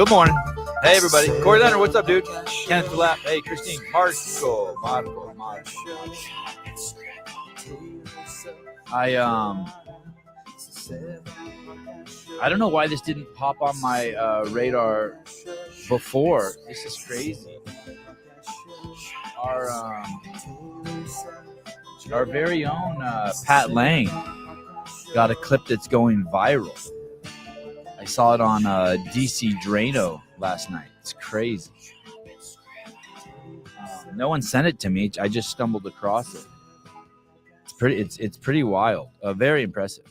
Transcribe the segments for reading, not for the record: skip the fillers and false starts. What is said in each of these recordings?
Good morning. Hey, everybody. Corey Leonard, what's up, dude? Kenneth Lap. Hey, Christine. Marco. I don't know why this didn't pop on my radar before. This is crazy. Our very own Pat Lang got a clip that's going viral. I saw it on DC Drano last night. It's crazy. No one sent it to me. I just stumbled across it. It's pretty wild. Very impressive.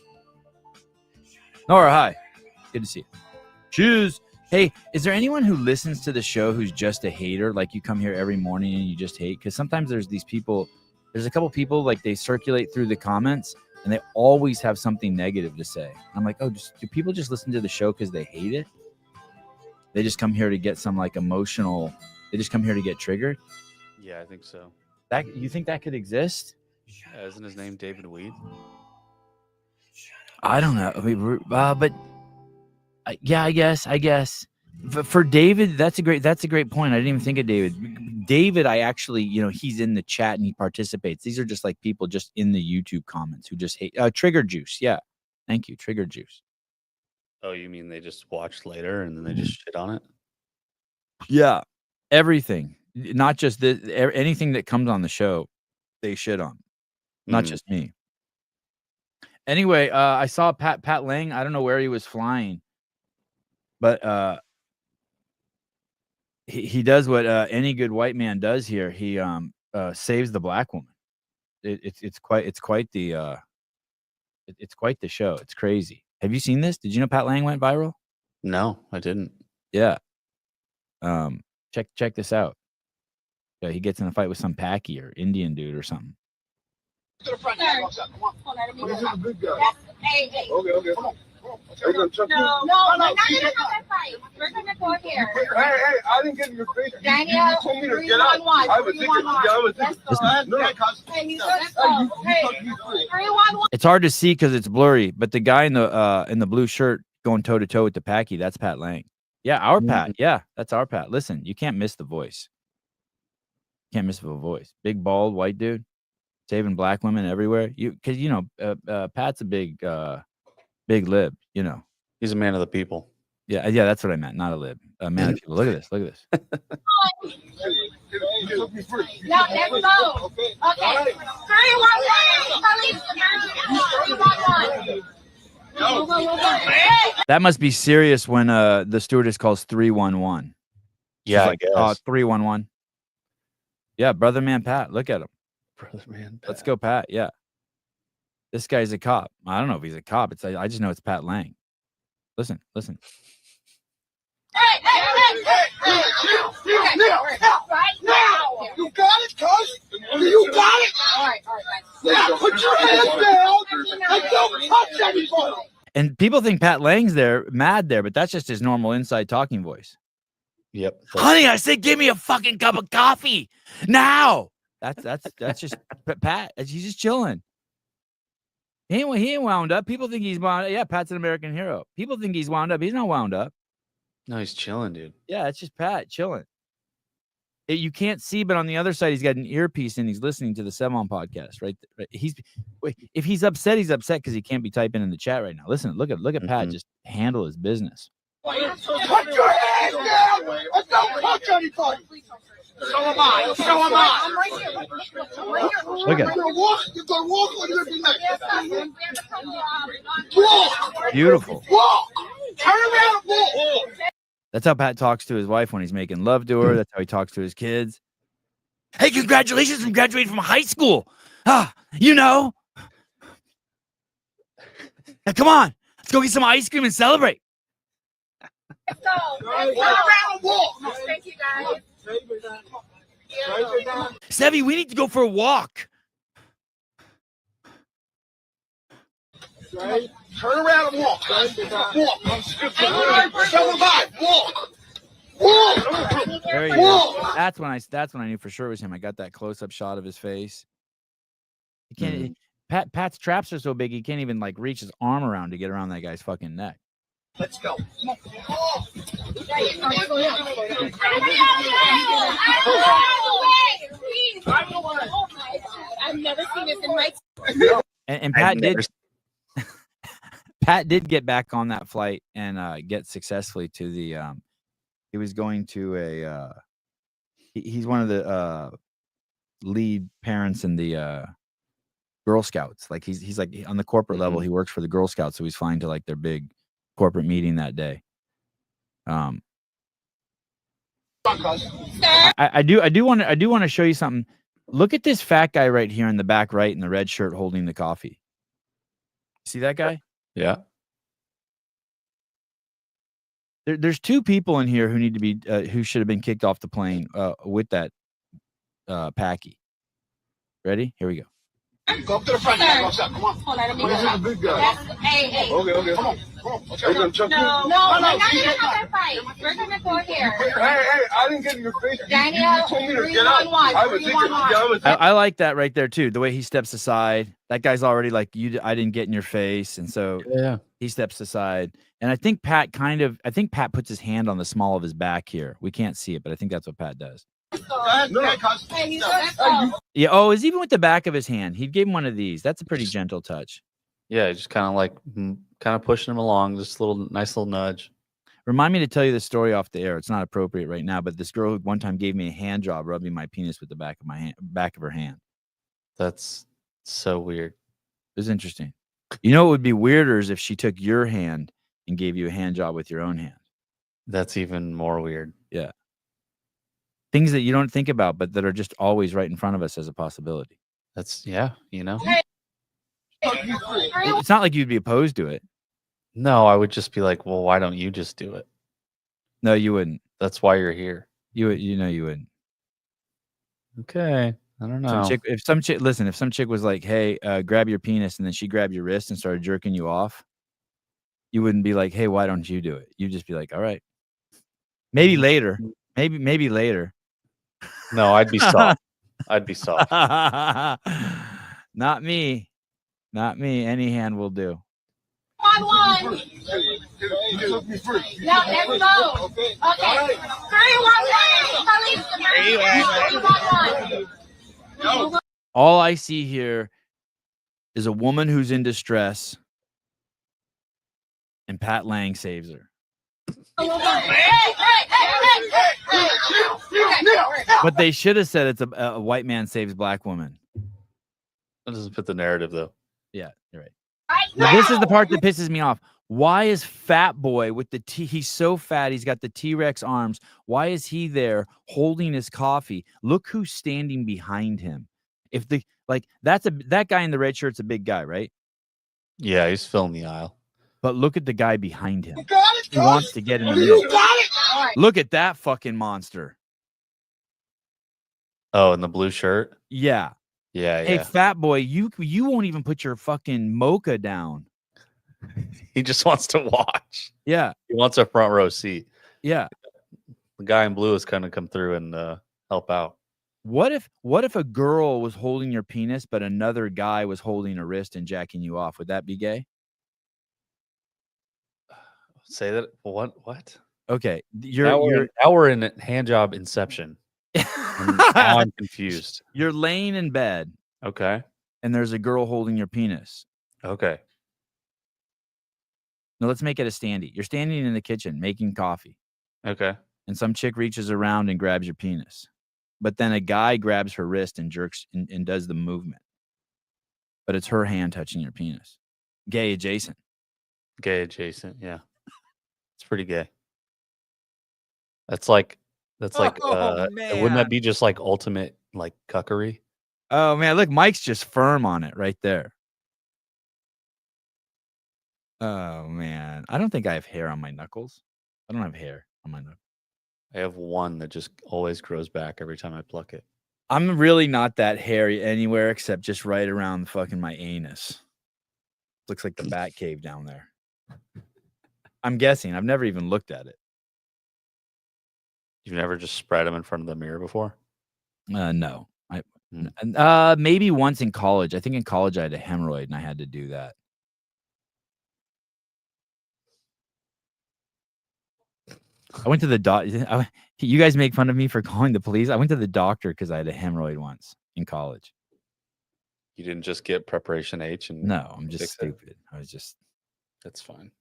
Nora, hi. Good to see you. Cheers. Hey, is there anyone who listens to the show who's just a hater? Like you come here every morning and you just hate? Because sometimes there's these people. There's a couple people like they circulate through the comments and they always have something negative to say. I'm like, oh, do people just listen to the show because they hate it? They just come here to get some like emotional. They just come here to get triggered. Yeah, I think so. That you think that could exist? Yeah, isn't his name David Weed? I don't know. But yeah, I guess. For David, that's a great point. I didn't even think of David. David, I actually, he's in the chat and he participates. These are just like people just in the YouTube comments who just hate. Trigger Juice, yeah. Thank you, Trigger Juice. Oh, you mean they just watched later and then they just shit on it? Yeah, everything, not just anything that comes on the show, they shit on. Not just me. Anyway, I saw Pat Lang. I don't know where he was flying, but he does what any good white man does here. He saves the black woman. It's quite the show. It's crazy. Have you seen this? Did you know Pat Lang went viral? No, I didn't. Yeah. Check this out. Yeah, he gets in a fight with some Paki or Indian dude or something. To the front. Hey. Okay. Come on. No, we're not gonna have that fight. We're gonna go here. Hey, I didn't get in your face. Daniel, you told me to get out. I have a ticket. Let's go. Hey, 3-1-1. It's hard to see because it's blurry, but the guy in the blue shirt going toe to toe with the Paki, that's Pat Lang. Yeah, our Pat. Yeah, that's our Pat. Listen, you can't miss the voice. Can't miss the voice. Big bald white dude. Saving black women everywhere. Because Pat's a big lib. He's a man of the people. Yeah, that's what I meant. Not a lib. A man of the people. Look at this. Now let's go. Okay. 3-1-1. That must be serious when the stewardess calls 311. Yeah, like, I guess. 311. Yeah, brother man Pat. Look at him. Brother man Pat. Let's go, Pat. Yeah. This guy's a cop. I don't know if he's a cop. I just know it's Pat Lang. Listen. Hey! Right now! You got it, cuz? You got it? All right. Yeah, put your hands down and don't touch anybody! And people think Pat Lang's mad there, but that's just his normal inside talking voice. Yep. Honey, I said give me a fucking cup of coffee now. That's just Pat. He's just chilling. He ain't wound up. People think he's wound up. Yeah, Pat's an American hero. People think he's wound up. He's not wound up. No, he's chilling, dude. Yeah, it's just Pat chilling. You can't see, but on the other side, he's got an earpiece and he's listening to the Sevon podcast. Right? If he's upset, he's upset because he can't be typing in the chat right now. Listen, look at Pat just handle his business. Put your hands down and don't touch anybody! So am I. I'm right here. Look at him. You're gonna walk or you're gonna be next. Walk. Beautiful. Walk. Turn around and walk. That's how Pat talks to his wife when he's making love to her. That's how he talks to his kids. Hey, congratulations on graduating from high school. Now, come on. Let's go get some ice cream and celebrate. Let's go. Turn around and walk. Thank you, guys. Sevy, we need to go for a walk. Right. Turn around and walk. Walk. So am I. Walk. There he is. That's when I knew for sure it was him. I got that close-up shot of his face. He can't. Pat's traps are so big he can't even like reach his arm around to get around that guy's fucking neck. Let's go. I've never seen this in my. And Pat did get back on that flight and get successfully to the. He was going to a. He's one of the lead parents in the Girl Scouts. Like he's like on the corporate level. He works for the Girl Scouts, so he's flying to like their big corporate meeting that day. I do want to show you something. Look at this fat guy right here in the back right in the red shirt holding the coffee. See that guy? Yeah. There's two people in here who need to be who should have been kicked off the plane with that Packy. Ready? Here we go. Go up to the front. Come on. What is the big guy? Hey. Okay. Come on. Are you gonna chuck me? No, we're not gonna have that fight. We're gonna go here. Hey, I didn't get in your face. Daniel, you told me to get out. I was thinking. I like that right there too. The way he steps aside. That guy's already like you. I didn't get in your face, and so he steps aside. And I think Pat puts his hand on the small of his back here. We can't see it, but I think that's what Pat does. Yeah. Oh, it's even with the back of his hand. He gave him one of these. That's a pretty gentle touch. Yeah, just kind of like pushing him along, just a nice little nudge. Remind me to tell you the story off the air. It's not appropriate right now, but this girl one time gave me a hand job, rubbing my penis with the back of her hand. That's so weird. It was interesting. You know what would be weirder is if she took your hand and gave you a hand job with your own hand. That's even more weird. Yeah. Things that you don't think about, but that are just always right in front of us as a possibility. That's you know. It's not like you'd be opposed to it. No, I would just be like, well, why don't you just do it? No, you wouldn't. That's why you're here. You wouldn't. Okay. I don't know. If some chick was like, hey, grab your penis, and then she grabbed your wrist and started jerking you off, you wouldn't be like, hey, why don't you do it? You'd just be like, all right. Maybe later. Maybe later. No, I'd be soft. I'd be soft. Not me. Any hand will do. One. Now let's go. Okay. 3-1-1. All I see here is a woman who's in distress, and Pat Lang saves her. But they should have said it's a white man saves black woman. That doesn't fit the narrative, though. Yeah, you're right. Now, this is the part that pisses me off. Why is Fat Boy with the he's so fat, he's got the T-Rex arms. Why is he there holding his coffee? Look who's standing behind him. That guy in the red shirt's a big guy, right? Yeah, he's filling the aisle. But look at the guy behind him. He wants to get in the middle. Look at that fucking monster. Oh, in the blue shirt? Yeah. Yeah. Hey, Fat Boy, you won't even put your fucking mocha down. He just wants to watch. Yeah. He wants a front row seat. Yeah. The guy in blue is kind of come through and help out. What if a girl was holding your penis, but another guy was holding a wrist and jacking you off? Would that be gay? Say that. What? Okay. Now we're in hand job inception. Now I'm confused. You're laying in bed. Okay. And there's a girl holding your penis. Okay. Now let's make it a standee. You're standing in the kitchen making coffee. Okay. And some chick reaches around and grabs your penis. But then a guy grabs her wrist and jerks and does the movement. But it's her hand touching your penis. Gay adjacent. Gay adjacent, yeah. It's pretty gay. Wouldn't that be just like ultimate like cuckery? Oh man, look, Mike's just firm on it right there. Oh man. I don't think I have hair on my knuckles. I don't have hair on my knuckles. I have one that just always grows back every time I pluck it. I'm really not that hairy anywhere except just right around fucking my anus. Looks like the bat cave down there. I'm guessing. I've never even looked at it. You've never just spread them in front of the mirror before? No. Maybe once in college. I think in college I had a hemorrhoid and I had to do that. I went to the doctor. You guys make fun of me for calling the police. I went to the doctor because I had a hemorrhoid once in college. You didn't just get preparation H and No, I'm just fix it? stupid. I was just. That's fine.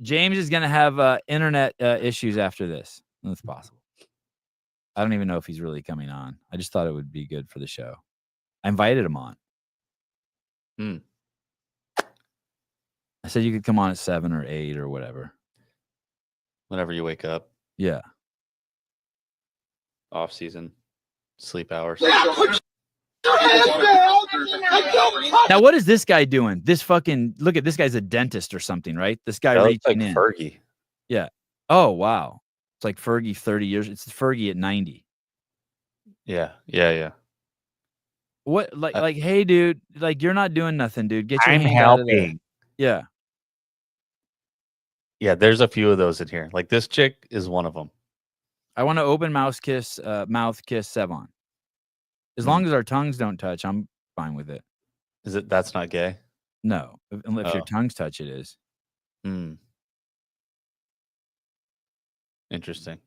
James is gonna have internet issues after this. That's possible. I don't even know if he's really coming on. I just thought it would be good for the show. I invited him on. I said you could come on at 7 or 8 or whatever. Whenever you wake up, Yeah. off season, sleep hours. Now, what is this guy doing? This fucking look at this guy's a dentist or something, right? This guy That looks reaching like in. Fergie. Yeah. Oh wow. It's like Fergie 30 years. It's Fergie at 90. Yeah. What like hey dude, like you're not doing nothing, dude. Get your I'm hand out of there. helping. Yeah. Yeah, there's a few of those in here. Like this chick is one of them. I want to open mouth kiss Sevon. As long as our tongues don't touch, I'm fine with it. Is it? That's not gay. No, if your tongues touch, it is. Interesting.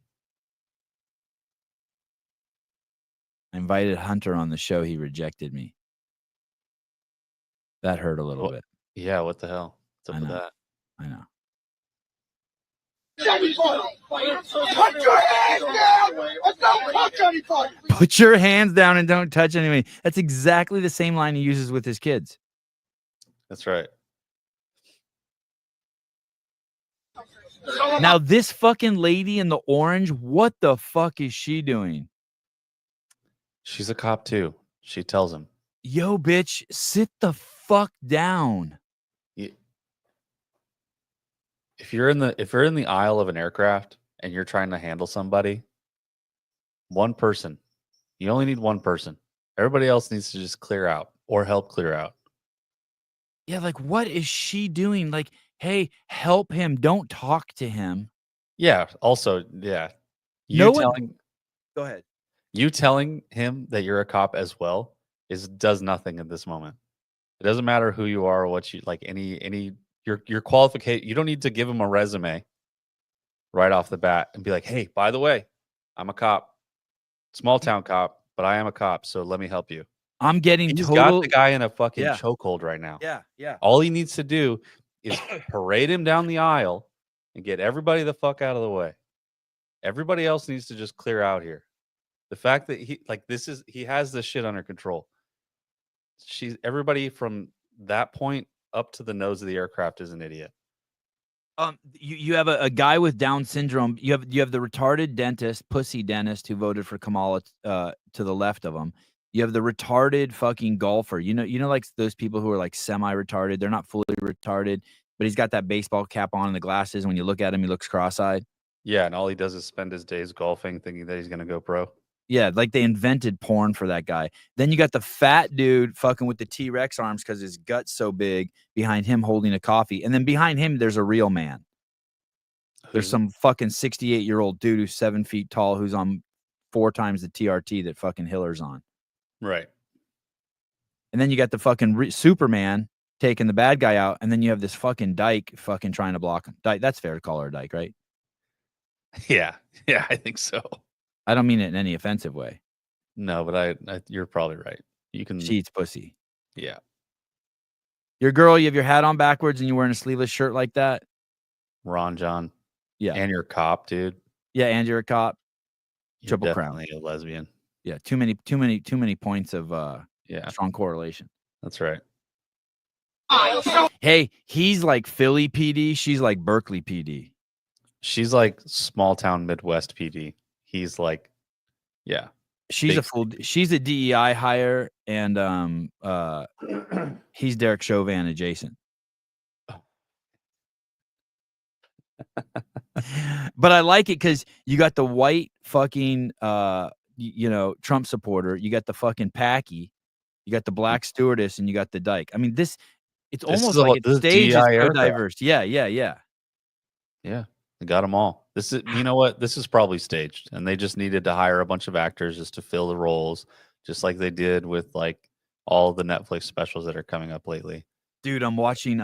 I invited Hunter on the show. He rejected me. That hurt a little bit. Yeah, what the hell? What's up I with know. that? I know. Put your hands down! Don't touch anybody! Put your hands down and don't touch anybody. That's exactly the same line he uses with his kids. That's right. Now, this fucking lady in the orange, what the fuck is she doing? She's a cop too. She tells him, Yo, bitch, sit the fuck down. If you're in the aisle of an aircraft and you're trying to handle somebody, one person, you only need one person. Everybody else needs to just clear out or help clear out. Yeah, like what is she doing? Like, hey, help him. Don't talk to him. Yeah. Also, yeah. Go ahead. You telling him that you're a cop as well does nothing at this moment. It doesn't matter who you are or what you like. Your qualification. You don't need to give him a resume right off the bat and be like, "Hey, by the way, I'm a cop, small town cop, but I am a cop, so let me help you." I'm getting He's got the guy in a fucking chokehold right now. Yeah. All he needs to do is parade him down the aisle and get everybody the fuck out of the way. Everybody else needs to just clear out here. The fact that he has this shit under control. Everybody from that point up to the nose of the aircraft is an idiot. You have a guy with Down syndrome. You have the retarded dentist, pussy dentist, who voted for Kamala to the left of him. You have the retarded fucking golfer. You know, like those people who are like semi-retarded. They're not fully retarded, but he's got that baseball cap on and the glasses. When you look at him, he looks cross-eyed. Yeah, and all he does is spend his days golfing, thinking that he's gonna go pro. Yeah, like they invented porn for that guy. Then you got the fat dude fucking with the T-Rex arms because his gut's so big behind him holding a coffee. And then behind him, there's a real man. There's some fucking 68-year-old dude who's 7 feet tall who's on 4 times the TRT that fucking Hiller's on. Right. And then you got the fucking Superman taking the bad guy out. And then you have this fucking dyke fucking trying to block him. That's fair to call her a dyke, right? Yeah, I think so. I don't mean it in any offensive way. No, but you're probably right. You can. She eats pussy. Yeah. Your girl, you have your hat on backwards and you're wearing a sleeveless shirt like that. Ron John. Yeah. And you're a cop, dude. Yeah, and you're a cop. You're Triple crown. definitely a lesbian. Yeah, too many points of strong correlation. That's right. Hey, he's like Philly PD. She's like Berkeley PD. She's like small town Midwest PD. He's like, yeah. She's a full. She's a DEI hire, and he's Derek Chauvin adjacent. But I like it because you got the white fucking Trump supporter, you got the fucking Packy, you got the black stewardess, and you got the dyke. I mean, it's almost like its stage is so diverse. Yeah. They got them all. This is, you know what? This is probably staged, and they just needed to hire a bunch of actors just to fill the roles, just like they did with like all the Netflix specials that are coming up lately. Dude, I'm watching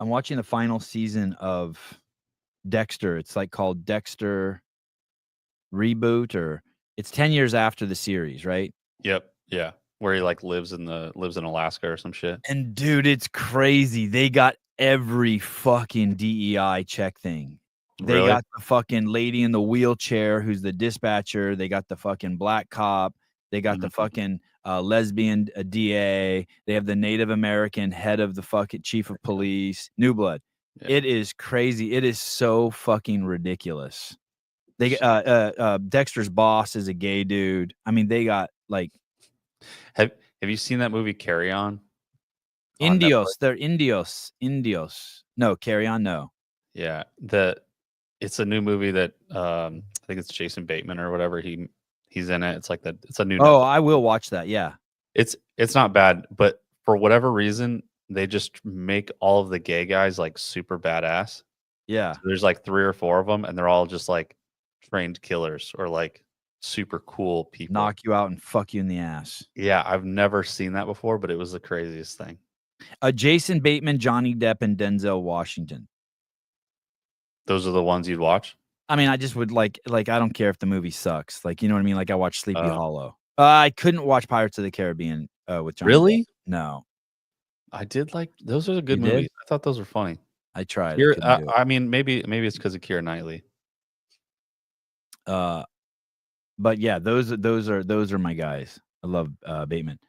I'm watching the final season of Dexter. It's like called Dexter Reboot, or it's 10 years after the series, right? Yep. Yeah. Where he like lives in Alaska or some shit. And dude, it's crazy. They got every fucking DEI check thing. They Really? got the fucking lady in the wheelchair who's the dispatcher. They got the fucking black cop. They got the fucking lesbian DA. They have the Native American head of the fucking chief of police. New Blood. Yeah. It is crazy. It is so fucking ridiculous. They Dexter's boss is a gay dude. I mean, they got like Have you seen that movie Carry On? Indios. They're Indios. No, Carry On. No. Yeah. It's a new movie that I think it's Jason Bateman or whatever. He's in it. It's like that. It's a new. Oh, I will watch that. Yeah. It's not bad, but for whatever reason, they just make all of the gay guys like super badass. Yeah. So there's like 3 or 4 of them, and they're all just like trained killers or like super cool people. Knock you out and fuck you in the ass. Yeah, I've never seen that before, but it was the craziest thing. Jason Bateman, Johnny Depp, and Denzel Washington. Those are the ones you'd watch? I mean, I just would like I don't care if the movie sucks. Like, you know what I mean? Like I watched Sleepy Hollow. I couldn't watch Pirates of the Caribbean with Johnny Really? Depp. No. I did like those are good You movies. did? I thought those were funny. I tried. I mean, maybe it's because of Keira Knightley. But yeah, those are my guys. I love Bateman.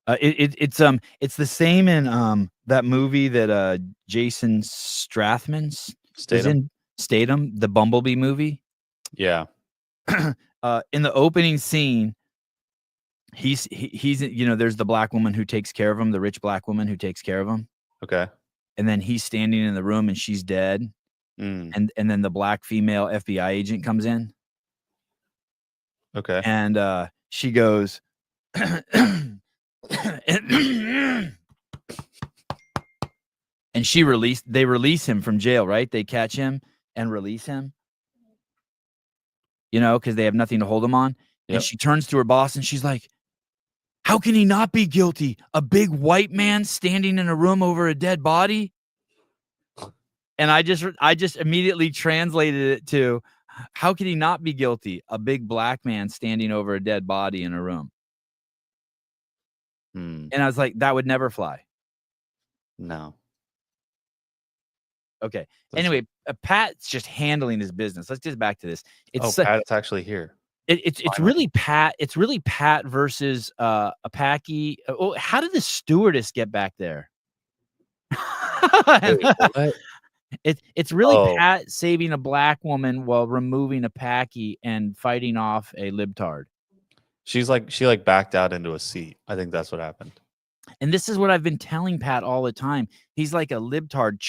It's the same in that movie that Jason Strathman's is in, Statham, the Bumblebee movie. Yeah. In the opening scene, he's there's the black woman who takes care of him, the rich black woman who takes care of him. Okay. And then he's standing in the room and she's dead. And then the black female FBI agent comes in. Okay. And she goes, and they release him from jail, right? They catch him and release him, because they have nothing to hold him on. Yep. And she turns to her boss and she's like, how can he not be guilty? A big white man standing in a room over a dead body? And I just immediately translated it to, how could he not be guilty? A big black man standing over a dead body in a room. And I was like, that would never fly. No. Okay. Anyway, Pat's just handling his business. Let's get back to this. Pat's actually here. It's really Pat. It's really Pat versus a Packy. Oh, how did the stewardess get back there? Wait, what? It's really Pat saving a black woman while removing a Packy and fighting off a libtard. She backed out into a seat. I think that's what happened. And this is what I've been telling Pat all the time. He's like a libtard.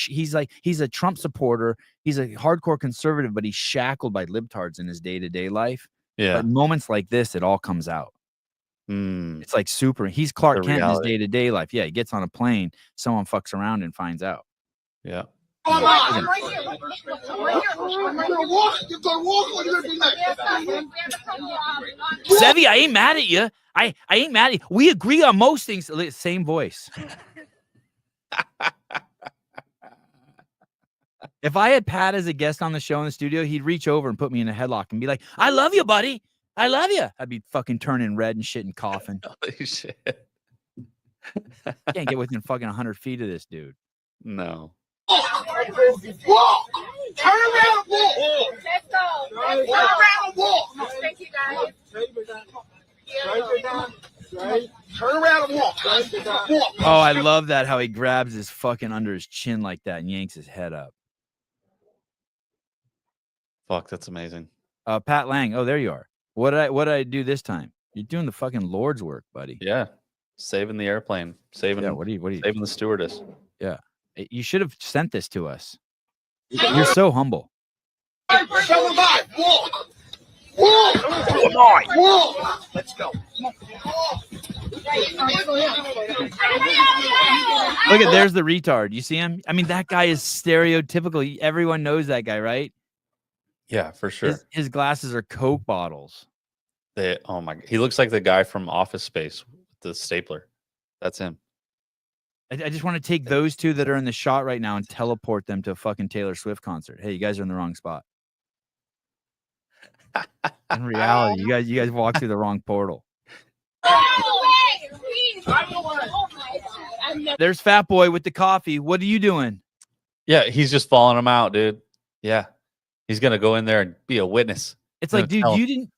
He's a Trump supporter. He's a hardcore conservative, but he's shackled by libtards in his day-to-day life. Yeah. But moments like this, it all comes out. It's like super. He's Clark Kent in his day-to-day life. Yeah, he gets on a plane. Someone fucks around and finds out. Yeah. I'm right here. You're gonna walk or you're gonna be next. Sevi, I ain't mad at you. I ain't mad at you. We agree on most things. Same voice. If I had Pat as a guest on the show in the studio, he'd reach over and put me in a headlock and be like, I love you, buddy. I love you. I'd be fucking turning red and shit and coughing. Holy shit. Can't get within fucking 100 feet of this dude. No. Walk! Turn around and walk! Let's go. Turn around and walk! Thank you, guys. Turn around and walk! Walk! Oh, I love that, how he grabs his fucking under his chin like that and yanks his head up. Fuck, that's amazing. Pat Lang. Oh, there you are. What did I do this time? You're doing the fucking Lord's work, buddy. Yeah. Saving the airplane. Saving saving the stewardess. Yeah. You should have sent this to us. You're so humble. Walk! Walk! Walk! Let's go. Look at, there's the retard. You see him? I mean, that guy is stereotypical. Everyone knows that guy, right? Yeah, for sure. His glasses are Coke bottles. Oh my, he looks like the guy from Office Space with the stapler. That's him. I just want to take those two that are in the shot right now and teleport them to a fucking Taylor Swift concert. Hey, you guys are in the wrong spot. In reality, you guys walked through the wrong portal. There's Fat Boy with the coffee. What are you doing? Yeah, he's just following him out, dude. Yeah. He's gonna go in there and be a witness. It's Gonna like, dude, tell him.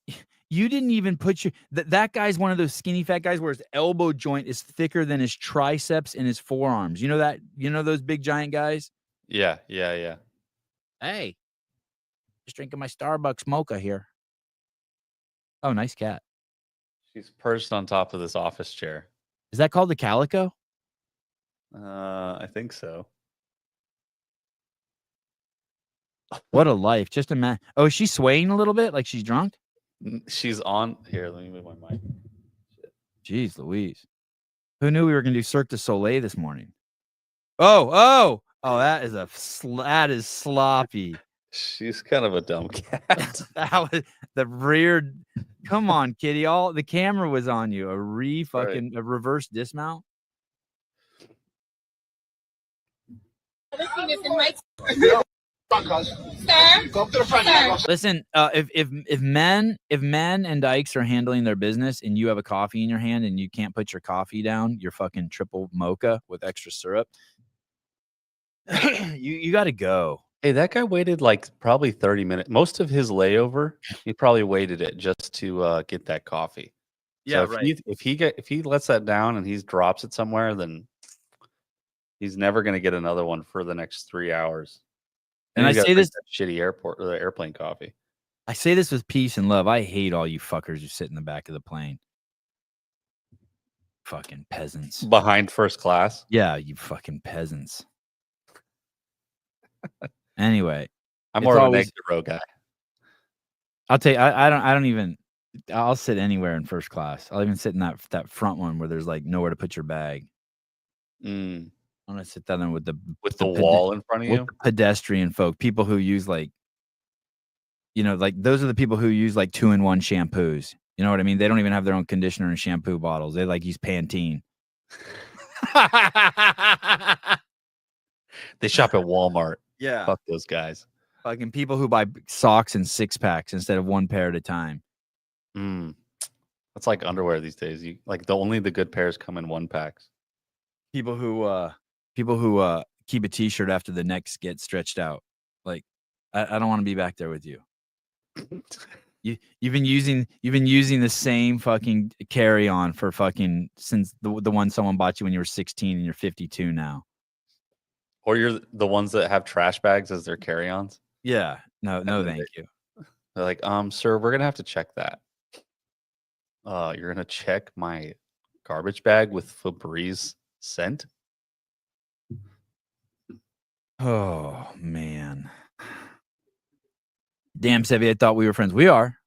you didn't even put your that guy's one of those skinny fat guys where his elbow joint is thicker than his triceps and his forearms. You know that? You know those big giant guys? Yeah. Hey, just drinking my Starbucks mocha here. Oh, nice cat. She's perched on top of this office chair. Is that called the calico? I think so. What a life. Just a man. Oh, is she swaying a little bit like she's drunk? She's on here. Let me move my mic. Jeez Louise. Who knew we were going to do Cirque du Soleil this morning? Oh, that is sloppy. She's kind of a dumb cat. That was the rear. Come on, kitty. All the camera was on you. A reverse dismount. Listen, if men and dykes are handling their business and you have a coffee in your hand and you can't put your coffee down, your fucking triple mocha with extra syrup, you got to go. Hey, that guy waited like probably 30 minutes. Most of his layover, he probably waited it just to get that coffee. Yeah, so right. if he lets that down and he drops it somewhere, then he's never going to get another one for the next 3 hours. And I say this shitty airport or the airplane coffee. I say this with peace and love. I hate all you fuckers who sit in the back of the plane. Fucking peasants. Behind first class? Yeah, you fucking peasants. Anyway, I'm more of a negative row guy. I'll tell you, I don't even. I'll sit anywhere in first class. I'll even sit in that front one where there's like nowhere to put your bag. I'm gonna sit down there with the wall in front of you. The pedestrian folk, people who use like those are the people who use like 2-in-1 shampoos. You know what I mean? They don't even have their own conditioner and shampoo bottles. They like use Pantene. They shop at Walmart. Yeah. Fuck those guys. Fucking people who buy socks in 6-packs instead of one pair at a time. That's like underwear these days. You like only the good pairs come in 1-packs. People who keep a t-shirt after the necks get stretched out. Like, I don't want to be back there with you. You've been using the same fucking carry-on for fucking since the one someone bought you when you were 16 and you're 52 now. Or you're the ones that have trash bags as their carry-ons. Yeah. No, thank you. They're like, sir, we're gonna have to check that. You're gonna check my garbage bag with Febreze scent? Oh man. Damn, Sevi, I thought we were friends. We are.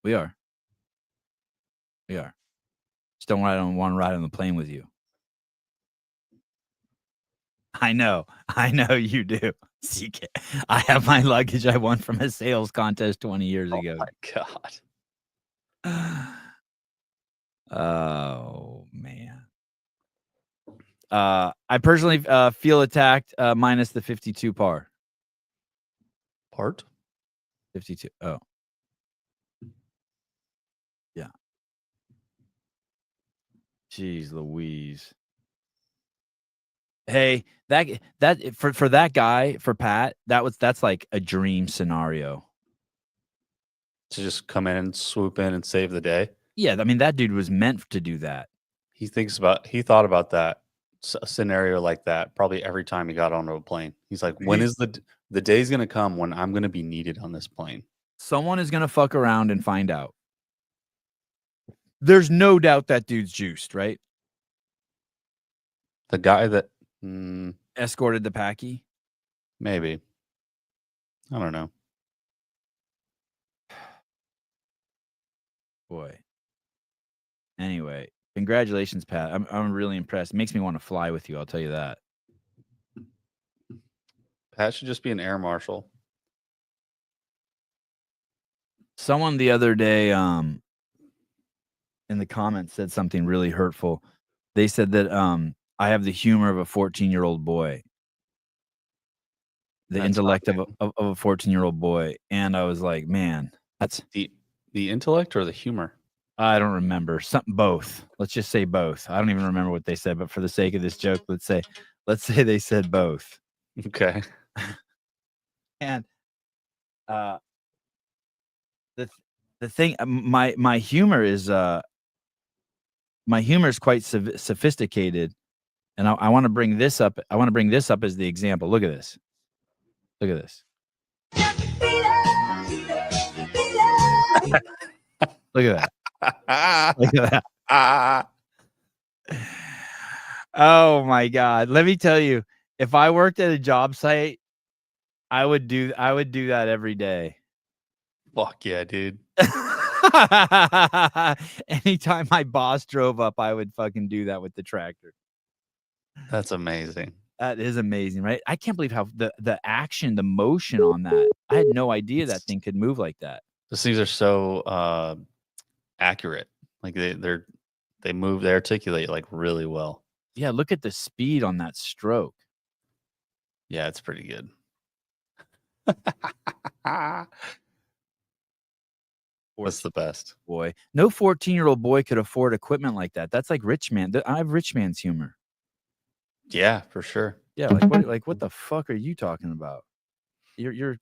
Just don't want to ride on the plane with you. I know you do. CK. I have my luggage I won from a sales contest 20 years ago. Oh my god. Oh man. I personally feel attacked minus the 52 par. Part? 52. Oh. Yeah. Jeez Louise. Hey, that for that guy, for Pat, that's like a dream scenario. To just come in and swoop in and save the day. Yeah, I mean that dude was meant to do that. He thought about that scenario like that probably every time he got onto a plane. He's like, when is the day's gonna come when I'm gonna be needed on this plane? Someone is gonna fuck around and find out. There's no doubt that dude's juiced, right? The guy that escorted the packy? Maybe. I don't know. Boy. Anyway, congratulations, Pat. I'm really impressed. It makes me want to fly with you, I'll tell you that. Pat should just be an air marshal. Someone the other day in the comments said something really hurtful. They said that I have the humor of a 14-year-old boy. The That's intellect fine, of a 14-year-old boy. And I was like, man, that's the intellect or the humor? I don't remember. Something both. Let's just say both. I don't even remember what they said, but for the sake of this joke, let's say they said both. Okay. And the thing my humor is quite sophisticated, and I want to bring this up. I want to bring this up as the example. Look at this. Look at this. Look at that. Look at that. Oh my God. Let me tell you, if I worked at a job site, I would do that every day. Fuck yeah, dude. Anytime my boss drove up, I would fucking do that with the tractor. That's amazing. That is amazing, right? I can't believe how the action, the motion on that. I had no idea that thing could move like that. Those things are so accurate. Like they move, they articulate like really well. Yeah, look at the speed on that stroke. Yeah, it's pretty good. What's the best? Boy, no 14-year-old boy could afford equipment like that. That's like rich man. I have rich man's humor. Yeah, for sure. Yeah, like what the fuck are you talking about? You're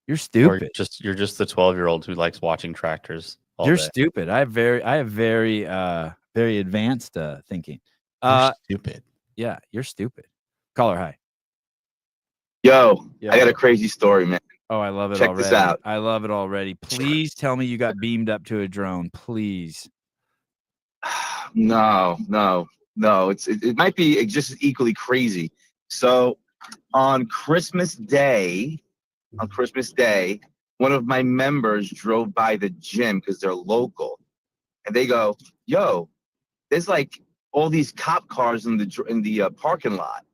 Or stupid. you're just the 12-year-old who likes watching tractors all You're day. stupid. I have very advanced thinking. You're stupid. Yeah, you're stupid. Caller, hi. Yo, Yo. I got a crazy story, man. Oh, I love it Check already. this out. I love it already. Please tell me you got beamed up to a drone. Please. No. It might be just equally crazy. So on Christmas Day, one of my members drove by the gym because they're local, and they go, "Yo, there's like all these cop cars in the parking lot."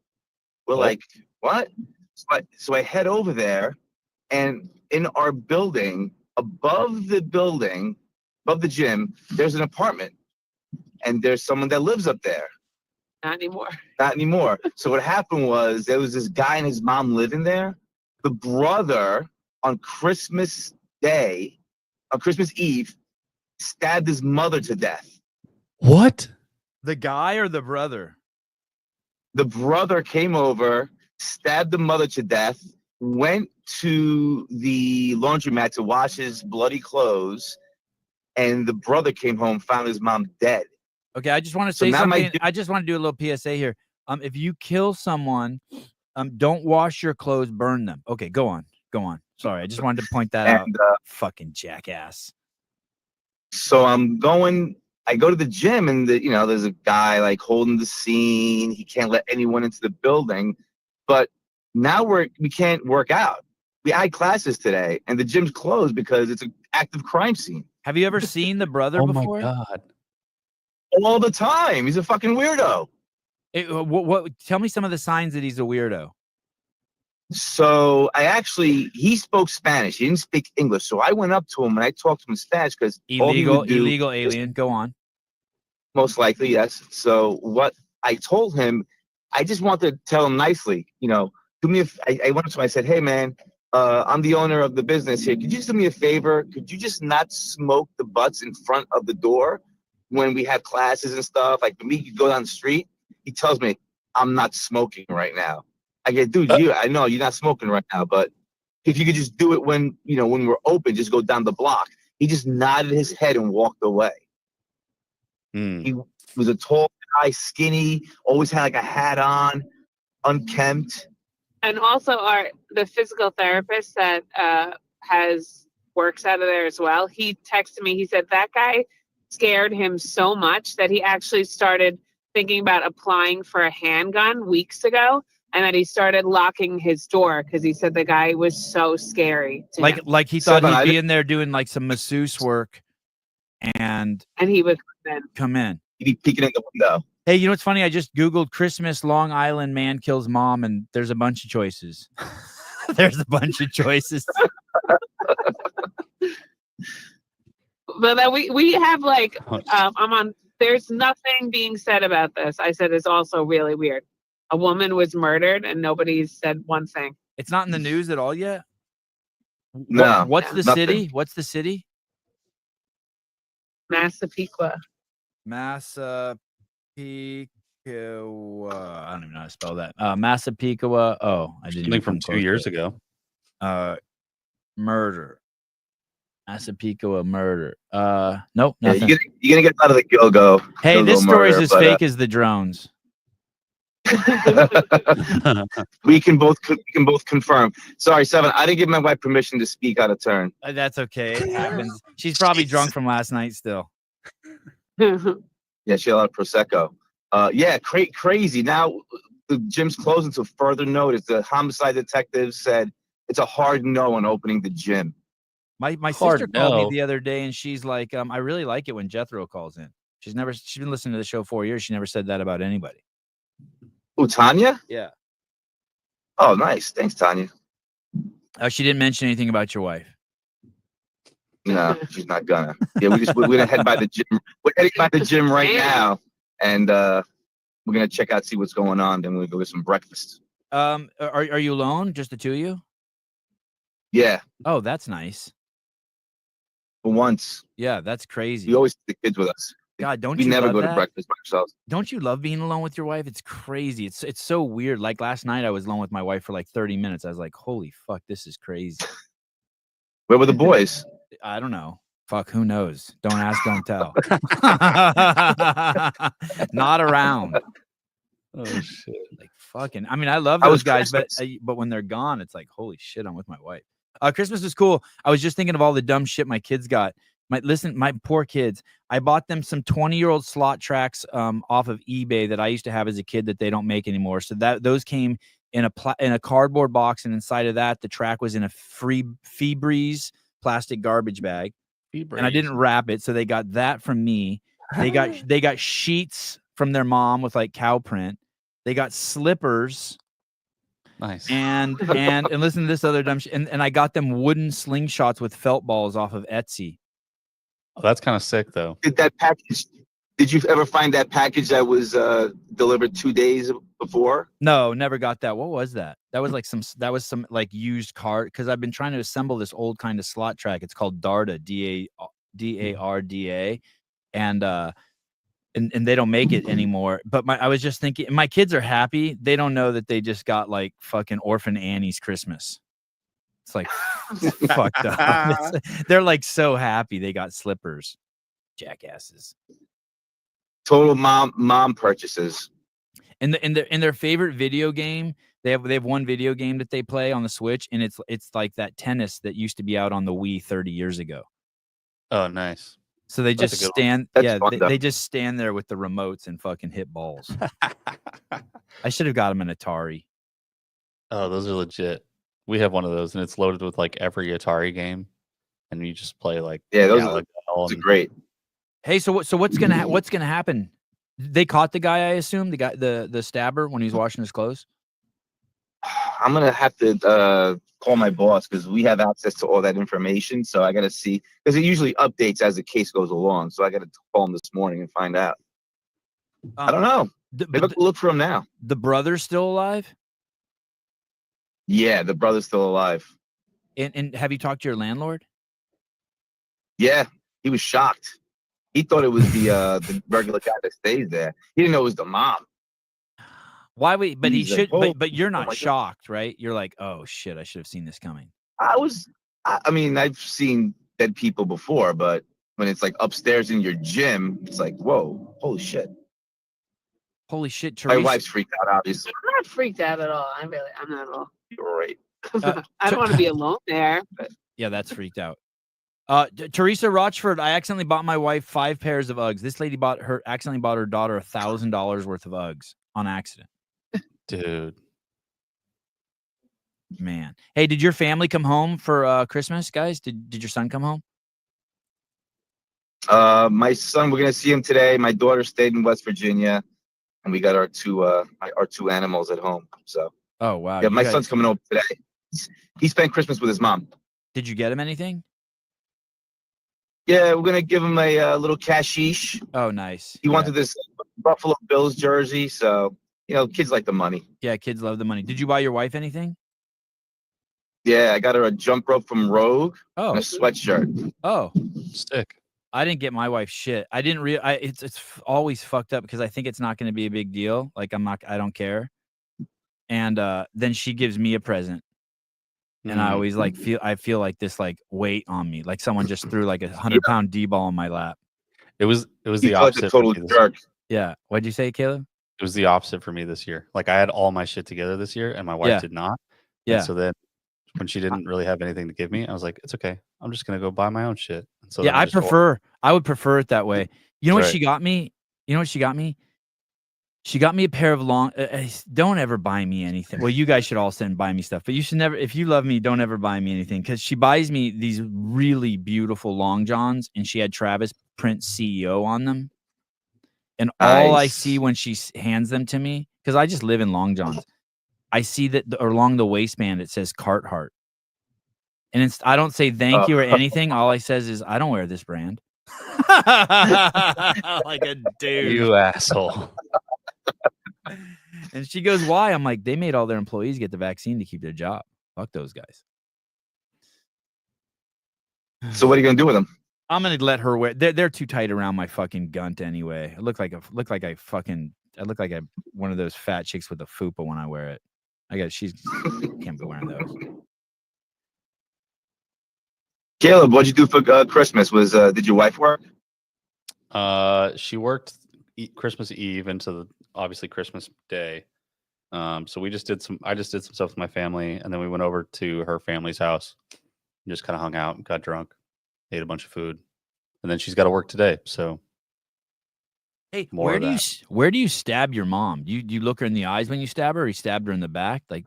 We're like, "What?" So I head over there, and in our building, above the gym, there's an apartment, and there's someone that lives up there. Not anymore. So what happened was there was this guy and his mom living there. The brother on Christmas Eve, stabbed his mother to death. What? The guy or the brother? The brother came over, stabbed the mother to death, went to the laundromat to wash his bloody clothes, and the brother came home, found his mom dead. Okay, I just want to So say now something. I just want to do a little PSA here. If you kill someone, don't wash your clothes, burn them. Okay, go on. Sorry, I just wanted to point that out. Fucking jackass. So I go to the gym, and there's a guy like holding the scene. He can't let anyone into the building, but now we can't work out. We had classes today, and the gym's closed because it's an active crime scene. Have you ever seen the brother Oh before? my God. All the time. He's a fucking weirdo. What? Tell me some of the signs that he's a weirdo. So he spoke Spanish. He didn't speak English. So I went up to him and I talked to him in Spanish because Illegal alien. Go on. Most likely, yes. So what I told him, I just wanted to tell him nicely, do me I went up to him, I said, "Hey man, I'm the owner of the business here. Could you just do me a favor? Could you just not smoke the butts in front of the door when we have classes and stuff? Like, me, you go down the street." He tells me, "I'm not smoking right now." I get, "Dude, I know you're not smoking right now, but if you could just do it when we're open, just go down the block." He just nodded his head and walked away. He was a tall guy, skinny, always had like a hat on, unkempt. And also the physical therapist that works out of there as well, he texted me, he said that guy scared him so much that he actually started thinking about applying for a handgun weeks ago, and that he started locking his door because he said the guy was so scary to him. Like he thought he'd be in there doing like some masseuse work, and he would come in. He'd be peeking in the window. Hey, you know what's funny? I just Googled Christmas Long Island man kills mom, and there's a bunch of choices. There's a bunch of choices. But then we have like I'm on there's nothing being said about this. I said it's also really weird. A woman was murdered and nobody's said one thing. It's not in the news at all yet. No, What's the nothing. city? What's the city? Massapequa. Massapequa. I don't even know how to spell that. Massapequa. Oh, I didn't. Something from 2 years ago. Murder. Massapequa murder. Nope, Yeah, nothing. you're gonna get out of the go-go. Hey, go-go this story is murder, as but, fake as the drones. we can both confirm. Sorry, Seven. I didn't give my wife permission to speak out of turn. That's okay. It happens. She's probably drunk from last night still. Yeah, she had a lot of prosecco. Yeah, crazy. Now the gym's closed until further notice. The homicide detective said it's a hard no on opening the gym. My sister called me the other day and she's like, I really like it when Jethro calls in. She's been listening to the show 4 years. She never said that about anybody. Oh, Tanya? Yeah. Oh, nice. Thanks, Tanya. She didn't mention anything about your wife. No, she's not gonna. Yeah, we're gonna head by the gym. We're heading by the gym right now, and we're gonna check out, see what's going on. Then we'll go get some breakfast. Are you alone? Just the two of you? Yeah. Oh, that's nice. For once. Yeah, that's crazy. We always take the kids with us. God, we never go to breakfast by ourselves. Don't you love being alone with your wife? It's crazy. It's so weird. Like last night, I was alone with my wife for like 30 minutes. I was like, holy fuck, this is crazy. Where were the boys? I don't know. Fuck, who knows? Don't ask, don't tell. Not around. Oh shit! Like fucking. I mean, I love those guys, but when they're gone, it's like, holy shit, I'm with my wife. Christmas is cool. I was just thinking of all the dumb shit my kids got. My poor kids. I bought them some 20-year-old slot tracks off of eBay that I used to have as a kid that they don't make anymore. So those came in a cardboard box, and inside of that, the track was in a free Febreze plastic garbage bag. And I didn't wrap it, so they got that from me. They got sheets from their mom with like cow print. They got slippers. Nice. And listen to this other dumb shit. And I got them wooden slingshots with felt balls off of Etsy. Oh, that's kind of sick, though. Did you ever find that package that was delivered 2 days before? No, never got that. What was that? That was some like used car, because I've been trying to assemble this old kind of slot track. It's called Darda, DARDA, and they don't make it anymore. But I was just thinking, my kids are happy. They don't know that they just got like fucking Orphan Annie's Christmas. It's like fucked up. They're like so happy they got slippers. Jackasses. Total mom purchases. In their favorite video game, they have one video game that they play on the Switch, and it's like that tennis that used to be out on the Wii 30 years ago. Oh, nice. So they just stand, they just stand there with the remotes and fucking hit balls. I should have got them an Atari. Oh, those are legit. We have one of those, and it's loaded with like every Atari game, and you just play like those are great. Hey, so what's gonna happen? They caught the guy, I assume, the stabber when he was washing his clothes. I'm gonna have to call my boss because we have access to all that information. So I gotta see, because it usually updates as the case goes along. So I gotta call him this morning and find out. I don't know. Maybe look for him now. The brother's still alive? Yeah, the brother's still alive. And have you talked to your landlord? Yeah, he was shocked. He thought it was the regular guy that stays there. He didn't know it was the mom. Why would? But He's he should. like, but you're not shocked, right? You're like, oh shit, I should have seen this coming. I mean, I've seen dead people before, but when it's like upstairs in your gym, it's like, whoa, holy shit. Holy shit, Teresa. My wife's freaked out, obviously. I'm not freaked out at all. I'm not at all. You're right. I don't want to be alone there. But. Yeah, that's freaked out. Teresa Rochford, I accidentally bought my wife 5 pairs of Uggs. This lady accidentally bought her daughter $1,000 worth of Uggs on accident. Dude. Man. Hey, did your family come home for Christmas, guys? Did your son come home? My son, we're gonna see him today. My daughter stayed in West Virginia, and we got our two animals at home. So oh wow. Yeah, my son's coming home today. He spent Christmas with his mom. Did you get him anything? Yeah, we're gonna give him a little cashish. Oh, nice. He Yeah. wanted this Buffalo Bills jersey, so kids like the money. Yeah, kids love the money. Did you buy your wife anything? Yeah, I got her a jump rope from Rogue and Oh, a sweatshirt. oh. Stick. I didn't get my wife shit. I didn't it's always fucked up because I think it's not going to be a big deal. Like I don't care. And then she gives me a present. And I always like feel like this like weight on me, like someone just threw like 100-pound D-ball in my lap. It was He the felt like a opposite. For total me this, jerk. Yeah. What'd you say, Caleb? it was the opposite for me this year. Like I had all my shit together this year, and my wife Yeah. did not. Yeah. And so then when she didn't really have anything to give me, I was like, it's okay. I'm just gonna go buy my own shit. And so Yeah, then I would prefer it that way. You know what Right. she got me? You know what she got me? She got me a pair of long. Don't ever buy me anything. Well, you guys should all send buy me stuff, but you should never. If you love me, don't ever buy me anything because she buys me these really beautiful long johns, and she had Travis Prince CEO on them. And all I Nice. see when she hands them to me, because I just live in long johns, I see that along the waistband it says Carhartt, and I don't say thank you or anything. All I says is I don't wear this brand. Like a dude. You asshole. And she goes, why? I'm like, they made all their employees get the vaccine to keep their job. Fuck those guys. So what are you gonna do with them? I'm gonna let her wear. They're too tight around my fucking gunt anyway. I look like one of those fat chicks with a fupa when I wear it. She's can't be wearing those. Caleb, what'd you do for Christmas? Did your wife work? She worked Christmas Eve into obviously Christmas Day. So I just did some stuff with my family, and then we went over to her family's house and just kind of hung out and got drunk, ate a bunch of food, and then she's got to work today. So Hey, More where of do you stab your mom? Do you look her in the eyes when you stab her, or you stabbed her in the back? Like,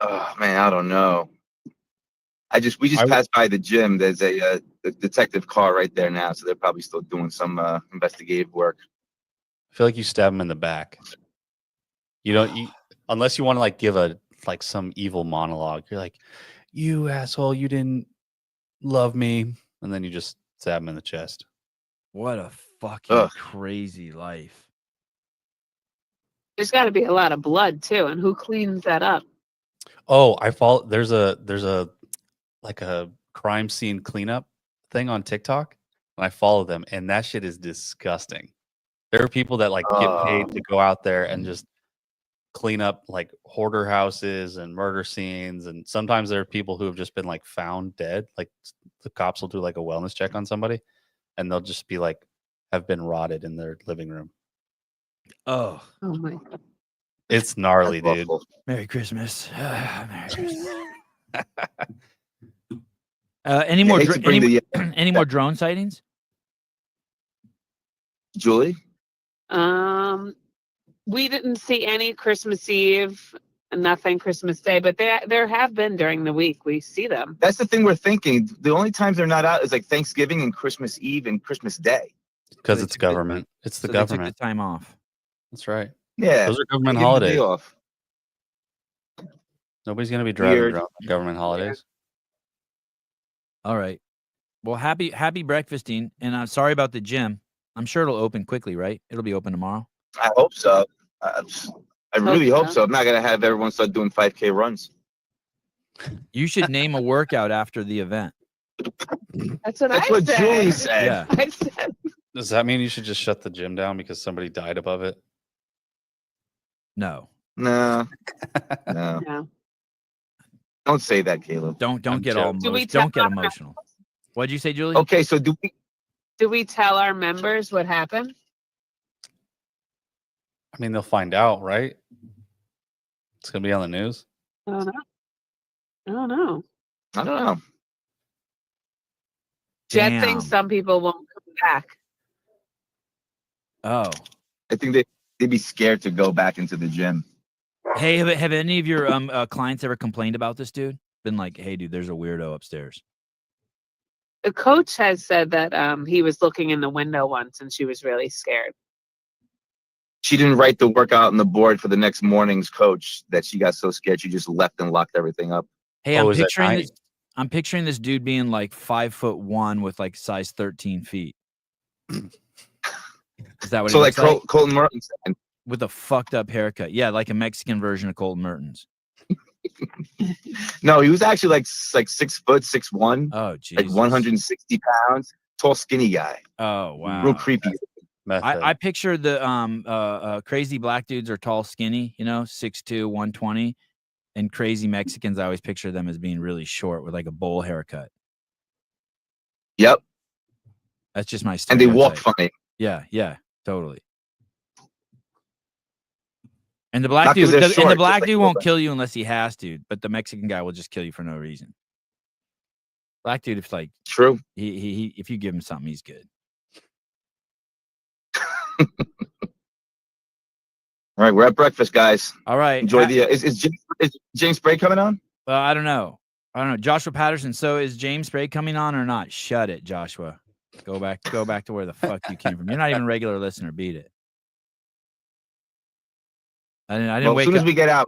Oh man, I don't know. We just I- passed by the gym. There's a detective car right there now, so they're probably still doing some investigative work. I feel like you stab him in the back. Unless you want to like give some evil monologue. You're like, you asshole, you didn't love me, and then you just stab him in the chest. what a fucking Ugh. crazy life. There's got to be a lot of blood too, and who cleans that up? Oh, there's a like a crime scene cleanup thing on TikTok, and I follow them, and that shit is disgusting. There are people that like get paid to go out there and just clean up like hoarder houses and murder scenes, and sometimes there are people who have just been like found dead. Like the cops will do like a wellness check on somebody, and they'll just be like have been rotted in their living room. Oh, Oh my god! It's gnarly, That's dude. awful. Merry Christmas. Merry Christmas. Any more hate to bring any more drone sightings? Julie? We didn't see any Christmas Eve, nothing Christmas Day, but there have been during the week. We see them. That's the thing we're thinking. The only times they're not out is like Thanksgiving and Christmas Eve and Christmas Day. Because they it's took the- government. It's the So they took government. the time off. That's right. Yeah. Those are government give them the day holidays. off. Nobody's gonna be driving Weird. drunk on government holidays. All right. Well, happy breakfasting, and I'm sorry about the gym. I'm sure it'll open quickly, right? It'll be open tomorrow. I hope so. I really hope so. I'm not gonna have everyone start doing 5K runs. You should name a workout after the event. That's what That's I what said. Julie said. Yeah. I said. Does that mean you should just shut the gym down because somebody died above it? No. No. No. No. Don't say that, Caleb. Don't I'm get all joking. Do we don't get tell- emotional. What'd you say, Julie? Okay, so do we tell our members what happened? I mean, they'll find out, right? It's gonna be on the news. I don't know. I don't know. I don't know. Jet Damn. thinks some people won't come back. Oh. I think they'd be scared to go back into the gym. Hey, have any of your clients ever complained about this dude? Been like, hey, dude, there's a weirdo upstairs. The coach has said that he was looking in the window once and she was really scared. She didn't write the workout on the board for the next morning's coach that she got so scared she just left and locked everything up. Hey, Oh, I'm is that picturing night? this. I'm picturing this dude being like 5'1" with like size 13 feet. Is that what So he like looks like? Colton Mertens. With a fucked up haircut. Yeah, like a Mexican version of Colton Mertens. No, he was actually like 6 foot, 6'1", Oh, Jesus. like 160 pounds, tall, skinny guy. Oh, wow. Real creepy. I picture the crazy black dudes are tall, skinny, 6'2", 120. And crazy Mexicans, I always picture them as being really short with like a bowl haircut. Yep. That's just my And stereotype. they walk funny. Yeah, totally. And the black dude, won't kill you unless he has to, but the Mexican guy will just kill you for no reason. Black dude, if like true, he if you give him something, he's good. All right, we're at breakfast, guys. All right, enjoy the. Is James Sprague coming on? I don't know. Joshua Patterson. So is James Sprague coming on or not? Shut it, Joshua. Go back to where the fuck you came from. You're not even a regular listener. Beat it. I didn't Well, wake as soon up. as we get out,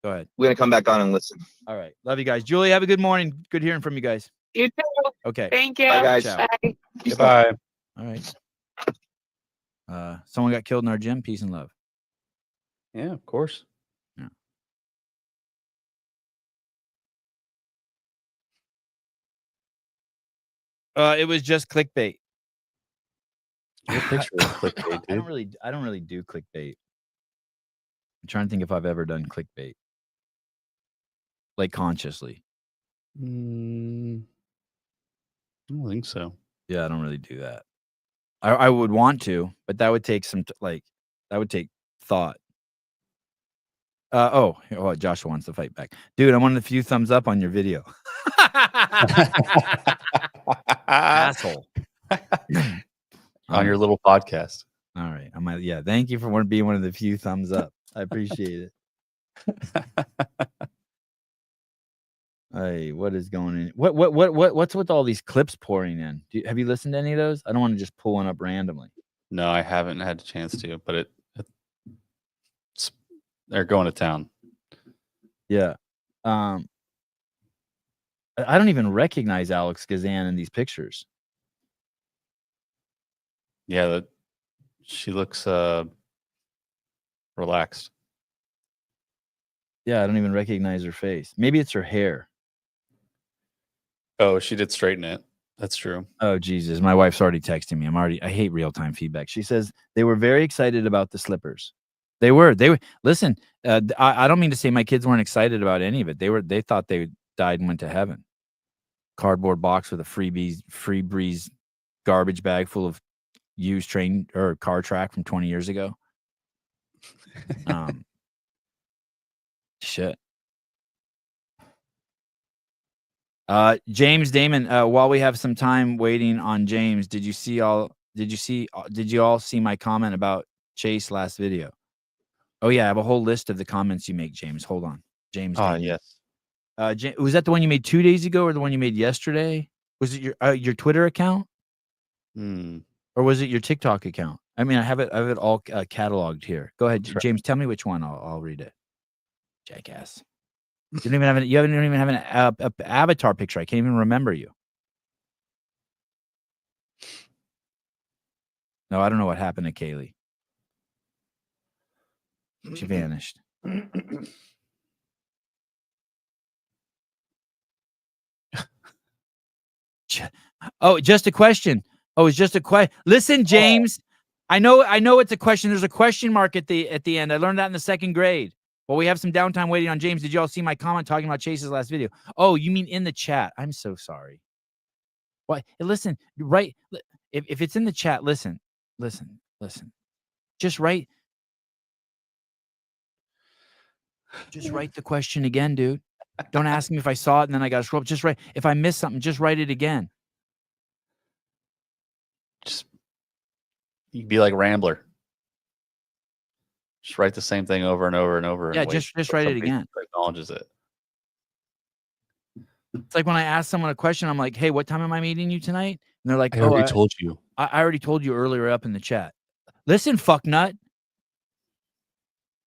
Go ahead. We're gonna come back on and listen. All right. Love you guys. Julie, have a good morning. Good hearing from you guys. You too. Okay. Thank you. Bye, guys. Ciao. Bye. Goodbye. All right. Someone got killed in our gym. Peace and love. Yeah, of course. Yeah. It was just clickbait. Your picture was clickbait, dude. I don't really do clickbait. I'm trying to think if I've ever done clickbait. Like consciously. I don't think so. Yeah, I don't really do that. I would want to, but that would take that would take thought. Joshua wants to fight back. Dude, I'm one of the few thumbs up on your video. Asshole. On your little podcast. All right. Thank you for being one of the few thumbs up. I appreciate it. Hey, what is going in? What's with all these clips pouring in? Have you listened to any of those? I don't want to just pull one up randomly. No, I haven't had a chance to, but they're going to town. Yeah. I don't even recognize Alex Gazan in these pictures. Yeah, she looks relaxed. Yeah, I don't even recognize her face. Maybe it's her hair. Oh, she did straighten it. That's true. Oh, Jesus. My wife's already texting me. I hate real-time feedback. She says they were very excited about the slippers. They were. Listen, I don't mean to say my kids weren't excited about any of it. They thought they died and went to heaven. Cardboard box with a free breeze garbage bag full of used train or car track from 20 years ago. Shit. James Damon, while we have some time waiting on James, did you all see my comment about Chase last video? Oh yeah, I have a whole list of the comments you make, James. Hold on. James Damon. Yes. Was that the one you made 2 days ago or the one you made yesterday? Was it your Twitter account? Or was it your TikTok account? I mean, I have it all cataloged here. Go ahead, James. Tell me which one. I'll read it. Jackass. You don't even have an avatar picture. I can't even remember you. No, I don't know what happened to Kaylee. She vanished. Oh, just a question. Oh, it's just a question. Listen, James. I know it's a question. There's a question mark at the end. I learned that in the 2nd grade. Well, we have some downtime waiting on James. Did you all see my comment talking about Chase's last video? Oh, you mean in the chat? I'm so sorry. What? Listen, right? If it's in the chat, listen. Just write the question again, dude. Don't ask me if I saw it and then I got to scroll up. Just write. If I missed something, just write it again. You can be like Rambler. Just write the same thing over and over and over. Yeah, and just write it again. Acknowledges it. It's like when I ask someone a question, I'm like, "Hey, what time am I meeting you tonight?" And they're like, I already told you. I already told you earlier up in the chat. Listen, fucknut.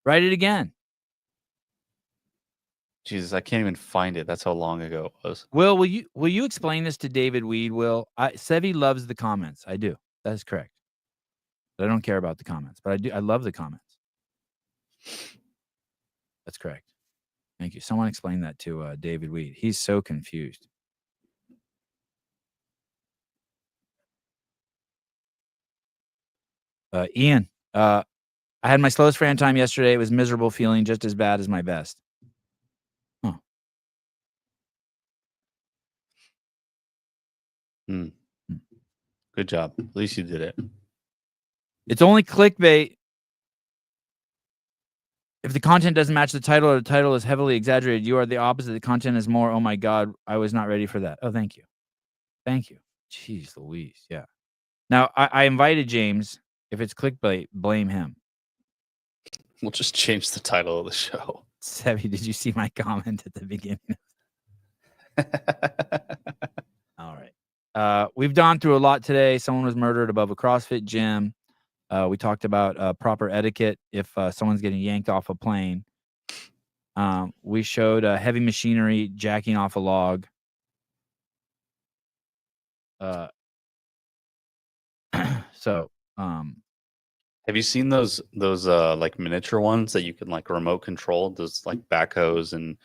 Write it again. Jesus, I can't even find it. That's how long ago it was. Will you explain this to David Weed? Will Sevi loves the comments. I do. That is correct. But I don't care about the comments, but I do. I love the comments. That's correct. Thank you. Someone explain that to David Weed. He's so confused. Ian, I had my slowest Fran time yesterday. It was miserable, feeling just as bad as my best. Oh. Good job. At least you did it. It's only clickbait if the content doesn't match the title or the title is heavily exaggerated. You are the opposite. The content is more, oh my God, I was not ready for that. Oh, thank you. Thank you. Jeez Louise. Yeah. Now, I invited James. If it's clickbait, blame him. We'll just change the title of the show. Sevi, did you see my comment at the beginning? All right. We've gone through a lot today. Someone was murdered above a CrossFit gym. We talked about proper etiquette if someone's getting yanked off a plane. We showed heavy machinery jacking off a log. So, have you seen those like miniature ones that you can like remote control? Those like backhoes and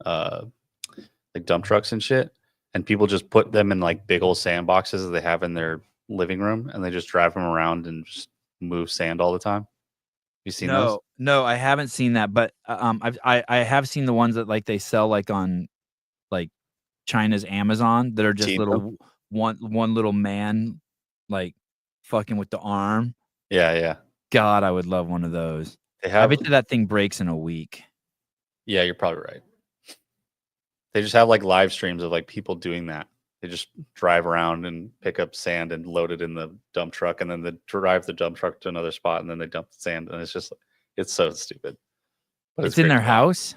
like dump trucks and shit. And people just put them in like big old sandboxes that they have in their living room, and they just drive them around and just move sand all the time. You seen those? No, I haven't seen that, but I have seen the ones that like they sell like on like China's Amazon that are just little one little man like fucking with the arm. Yeah. God, I would love one of those. I bet you that thing breaks in a week. Yeah, you're probably right. They just have like live streams of like people doing that. They just drive around and pick up sand and load it in the dump truck, and then they drive the dump truck to another spot, and then they dump the sand, and it's just it's so stupid. But it's in their house?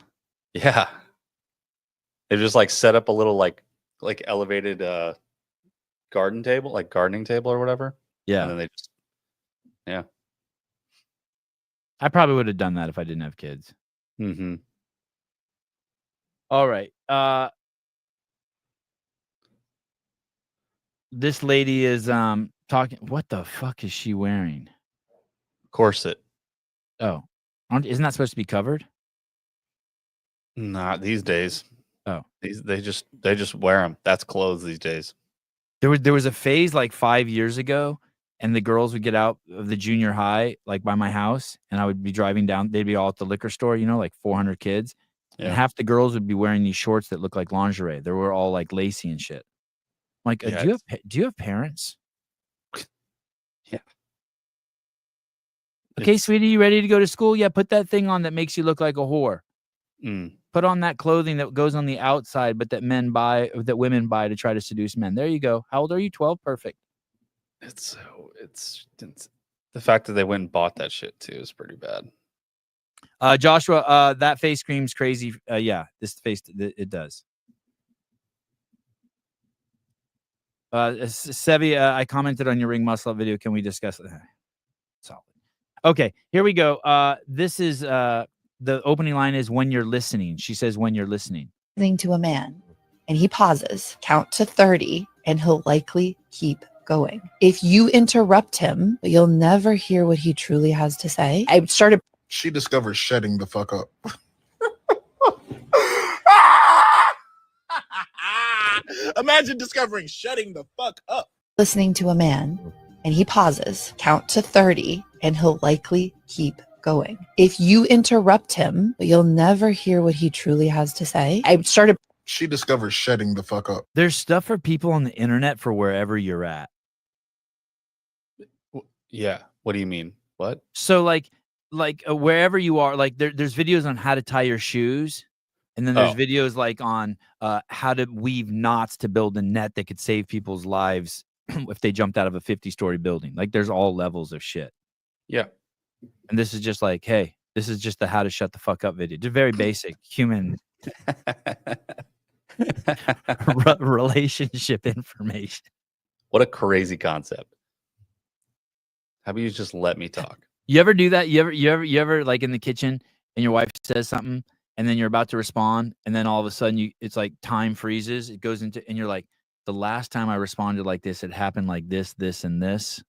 Yeah. They just like set up a little like elevated gardening table or whatever. Yeah. And then they just I probably would have done that if I didn't have kids. Mm-hmm. All right. This lady is talking. What the fuck is she wearing? Corset. Oh, isn't that supposed to be covered? Not these days. Oh, they just wear them. That's clothes these days. There was a phase like 5 years ago, and the girls would get out of the junior high, like by my house, and I would be driving down. They'd be all at the liquor store, like 400 kids. Yeah. And half the girls would be wearing these shorts that look like lingerie. They were all like lacy and shit. I'm like, do you have parents? Yeah. Okay, sweetie, you ready to go to school? Yeah, put that thing on that makes you look like a whore. Put on that clothing that goes on the outside, but that women buy to try to seduce men. There you go. How old are you? 12? Perfect. It's the fact that they went and bought that shit too is pretty bad. Joshua, that face screams crazy. Yeah, this face, it does. Sevi, I commented on your ring muscle up video. Can we discuss it? Solid. Okay, here we go. This is the opening line is when you're listening. She says when you're listening. Listening to a man, and he pauses, count to 30, and he'll likely keep going. If you interrupt him, you'll never hear what he truly has to say. She discovered shutting the fuck up. Imagine discovering shutting the fuck up. Listening to a man, and he pauses, count to 30, and he'll likely keep going. If you interrupt him, you'll never hear what he truly has to say. She discovered shutting the fuck up. There's stuff for people on the internet for wherever you're at. Yeah. What do you mean? What? So like wherever you are, like there's videos on how to tie your shoes. And then there's videos like on how to weave knots to build a net that could save people's lives if they jumped out of a 50-story building. Like there's all levels of shit. Yeah. And this is just like, hey, this is just the how to shut the fuck up video. Just very basic human relationship information. What a crazy concept. How about you just let me talk? You ever do that? You ever like in the kitchen and your wife says something and then you're about to respond, and then all of a sudden it's like time freezes. It goes into, and you're like, the last time I responded like this, it happened like this, this, and this.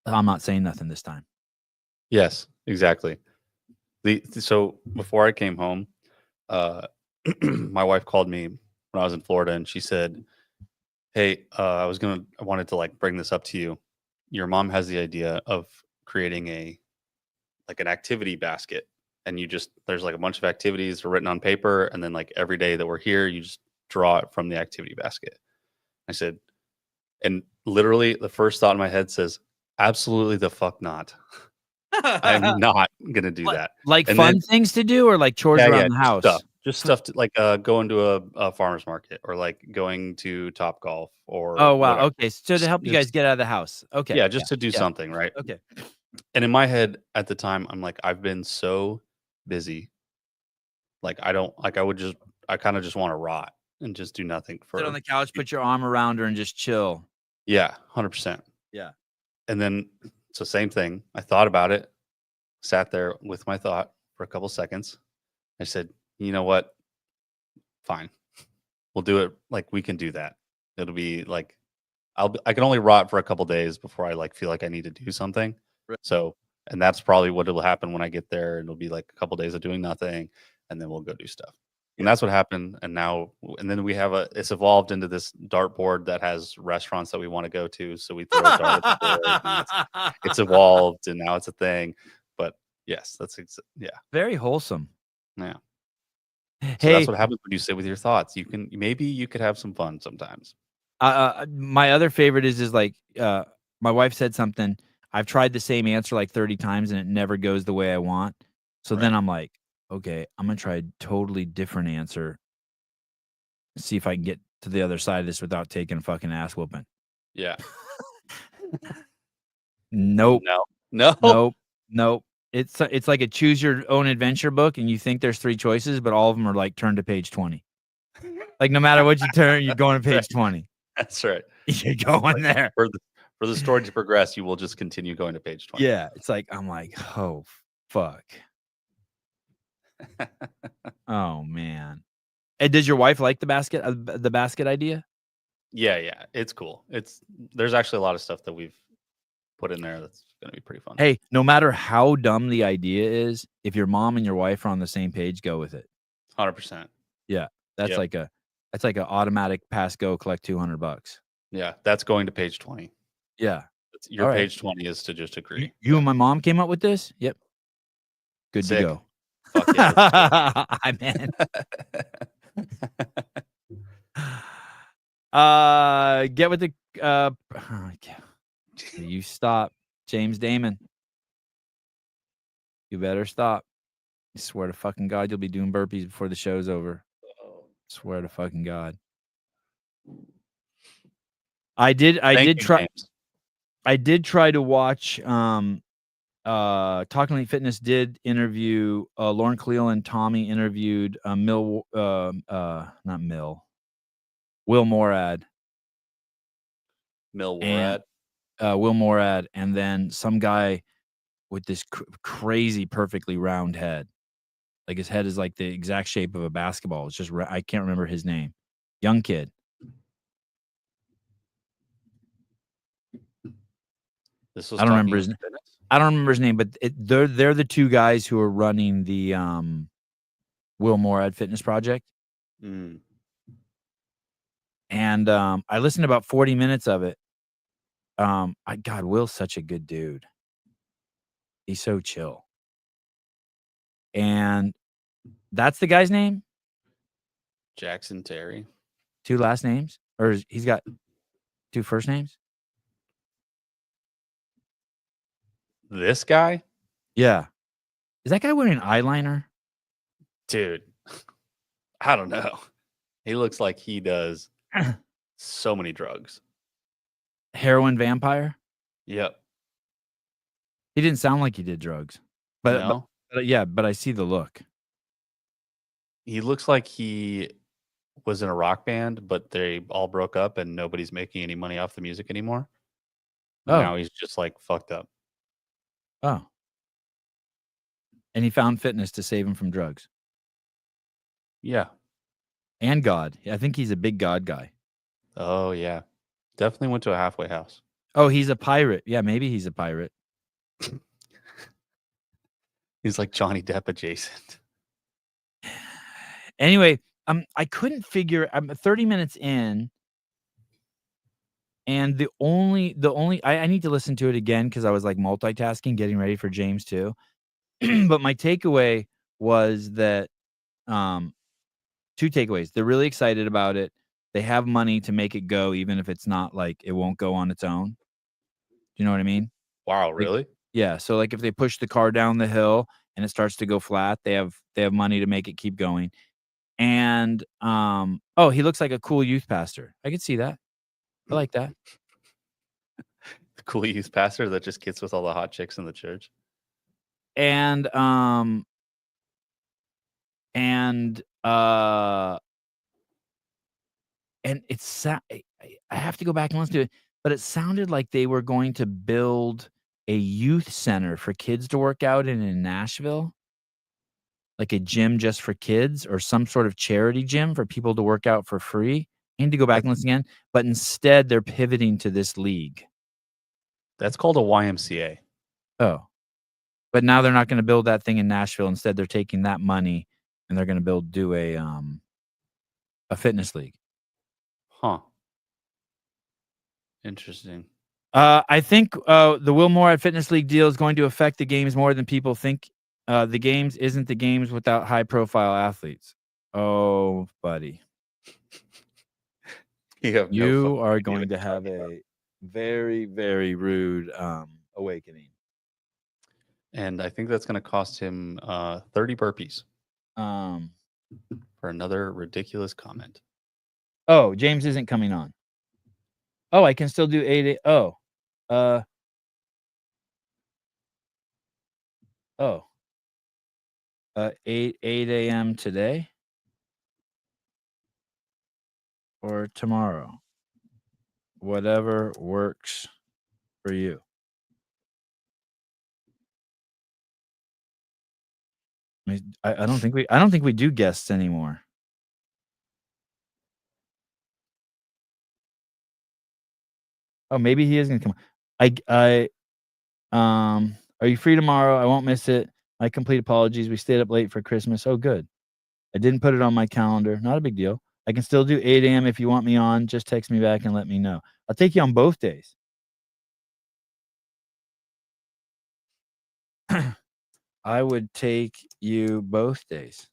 I'm not saying nothing this time. Yes, exactly. So before I came home, my wife called me when I was in Florida, and she said, "Hey, I wanted to like bring this up to you. Your mom has the idea of creating an activity basket, and there's like a bunch of activities written on paper, and then like every day that we're here, you just draw it from the activity basket." I said, and literally the first thought in my head says, "Absolutely the fuck not." I'm not gonna do that. Like And fun then- things to do, or like chores around the house. Just stuff to like going to a farmer's market, or like going to Top Golf, or Oh wow. whatever. Okay, so to help you guys get out of the house. Okay. Yeah, just to do something, right? Okay. And in my head at the time, I'm like, I've been so busy. Like I kind of just want to rot and just do nothing for. Sit on the couch, put your arm around her, and just chill. Yeah, 100%. Yeah. And then it's the same thing. I thought about it, sat there with my thought for a couple seconds. I said, you know what? Fine. We'll do it. Like we can do that. It'll be like, I can only rot for a couple days before I like feel like I need to do something. Right. So, and that's probably what will happen when I get there. It'll be like a couple days of doing nothing, and then we'll go do stuff. And that's what happened. And then we have it's evolved into this dartboard that has restaurants that we want to go to. So we throw a dart at the board, and it's evolved, and now it's a thing. But yes, yeah. Very wholesome. Yeah. Hey, So that's what happens when you sit with your thoughts. Maybe you could have some fun sometimes. My other favorite is like my wife said something. I've tried the same answer like 30 times and it never goes the way I want. So then I'm like, okay, I'm gonna try a totally different answer. See if I can get to the other side of this without taking a fucking ass whooping. Yeah. Nope. No. Nope. It's like a choose your own adventure book, and you think there's 3 choices, but all of them are like turn to page 20. Like no matter what you turn, you're going to page 20. That's right. You're going there. For the story to progress, you will just continue going to page 20. Yeah, it's like I'm like, oh fuck. Oh man. And does your wife like the basket idea? Yeah, it's cool. There's actually a lot of stuff that we've put in there that's going to be pretty fun. Hey, no matter how dumb the idea is, if your mom and your wife are on the same page, go with it. 100%. Yeah, that's like an automatic pass go, collect $200. Yeah, that's going to page 20. Yeah, your page 20 is to just agree. You and my mom came up with this. Yep, good Sick. to go. Fuck yeah. I'm in. Get with the you stop, James Damon. You better stop. I swear to fucking God, you'll be doing burpees before the show's over. Swear to fucking God. I did try to watch Talking Elite Fitness did interview Lauren Cleal, and Tommy interviewed Will Morad. Will Morad, and then some guy with this crazy perfectly round head. Like his head is like the exact shape of a basketball. It's just I can't remember his name. Young kid. I don't remember his name. I don't remember his name, but they're the 2 guys who are running the Will Morad Fitness Project. Mm. And I listened to about 40 minutes of it. God, Will's such a good dude. He's so chill. And that's the guy's name? Jackson Terry. 2 last names? Or he's got 2 first names? This guy? Yeah. Is that guy wearing eyeliner? Dude, I don't know. He looks like he does so many drugs. Heroin vampire? Yep. He didn't sound like he did drugs. But I see the look. He looks like he was in a rock band, but they all broke up and nobody's making any money off the music anymore. Oh. Now he's just like fucked up. Oh. And he found fitness to save him from drugs. Yeah. and God. I think he's a big God guy. Oh yeah. Definitely went to a halfway house. Oh, he's a pirate. Yeah, maybe he's a pirate. He's like Johnny Depp adjacent. Anyway, I couldn't figure. I'm 30 minutes in, and the only I need to listen to it again because I was like multitasking, getting ready for James too. But my takeaway was that two takeaways. They're really excited about it. They have money to make it go, even if it's not like it won't go on its own. Do you know what I mean? Wow, Like, really? yeah. So like if they push the car down the hill and it starts to go flat, they have money to make it keep going. And oh, he looks like a cool youth pastor. I could see that. I like that. The cool youth pastor that just gets with all the hot chicks in the church. And it's I have to go back and listen to it, but it sounded like they were going to build a youth center for kids to work out in Nashville. Like a gym just for kids or some sort of charity gym for people to work out for free. I need to go back and listen again, but instead they're pivoting to this league. That's called a YMCA. Oh. But now they're not going to build that thing in Nashville. Instead, they're taking that money and they're going to do a fitness league. Huh. Interesting. I think the Will Morad Fitness League deal is going to affect the games more than people think. The games isn't the games without high-profile athletes. Oh, buddy. You are going to have a very, very rude awakening. And I think that's going to cost him 30 burpees for another ridiculous comment. Oh, James isn't coming on. Oh, I can still do 8 8 a.m. today or tomorrow. Whatever works for you. I don't think we do guests anymore. Oh, maybe he is gonna come. Are you free tomorrow? I won't miss it. My complete apologies. We stayed up late for Christmas. Oh, good. I didn't put it on my calendar. Not a big deal. I can still do 8 a.m. if you want me on. Just text me back and let me know. I'll take you on both days. I would take you both days.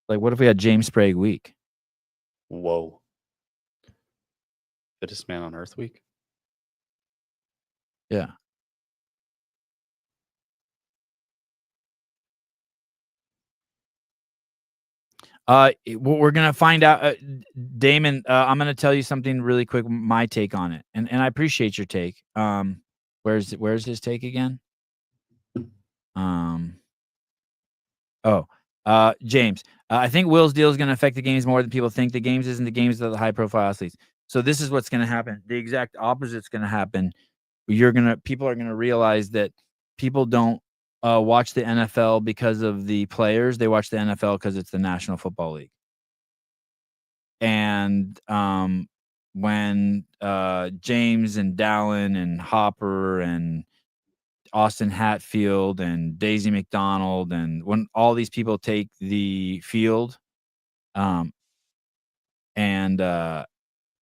Like, what if we had James Sprague week? Whoa. Fittest man on earth week? Yeah. We're gonna find out, Damon. I'm gonna tell you something really quick. My take on it, and I appreciate your take. Where's his take again? James. I think Will's deal is gonna affect the games more than people think. The games isn't the games of the high profile athletes. So this is what's gonna happen. The exact opposite's gonna happen. People are gonna realize that people don't watch the NFL because of the players. They watch the NFL because it's the National Football League. And when James and Dallin and Hopper and Austin Hatfield and Daisy McDonald and when all these people take the field, and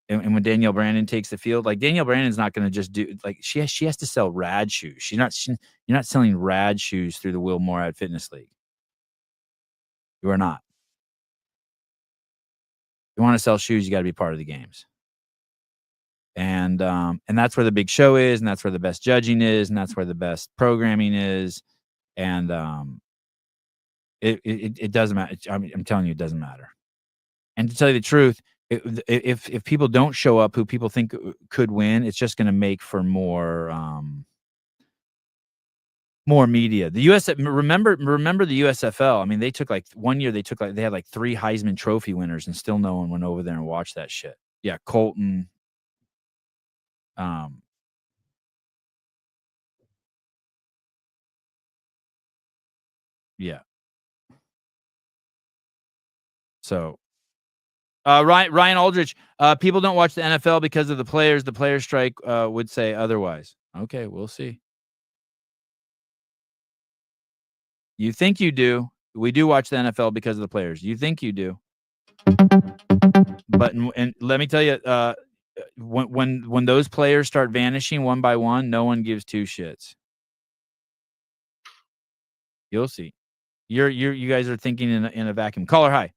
when Danielle Brandon takes the field, like Danielle Brandon's not going to just do like she has to sell rad shoes. You're not selling rad shoes through the Will Morad Fitness League. You are not. You want to sell shoes, you got to be part of the games. And that's where the big show is, and that's where the best judging is, and that's where the best programming is. And it doesn't matter. I'm telling you, it doesn't matter. And to tell you the truth, if people don't show up who people think could win, it's just going to make for more media. The US remember the USFL. I mean, they took like 1 year. They had like 3 Heisman Trophy winners, and still no one went over there and watched that shit. Yeah, Colton. Yeah. So, Ryan Aldrich, people don't watch the NFL because of the players. The players' strike would say otherwise. Okay, we'll see. You think you do. We do watch the NFL because of the players. You think you do. But and let me tell you, when those players start vanishing one by one, no one gives two shits. You'll see. You guys are thinking in a vacuum. Caller, hi.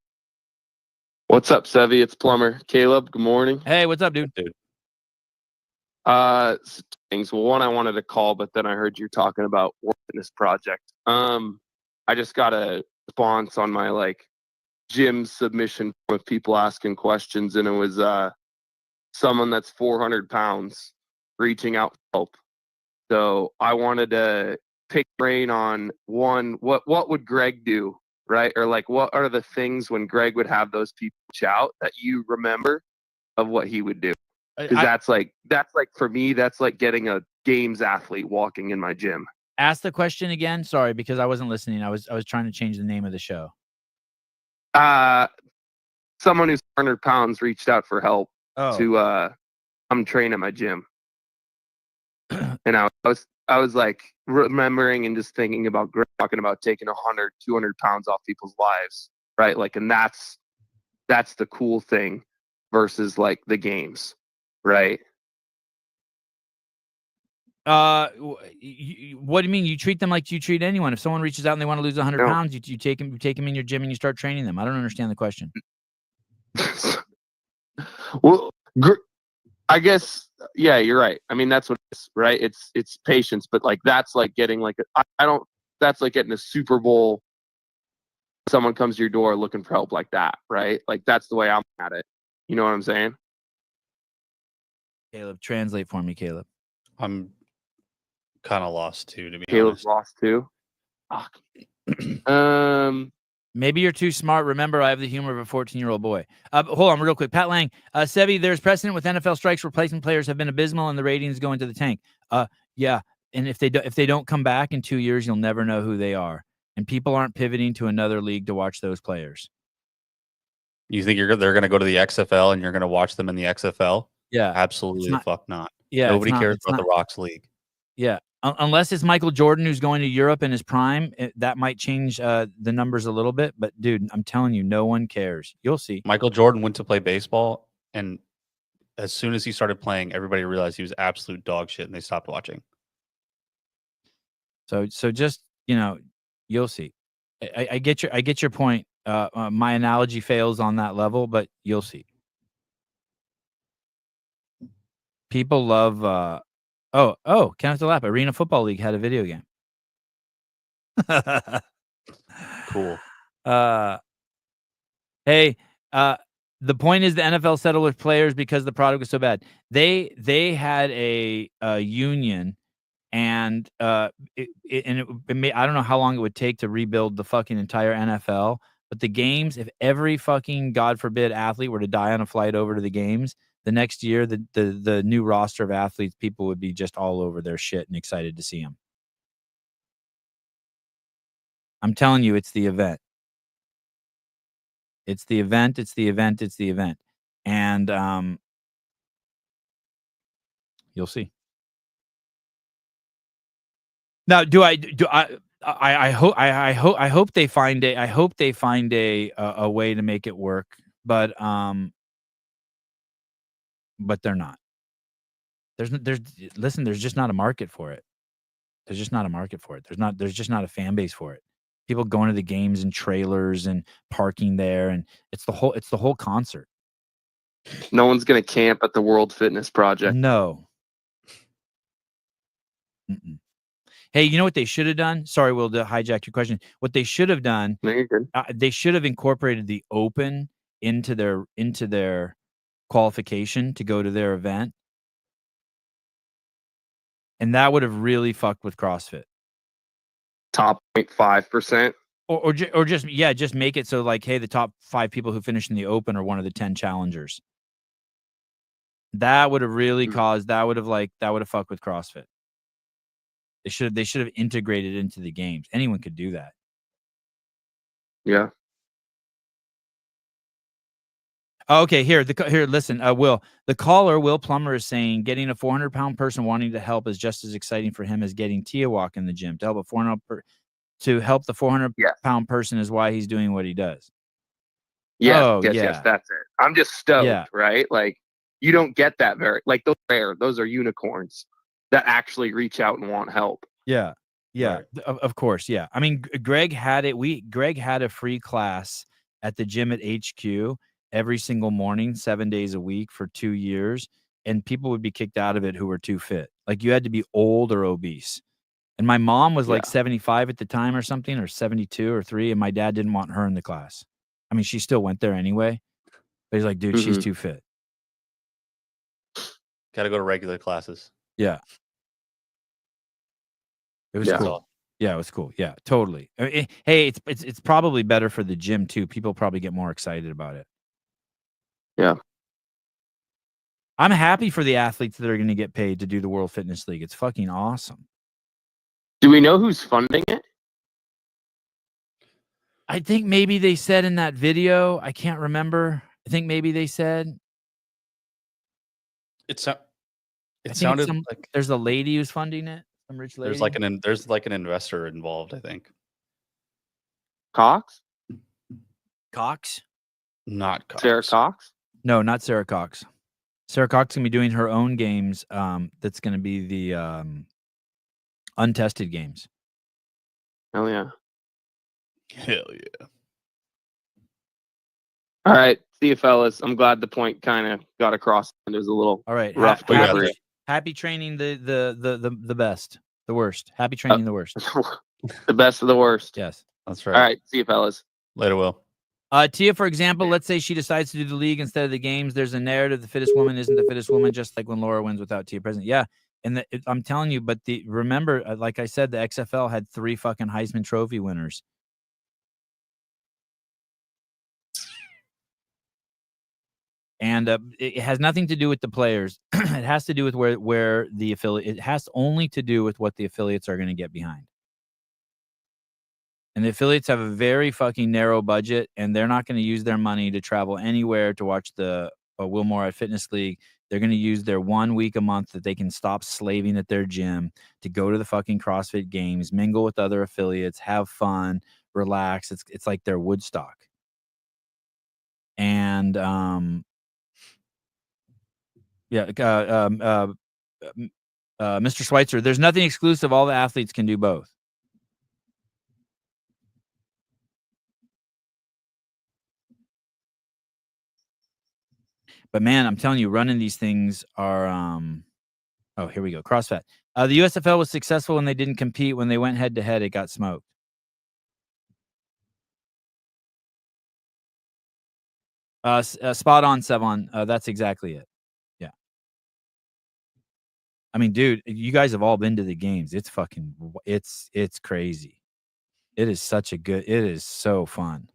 What's up, Sevy? It's Plumber. Caleb, good morning. Hey, what's up, dude? Things. Well, one, I wanted to call, but then I heard you talking about Fitness Project. I just got a response on my gym submission with people asking questions, and it was someone that's 400 pounds reaching out for help. So I wanted to pick brain on one, what would Greg do, right? Or what are the things when Greg would have those people shout that you remember of what he would do? Because that's for me, that's like getting a games athlete walking in my gym. Ask the question again. Sorry, because I wasn't listening. I was trying to change the name of the show. Someone who's 400 pounds reached out for help to come train at my gym. And I was like remembering and just thinking about Greg talking about taking 100, 200 pounds off people's lives, right? And that's the cool thing versus the games, right? What do you mean? You treat them like you treat anyone. If someone reaches out and they want to lose 100 pounds, you take them in your gym and you start training them. I don't understand the question. Well, I guess, yeah, you're right. I mean, that's what it's, right? It's patience, but that's like getting that's like getting a Super Bowl. Someone comes to your door looking for help like that, right? That's the way I'm at it. You know what I'm saying? Caleb, translate for me, Caleb. I'm kind of lost too, to be Caleb's honest. lost too. Maybe you're too smart. Remember, I have the humor of a 14-year-old boy. Hold on real quick. Pat Lang. Sevy, there's precedent with NFL strikes. Replacement players have been abysmal and the ratings go into the tank. Yeah. And if they don't come back in 2 years, you'll never know who they are. And people aren't pivoting to another league to watch those players. You think they're going to go to the XFL and you're going to watch them in the XFL? Yeah. Absolutely the fuck not. Yeah. Nobody cares about the Rocks League. Yeah. Unless it's Michael Jordan who's going to Europe in his prime, that might change the numbers a little bit. But, dude, I'm telling you, no one cares. You'll see. Michael Jordan went to play baseball, and as soon as he started playing, everybody realized he was absolute dog shit, and they stopped watching. So just, you'll see. I get your point. My analogy fails on that level, but you'll see. People love Count the Lap. Arena Football League had a video game. Cool. Hey, the point is the NFL settled with players because the product was so bad. They had a union, and I don't know how long it would take to rebuild the fucking entire NFL. But the games, if every fucking, God forbid, athlete were to die on a flight over to the games, the next year, the new roster of athletes, people would be just all over their shit and excited to see them. I'm telling you, it's the event. It's the event. It's the event. It's the event. And you'll see. Now, I hope they find a way to make it work, but they're not. There's just not a market for it. There's just not a market for it. There's just not a fan base for it. People going to the games in trailers and parking there, and it's the whole concert. No one's gonna camp at the World Fitness Project. No. Mm-mm. Hey, you know what they should have done? Sorry, Will, to hijack your question. What they should have done, No, you're good. They should have incorporated the Open into their qualification to go to their event. And that would have really fucked with CrossFit. Top 0.5%. Or just make it so hey, the top 5 people who finish in the Open are one of the 10 challengers. That would have really that would have fucked with CrossFit. They should have integrated into the games. Anyone could do that. Yeah. Oh, okay, here, listen, Will. The caller, Will Plummer, is saying getting a 400-pound person wanting to help is just as exciting for him as getting Tia Walk in the gym. To help the 400-pound person is why he's doing what he does. Yes, Oh, yes, yeah. yes, that's it. I'm just stoked, Yeah. right? Like, you don't get that those are rare. Those are unicorns that actually reach out and want help. Yeah. Yeah. Right. Of course. Yeah. I mean, Greg had it. Greg had a free class at the gym at HQ every single morning, 7 days a week for 2 years. And people would be kicked out of it who were too fit. Like, you had to be old or obese. And my mom was like 75 at the time or something, or 72 or 3. And my dad didn't want her in the class. I mean, she still went there anyway. But he's like, dude, she's too fit. Got to go to regular classes. Yeah. It was cool. Yeah, it was cool. Yeah, totally. I mean, hey, it's probably better for the gym too. People probably get more excited about it. Yeah. I'm happy for the athletes that are going to get paid to do the World Fitness League. It's fucking awesome. Do we know who's funding it? I think maybe they said in that video. I can't remember. I think maybe they said. It sounded like there's a lady who's funding it. Some rich lady. There's like an investor involved, I think. Cox? Not Cox. Sarah Cox? No, not Sarah Cox. Sarah Cox is going to be doing her own games. That's going to be the untested games. Hell yeah. Hell yeah. All right. See you, fellas. I'm glad the point kind of got across. And it was a little rough delivery. Happy training the best. The worst. Happy training the worst. The best of the worst. Yes. That's right. All right. See you, fellas. Later, Will. Tia, for example, let's say she decides to do the league instead of the games. There's a narrative: the fittest woman isn't the fittest woman, just like when Laura wins without Tia present. Yeah, and I'm telling you, but remember, like I said, the XFL had 3 fucking Heisman Trophy winners. And it has nothing to do with the players. It has to do with where the affiliate. It has only to do with what the affiliates are going to get behind. And the affiliates have a very fucking narrow budget, and they're not going to use their money to travel anywhere to watch the Will Morad Fitness League. They're going to use their 1 week a month that they can stop slaving at their gym to go to the fucking CrossFit Games, mingle with other affiliates, have fun, relax. It's like their Woodstock. And Mr. Schweitzer, there's nothing exclusive. All the athletes can do both. But man, I'm telling you, running these things are oh, here we go. CrossFit. The USFL was successful when they didn't compete. When they went head to head, it got smoked. Spot on, Sevon. That's exactly it. Yeah. I mean, dude, you guys have all been to the games. It's fucking, it's crazy. It is so fun.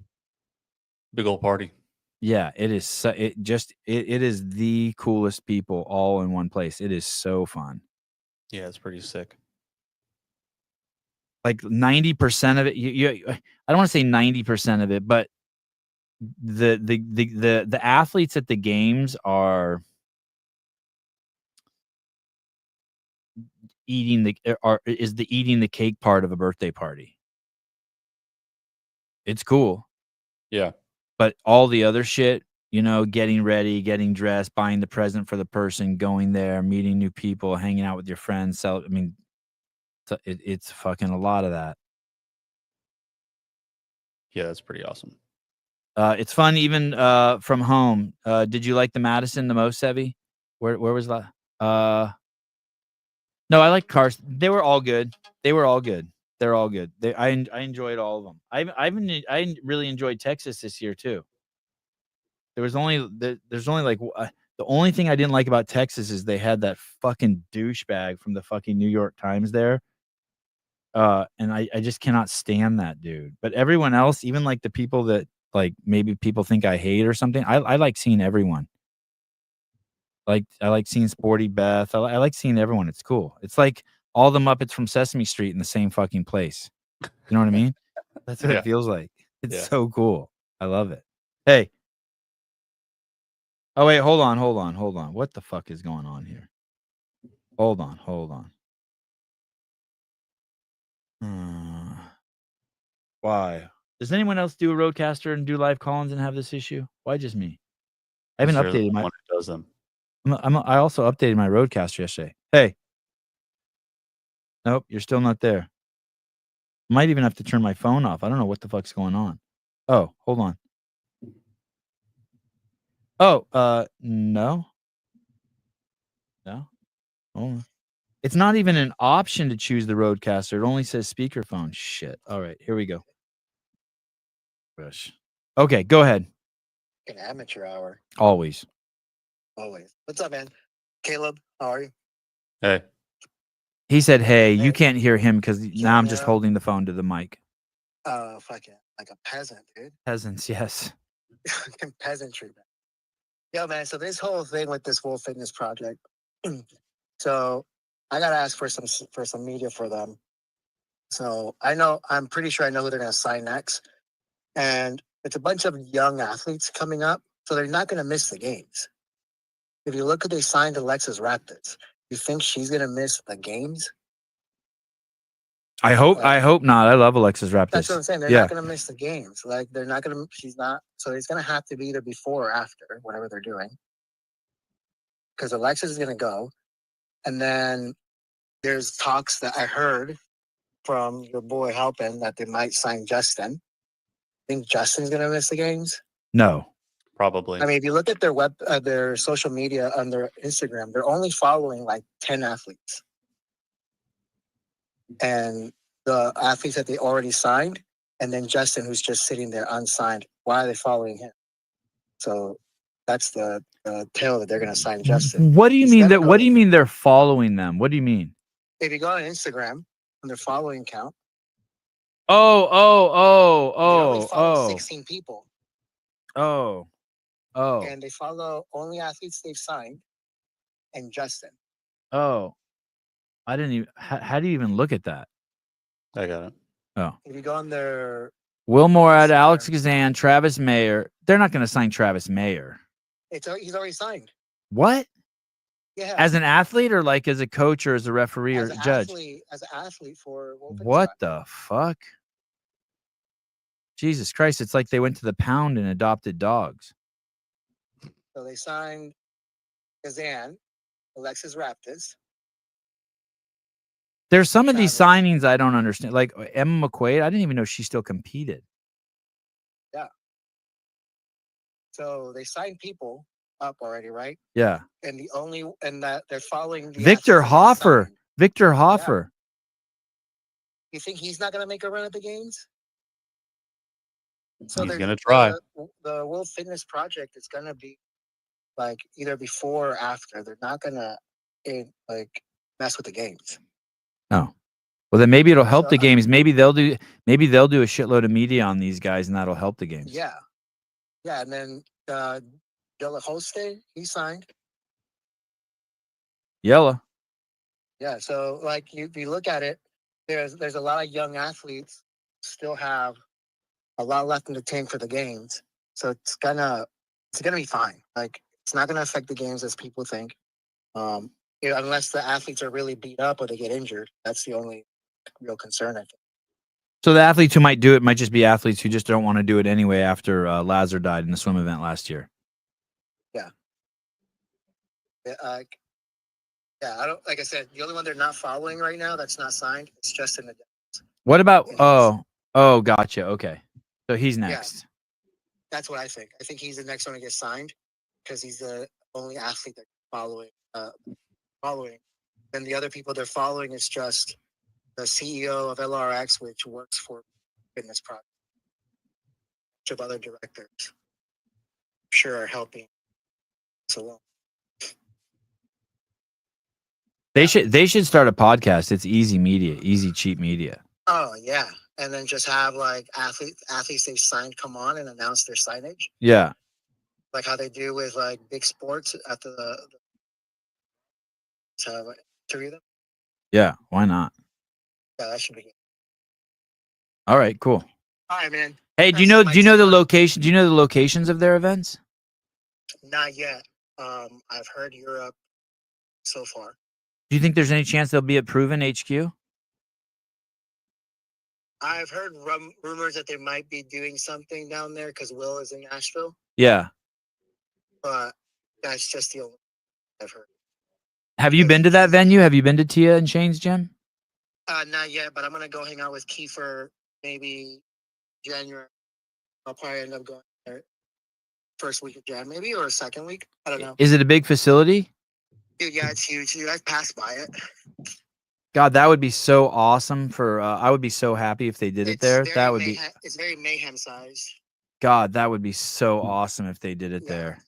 Big old party. Yeah, it is. It is the coolest people all in one place. It is so fun. Yeah, it's pretty sick. Like 90% of it. I don't want to say 90% of it, but the athletes at the games are eating the cake part of a birthday party. It's cool. Yeah. But all the other shit, getting ready, getting dressed, buying the present for the person, going there, meeting new people, hanging out with your friends. It's fucking a lot of that. Yeah, that's pretty awesome. It's fun even from home. Did you like the Madison the most, Sevy? Where was that? No, I like cars. They were all good. They're all good. I enjoyed all of them. I really enjoyed Texas this year too. There's only like the only thing I didn't like about Texas is they had that fucking douchebag from the fucking New York Times there. And I just cannot stand that dude. But everyone else, even like the people that like maybe people think I hate or something, I like seeing everyone. Like I like seeing Sporty Beth. I like seeing everyone. It's cool. It's like all the Muppets from Sesame Street in the same fucking place. You know what I mean? That's what it feels like. It's Yeah. so cool. I love it. Hey. Oh wait, hold on. What the fuck is going on here? Hold on. Why? Does anyone else do a roadcaster and do live call-ins and have this issue? Why just me? I haven't You're the updated my. one who does them. I also updated my roadcaster yesterday. Hey. Nope, you're still not there. Might even have to turn my phone off. I don't know what the fuck's going on. Oh, hold on. Oh, no. No. Hold on. It's not even an option to choose the roadcaster. It only says speakerphone. Shit. All right, here we go. Gosh. Okay, go ahead. An amateur hour. Always. What's up, man? Caleb, how are you? Hey. He said, hey, you can't hear him because now I'm just Yeah. holding the phone to the mic. Fucking like a peasant, dude. Peasants, yes. Fucking peasantry, man. Yo, man, so this whole thing with this World Fitness project. So I gotta ask for some media for them. So I'm pretty sure I know who they're gonna sign next. And it's a bunch of young athletes coming up, so they're not gonna miss the games. If you look at they signed Alexis Raptors, you think she's gonna miss the games? I hope not. I love Alexis Raptors. That's what I'm saying. They're not going to miss the games. Like they're not going to. She's not. So it's going to have to be either before or after whatever they're doing. Because Alexis is going to go, and then there's talks that I heard from your boy helping that they might sign Justin. I think Justin's going to miss the games. No. Probably. I mean, if you look at their social media on their Instagram, they're only following like 10 athletes. And the athletes that they already signed, and then Justin, who's just sitting there unsigned. Why are they following him? So that's the tale that they're going to sign Justin. What do you mean that? What do you mean they're following them? What do you mean? If you go on Instagram on their following count, they only follow 16 people. And they follow only athletes they've signed, and Justin. I didn't even. How do you even look at that? I got it. Oh. If you go on their Will Morad, Alex Gazan, Travis Mayer. They're not going to sign Travis Mayer. He's already signed. What? Yeah. As an athlete or like as a coach or as a referee or judge? As an athlete for What the fuck? Jesus Christ. It's like they went to the pound and adopted dogs. So they signed Gazan, Alexis Raptors. There's some of these signings I don't understand. Like Emma McQuaid, I didn't even know she still competed. Yeah. So they signed people up already, right? Yeah. And that they're following Victor Hoffer. Victor Hoffer. You think he's not going to make a run at the games? So he's going to try. The World Fitness Project is going to be like either before or after. They're not going to mess with the games. Oh. Well, then maybe it'll help the games. Maybe they'll do a shitload of media on these guys, and that'll help the games. Yeah, yeah. And then Yella Hoste, he signed. Yella. Yeah. So like you look at it, there's a lot of young athletes still have a lot left in the tank for the games. So it's gonna be fine. Like it's not gonna affect the games as people think. Unless the athletes are really beat up or they get injured. That's the only real concern, I think. So the athletes who might do it might just be athletes who just don't want to do it anyway after Lazar died in the swim event last year. Yeah. Yeah. I don't. Like I said, the only one they're not following right now that's not signed is Justin. What about? Oh, gotcha. Okay, so he's next. Yeah. That's what I think. I think he's the next one to get signed because he's the only athlete they're following. Then the other people they're following is just the CEO of LRX, which works for Fitness Project. A bunch of other directors, I'm sure, are helping us along. They should start a podcast. It's easy media, easy cheap media. Oh yeah, and then just have like athletes they signed come on and announce their signage. Yeah, like how they do with like big sports at interview them. Yeah, why not? Yeah, that should be good. All right, cool. All right, man. Hey, do you know the location? Do you know the locations of their events? Not yet. I've heard Europe so far. Do you think there's any chance they'll be at Proven HQ? I've heard rumors that they might be doing something down there because Will is in Nashville, Yeah. but that's just the only I've heard. Have you been to that venue? Have you been to Tia and Shane's gym? Not yet, but I'm gonna go hang out with Kiefer maybe January. I'll probably end up going there first week of Jan, maybe, or second week. I don't know. Is it a big facility? Dude, yeah, it's huge. Dude, I've passed by it. God, that would be so awesome for. I would be so happy if they did it there. That would be. It's very mayhem sized. God, that would be so awesome if they did it there.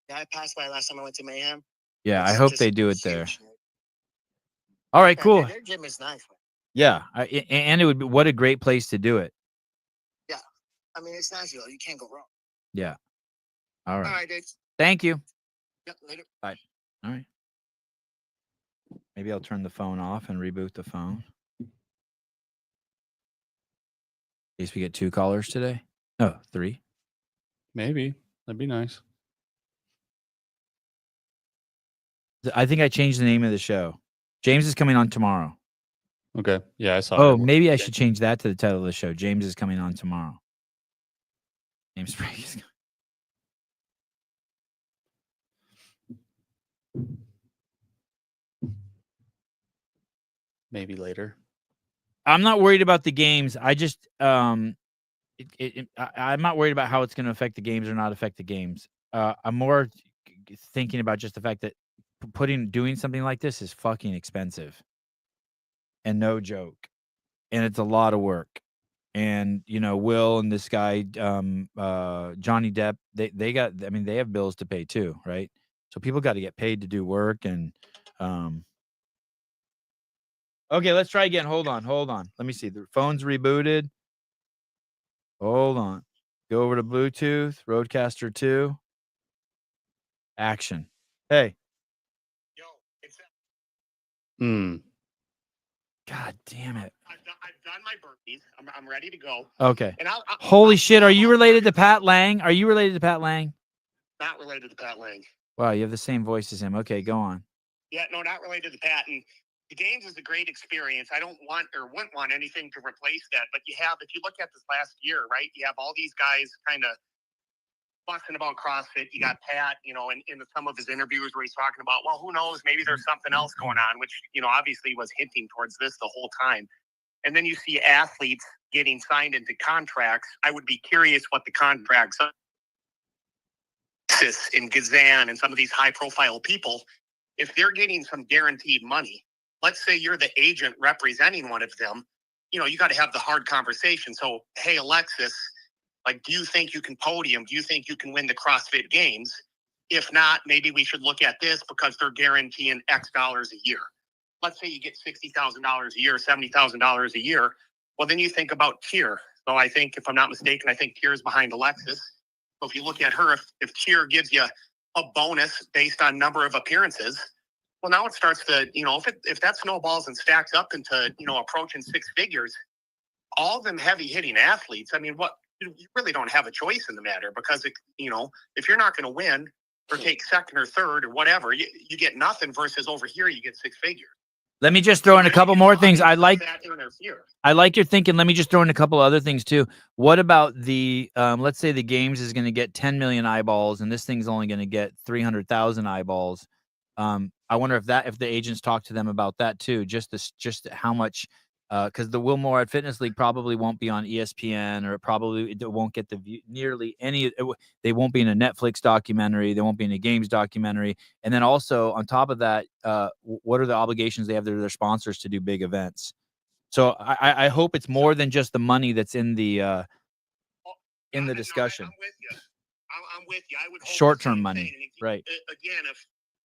Yeah, I passed by last time I went to Mayhem. Yeah, I It's hope just they do it there. huge. All right, Yeah, cool. Their gym is nice, man. Yeah, and it would be what a great place to do it. Yeah, I mean it's Nashville. You can't go wrong. Yeah. All All right. right, dude. Thank you. Yep, later. Bye. All right. Maybe I'll turn the phone off and reboot the phone. At least we get 2 callers today. Oh, 3. Maybe. That'd be nice. I think I changed the name of the show. James is coming on tomorrow. Okay. Yeah, I saw Oh, it. maybe I should change that to the title of the show. James is coming on tomorrow. James Sprague is Maybe later. I'm not worried about the games. I just I'm not worried about how it's going to affect the games or not affect the games. I'm more thinking about just the fact that doing something like this is fucking expensive and no joke, and it's a lot of work. And Will and this guy Johnny Depp, they got, I mean, they have bills to pay too, right? So people got to get paid to do work. And okay, let's try again. Hold on. Let me see. The phone's rebooted. Hold on. Go over to Bluetooth, Roadcaster 2. Action. Hey. Yo, it's God damn it. I've done my burpees. I'm ready to go. Okay. And Holy shit. Are you related to Pat Lang? Are you related to Pat Lang? Not related to Pat Lang. Wow, you have the same voice as him. Okay, go on. Yeah, no, not related to Pat. And the games is a great experience. I don't want or wouldn't want anything to replace that. But if you look at this last year, right, you have all these guys kind of fussing about CrossFit. You got Pat, in some of his interviews where he's talking about, well, who knows, maybe there's something else going on, which, obviously was hinting towards this the whole time. And then you see athletes getting signed into contracts. I would be curious what the contracts are. In Gazan and some of these high profile people, if they're getting some guaranteed money, let's say you're the agent representing one of them, you got to have the hard conversation. So, hey, Alexis, do you think you can podium? Do you think you can win the CrossFit Games? If not, maybe we should look at this because they're guaranteeing X dollars a year. Let's say you get $60,000 a year, $70,000 a year. Well, then you think about Tier. So I think, if I'm not mistaken, I think Tier is behind Alexis. So if you look at her, if Tier gives you a bonus based on number of appearances, well, now it starts to, if that snowballs and stacks up into, approaching 6 figures, all of them heavy hitting athletes. I mean, you really don't have a choice in the matter because, if you're not going to win or take second or third or whatever, you get nothing versus over here, you get 6 figures. Let me just throw in a couple more things. I like your thinking. Let me just throw in a couple other things too. What about the, let's say the games is going to get 10 million eyeballs and this thing's only going to get 300,000 eyeballs. I wonder if the agents talk to them about that too, just how much, because the Will Moorhead Fitness League probably won't be on ESPN, or it won't get the view, nearly any. They won't be in a Netflix documentary. They won't be in a games documentary. And then also on top of that, what are the obligations they have to their sponsors to do big events? So I hope it's more than just the money that's in the discussion. I'm with you. I'm with you. I would hope short-term money, right? Again,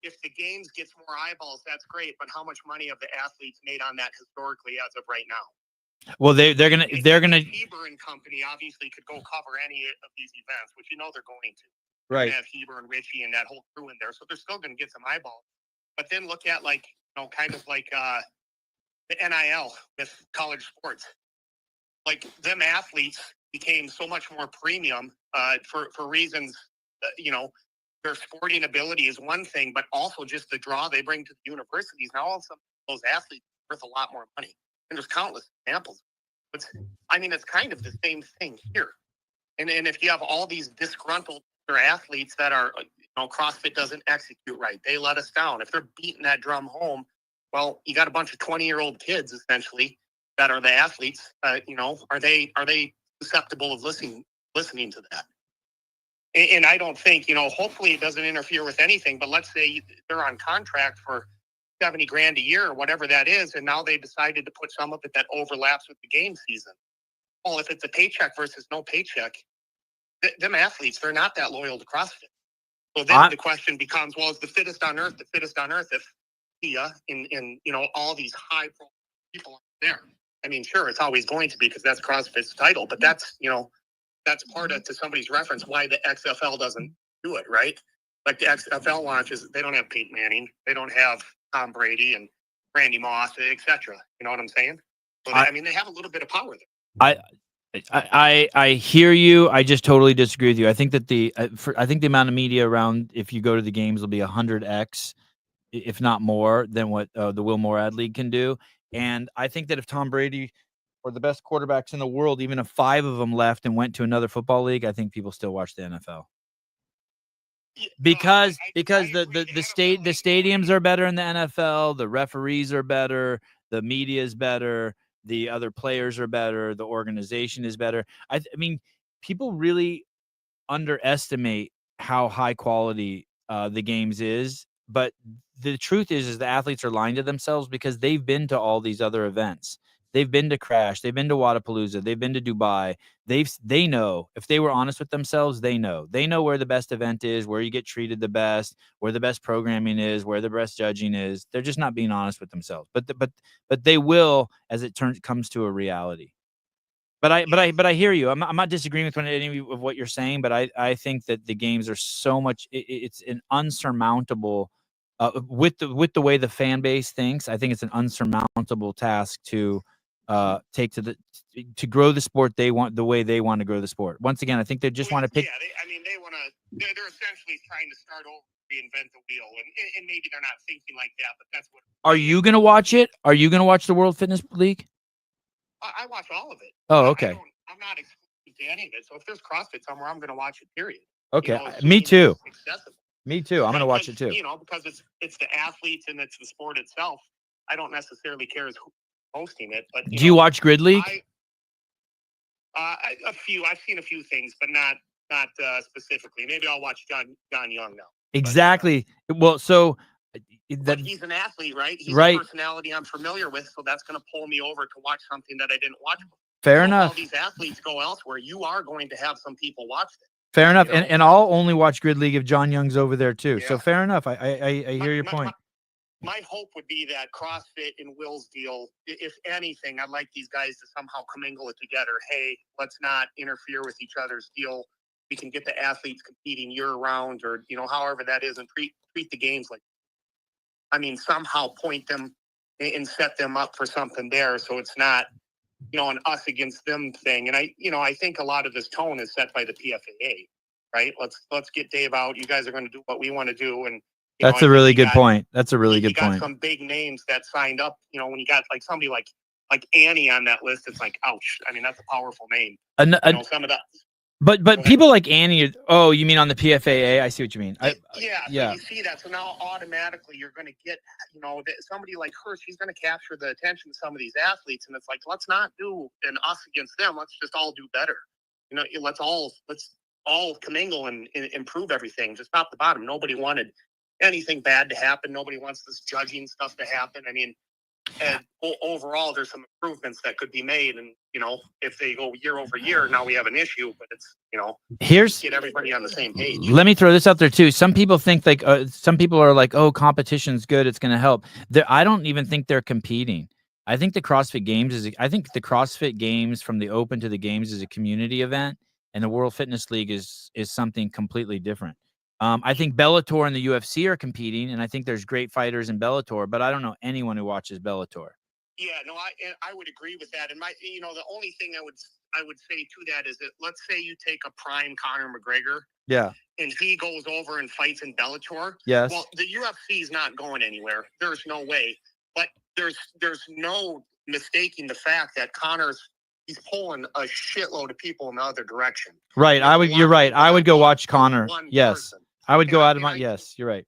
if the games gets more eyeballs, that's great. But how much money have the athletes made on that historically as of right now? Well, they're gonna Heber and company obviously could go cover any of these events, which they're going to. Right. They have Heber and Richie and that whole crew in there, so they're still going to get some eyeballs. But then look at kind of like the NIL with college sports. like them athletes became so much more premium for reasons, their sporting ability is one thing, but also just the draw they bring to the universities. Now all of a sudden those athletes are worth a lot more money. And there's countless examples. It's kind of the same thing here. And if you have all these disgruntled athletes that are, CrossFit doesn't execute right, they let us down. If they're beating that drum home, well, you got a bunch of 20-year-old kids essentially that are the athletes. Are they susceptible of listening to that? And I don't think, hopefully it doesn't interfere with anything. But let's say they're on contract for $70,000 a year or whatever that is, and now they decided to put some of it that overlaps with the game season. Well, if it's a paycheck versus no paycheck, them athletes, they're not that loyal to CrossFit. So then the question becomes, well, is the fittest on earth the fittest on earth if in all these high profile people there? I mean, sure, it's always going to be because that's CrossFit's title, but that's part of, to somebody's reference, why the XFL doesn't do it, right? Like the XFL launches, they don't have Peyton Manning, they don't have Tom Brady and Randy Moss, etc. You know what I'm saying? So they have a little bit of power there. I hear you. I just totally disagree with you. I think that I think the amount of media around, if you go to the games, will be 100x, if not more, than what the Will Morad League can do. And I think that if Tom Brady or the best quarterbacks in the world, even if 5 of them left and went to another football league, I think people still watch the NFL. Because the stadiums are better in the NFL, the referees are better, the media is better, the other players are better, the organization is better. I mean, people really underestimate how high quality the games is, but the truth is the athletes are lying to themselves because they've been to all these other events. They've been to Crash, they've been to Wadapalooza, they've been to Dubai. They know, if they were honest with themselves, they know where the best event is, where you get treated the best, where the best programming is, where the best judging is. They're just not being honest with themselves. But they will, as it comes to a reality. But I hear you. I'm not disagreeing with any of what you're saying, but I think that the games are so much. It's an unsurmountable with the way the fan base thinks. I think it's an unsurmountable task to take to grow the sport the way they want to grow the sport. Once again, I think they just want to pick. Yeah, they want to. They're essentially trying to start over, reinvent the wheel, and maybe they're not thinking like that, but that's what. Are you going to watch it? Are you going to watch the World Fitness League? I watch all of it. Oh, okay. I'm not exclusive to any of it. So if there's CrossFit somewhere, I'm going to watch it. Period. Okay, me too. Me too. I'm going to watch it too. Because it's the athletes and it's the sport itself. I don't necessarily care who's hosting it. But do you watch Grid League? A few. I've seen a few things, but not specifically. Maybe I'll watch John Young now. Exactly. Well, so. But he's an athlete, right? He's a personality I'm familiar with, so that's going to pull me over to watch something that I didn't watch before. Fair enough. All these athletes go elsewhere. You are going to have some people watch it. Fair enough. And I'll only watch Grid League if John Young's over there too. Yeah. So fair enough. I hear your point. My hope would be that CrossFit and Will's deal, if anything, I'd like these guys to somehow commingle it together. Hey, let's not interfere with each other's deal. We can get the athletes competing year round, or however that is, and treat the games like. Somehow point them and set them up for something there, so it's not, an us against them thing. And I think a lot of this tone is set by the PFAA, right? Let's get Dave out. You guys are going to do what we want to do, and that's a really good point. That's a really good point. Some big names that signed up. When you got like somebody like Annie on that list, it's like, ouch. That's a powerful name. Some of that. But people like Annie, you mean on the PFAA? I see what you mean. Yeah. So you see that. So now automatically you're going to get, somebody like her, she's going to capture the attention of some of these athletes. And it's like, let's not do an us against them. Let's just all do better. Let's all commingle and improve everything. Just top to bottom. Nobody wanted anything bad to happen. Nobody wants this judging stuff to happen. And overall, there's some improvements that could be made. And, if they go year over year, now we have an issue, but it's, get everybody on the same page. Let me throw this out there too. Some people think some people are like, oh, competition's good, it's going to help. I don't even think they're competing. I think the CrossFit Games from the Open to the Games is a community event, and the World Fitness League is something completely different. I think Bellator and the UFC are competing, and I think there's great fighters in Bellator, but I don't know anyone who watches Bellator. Yeah, no, I would agree with that. And the only thing I would say to that is that let's say you take a prime Conor McGregor. Yeah. And he goes over and fights in Bellator. Yes. Well, the UFC is not going anywhere. There's no way. But there's no mistaking the fact that he's pulling a shitload of people in the other direction. Right. You're right. I would go watch Conor. Yes. Person. I would go out of my. Yes, you're right.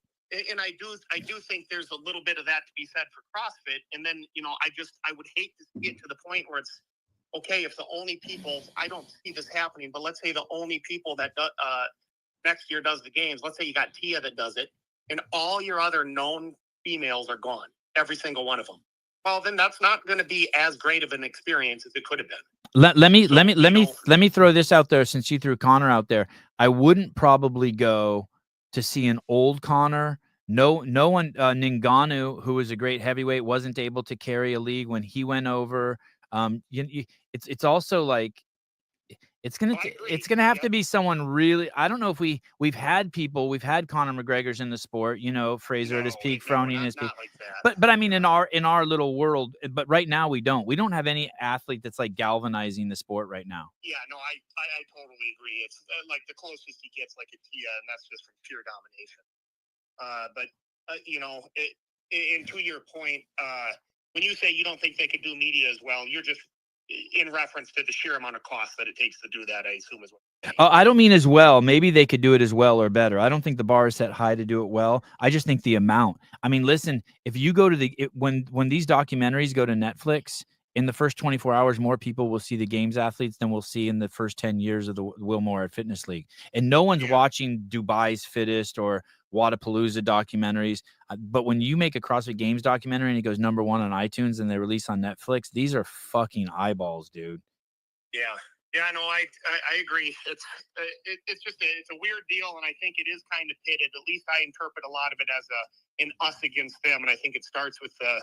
And I do think there's a little bit of that to be said for CrossFit. And then, I would hate to get to the point where it's okay if the only people, I don't see this happening, but let's say the only people that next year does the games, let's say you got Tia that does it, and all your other known females are gone, every single one of them. Well, then that's not going to be as great of an experience as it could have been. Let me throw this out there since you threw Conor out there. I wouldn't probably go to see an old Conor. No one, Ngannou, who was a great heavyweight, wasn't able to carry a league when he went over. It's also like it's gonna have to be someone really. I don't know if we've had Conor McGregor's in the sport. Fraser at his peak, Froning at his peak. Like but I mean in our little world. But right now we don't have any athlete that's like galvanizing the sport right now. Yeah, no, I totally agree. It's like the closest he gets, like a Tia, and that's just from pure domination. And to your point, when you say you don't think they could do media as well, you're just in reference to the sheer amount of cost that it takes to do that, I assume as well. I don't mean as well. Maybe they could do it as well or better. I don't think the bar is set high to do it well. I just think the amount. I mean, listen, if you go to when these documentaries go to Netflix, in the first 24 hours, more people will see the games athletes than we'll see in the first 10 years of the Wilmore Fitness League. And no one's watching Dubai's Fittest or Wadapalooza documentaries. But when you make a CrossFit Games documentary and it goes #1 on iTunes and they release on Netflix, these are fucking eyeballs, dude. Yeah. Yeah, no, I agree. It's just it's a weird deal, and I think it is kind of pitted. At least I interpret a lot of it as an us against them, and I think it starts with the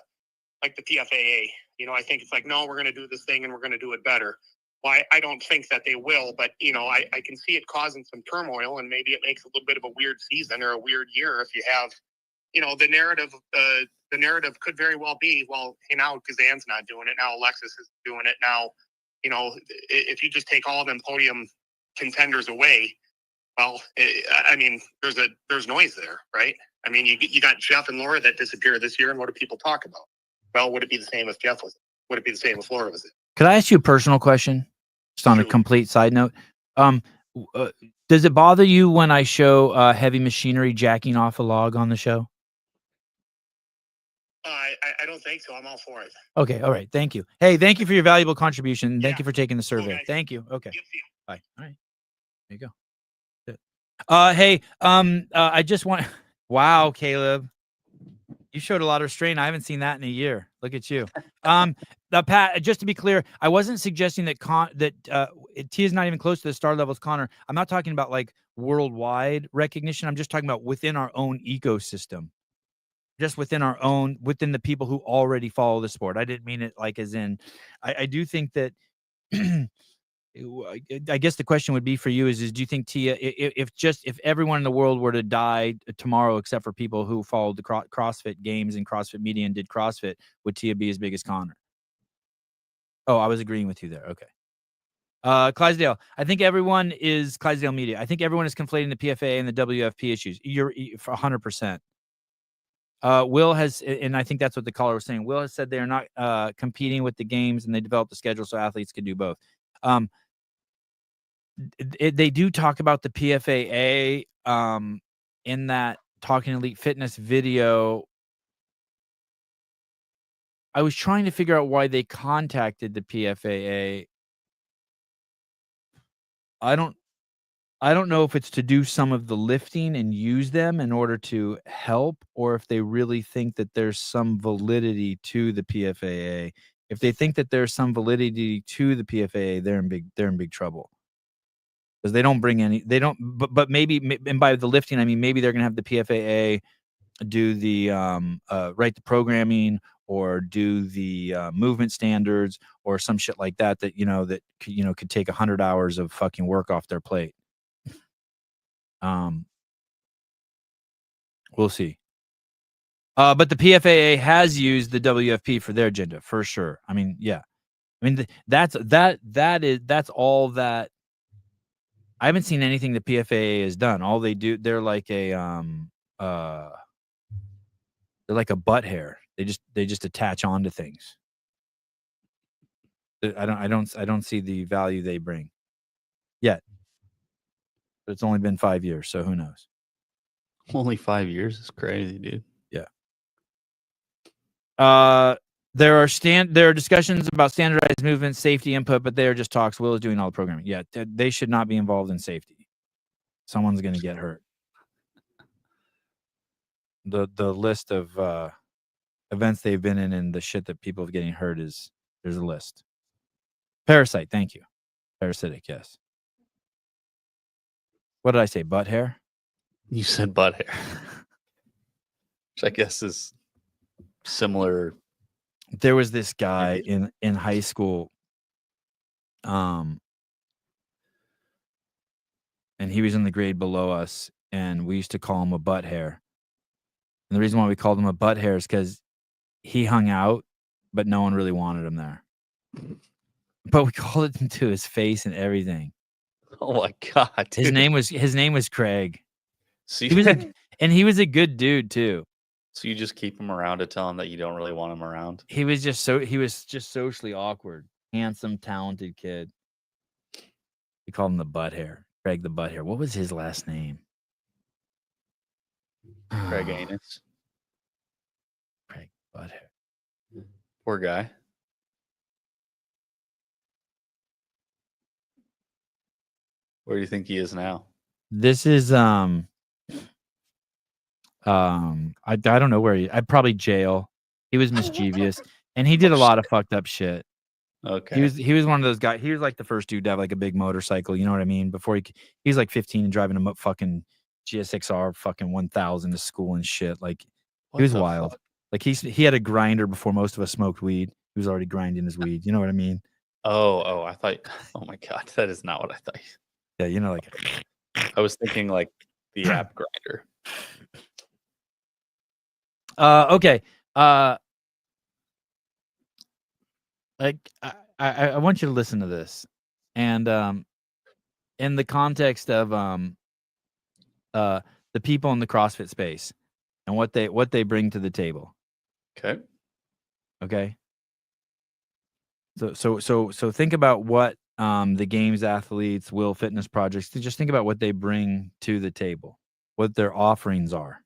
PFAA. I think it's like, no, we're going to do this thing and we're going to do it better. Well, I don't think that they will, but I can see it causing some turmoil, and maybe it makes a little bit of a weird season or a weird year if you have, the narrative. The narrative could very well be, well, hey, now Kazan's not doing it, now Alexis is doing it, now, if you just take all of them podium contenders away, well, I mean, there's noise there, right? I mean, you got Jeff and Laura that disappeared this year, and what do people talk about? Well, would it be the same if Jeff was? Would it be the same if Laura was? Could I ask you a personal question? Just on a complete side note. Does it bother you when I show heavy machinery jacking off a log on the show? I don't think so. I'm all for it. Okay. All right. Thank you. Hey, thank you for your valuable contribution. Thank you for taking the survey. Okay. Thank you. Okay. Yep. Bye. All right. There you go. Hey, I just want. Wow, Caleb, you showed a lot of restraint. I haven't seen that in a year. Look at you. Pat, just to be clear, I wasn't suggesting that T is not even close to the star levels Conor. I'm not talking about like worldwide recognition. I'm just talking about within our own ecosystem. Just within the people who already follow the sport. I didn't mean it like as in, I do think that, I guess the question would be for you is do you think Tia, if everyone in the world were to die tomorrow, except for people who followed the CrossFit Games and CrossFit Media and did CrossFit, would Tia be as big as Conor? Oh, I was agreeing with you there. Okay. Clydesdale, I think everyone is Clydesdale Media. I think everyone is conflating the PFA and the WFP issues. You're 100%. Will has, and I think that's what the caller was saying. Will has said they are not competing with the games, and they developed the schedule so athletes can do both. They do talk about the PFAA in that Talking Elite Fitness video. I was trying to figure out why they contacted the PFAA. I don't know if it's to do some of the lifting and use them in order to help, or if they really think that there's some validity to the PFAA. If they think that there's some validity to the PFAA, they're in big trouble. Because they don't bring any, but maybe, and by the lifting, I mean, maybe they're going to have the PFAA do the, write the programming or do the movement standards or some shit like that, could take 100 hours of fucking work off their plate. We'll see. But the PFAA has used the WFP for their agenda for sure. I mean, yeah. I mean, that's all that. I haven't seen anything the PFAA has done. All they do, they're like a butt hair. They just attach onto things. I don't see the value they bring yet. But it's only been 5 years, so who knows? Only 5 years is crazy, dude. Yeah. There are discussions about standardized movement, safety input, but they are just talks. Will is doing all the programming. Yeah, they should not be involved in safety. Someone's going to get hurt. The list of events they've been in and the shit that people are getting hurt there's a list. Parasite, thank you. Parasitic, yes. What did I say? Butt hair? You said butt hair. Which I guess is similar. There was this guy in high school, and he was in the grade below us, and we used to call him a butt hair. And the reason why we called him a butt hair is because he hung out, but no one really wanted him there. But we called it to his face and everything. Oh my god! Dude. His name was Craig. So he was a good dude too. So you just keep him around to tell him that you don't really want him around. He was just socially awkward, handsome, talented kid. We called him the butt hair. Craig the butt hair. What was his last name? Craig Anus. Craig butt hair. Poor guy. Where do you think he is now? This is I don't know where I'd probably jail. He was mischievous and he did a lot of fucked up shit. Okay. He was one of those guys. He was like the first dude to have like a big motorcycle, you know what I mean? Before he was like 15 and driving a fucking GSXR fucking 1000 to school and shit. Like he was wild. Fuck? Like he had a grinder before most of us smoked weed. He was already grinding his weed. You know what I mean? Oh, I thought. Oh my god, that is not what I thought. Yeah, you know, like I was thinking like the app grinder. Okay. Like I want you to listen to this, and in the context of the people in the CrossFit space and what they bring to the table. Okay. So think about what the games athletes, Will Fitness projects. Just think about what they bring to the table, what their offerings are.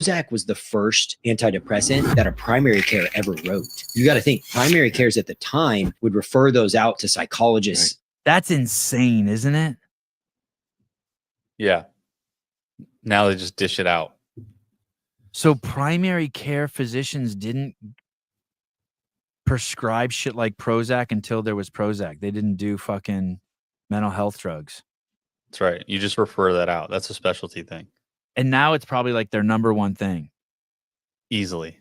Prozac was the first antidepressant that a primary care ever wrote. You got to think primary cares at the time would refer those out to psychologists. That's insane, isn't it? Yeah. Now they just dish it out. So primary care physicians didn't prescribe shit like Prozac until there was Prozac. They didn't do fucking mental health drugs. That's right. You just refer that out. That's a specialty thing. And now it's probably like their number one thing. Easily.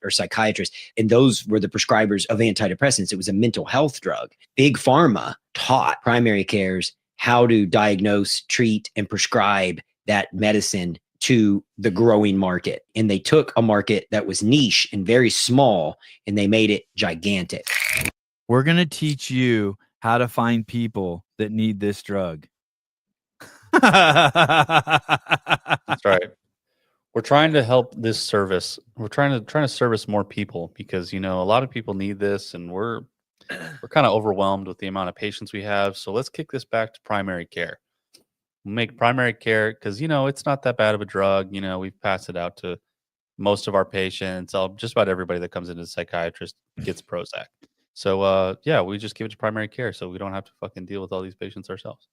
Or psychiatrists. And those were the prescribers of antidepressants. It was a mental health drug. Big Pharma taught primary cares how to diagnose, treat, and prescribe that medicine to the growing market. And they took a market that was niche and very small, and they made it gigantic. We're going to teach you how to find people that need this drug. That's right. We're trying to help this service. We're trying to service more people because, you know, a lot of people need this, and we're kind of overwhelmed with the amount of patients we have. So let's kick this back to primary care. We'll make primary care because, you know, it's not that bad of a drug. You know, we've passed it out to most of our patients. Just about everybody that comes into the psychiatrist gets Prozac. So yeah, we just give it to primary care so we don't have to fucking deal with all these patients ourselves.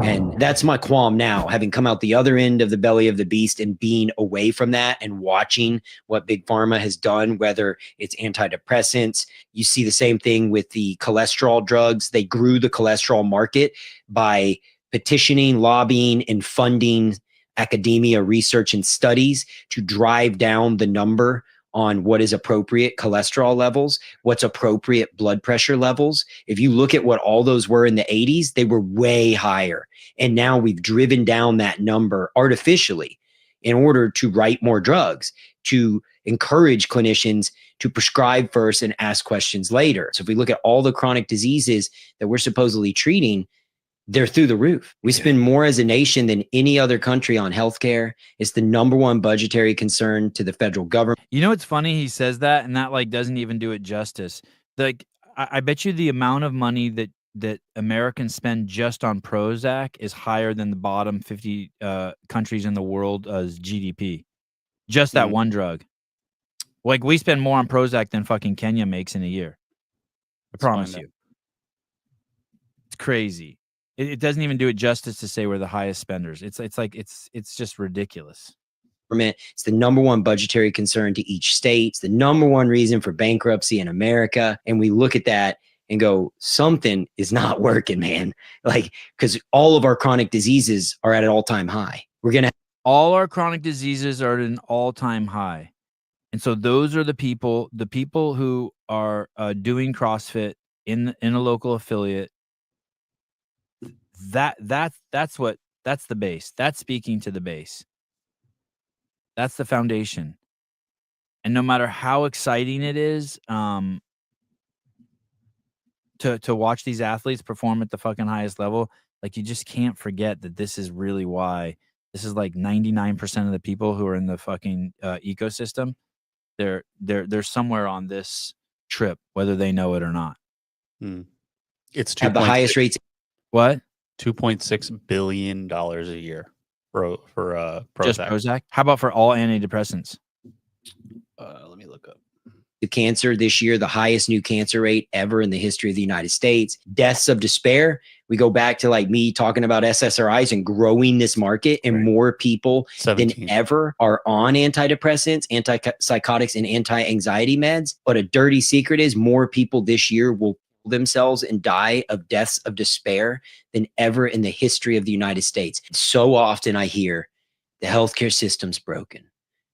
And that's my qualm now, having come out the other end of the belly of the beast and being away from that and watching what Big Pharma has done, whether it's antidepressants. You see the same thing with the cholesterol drugs. They grew the cholesterol market by petitioning, lobbying, and funding academia, research, and studies to drive down the number on what is appropriate cholesterol levels, what's appropriate blood pressure levels. If you look at what all those were in the 80s, they were way higher. And now we've driven down that number artificially. in order to write more drugs, to encourage clinicians to prescribe first and ask questions later. So if we look at all the chronic diseases that we're supposedly treating, they're through the roof. We spend more as a nation than any other country on healthcare. It's the number one budgetary concern to the federal government. You know, it's funny he says that, and that like doesn't even do it justice. Like, I bet you the amount of money that Americans spend just on Prozac is higher than the bottom 50 countries in the world as GDP. Just that one drug. Like, we spend more on Prozac than fucking Kenya makes in a year. I promise you. It's crazy. It doesn't even do it justice to say we're the highest spenders. It's just ridiculous. It's the number one budgetary concern to each state. It's the number one reason for bankruptcy in America. And we look at that and go, something is not working, man. Like, because all of our chronic diseases are at an all-time high. All our chronic diseases are at an all-time high. And so those are the people who are doing CrossFit in a local affiliate. That's the base. That's speaking to the base. That's the foundation. And no matter how exciting it is to watch these athletes perform at the fucking highest level, like, you just can't forget that this is really why. This is like 99% of the people who are in the fucking ecosystem. They're somewhere on this trip, whether they know it or not. It's at the highest rates. What? $2.6 billion a year for Prozac. Just Prozac? How about for all antidepressants? Let me look up. The cancer this year, the highest new cancer rate ever in the history of the United States. Deaths of despair. We go back to like me talking about SSRIs and growing this market, and more people 17. than ever are on antidepressants, antipsychotics, and anti-anxiety meds. But a dirty secret is more people this year will kill themselves and die of deaths of despair than ever in the history of the United States. So often I hear the healthcare system's broken.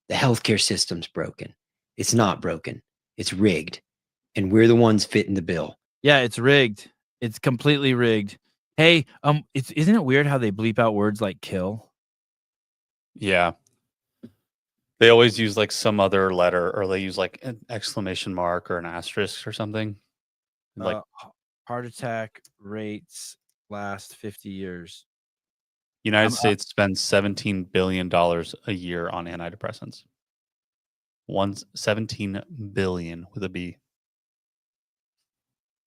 The healthcare system's broken. It's not broken. It's rigged. And we're the ones fitting the bill. Yeah, it's rigged. It's completely rigged. Hey, isn't it weird how they bleep out words like kill? Yeah. They always use like some other letter, or they use like an exclamation mark or an asterisk or something. Like heart attack rates last 50 years. United States spends $17 billion a year on antidepressants. 17 billion with a B.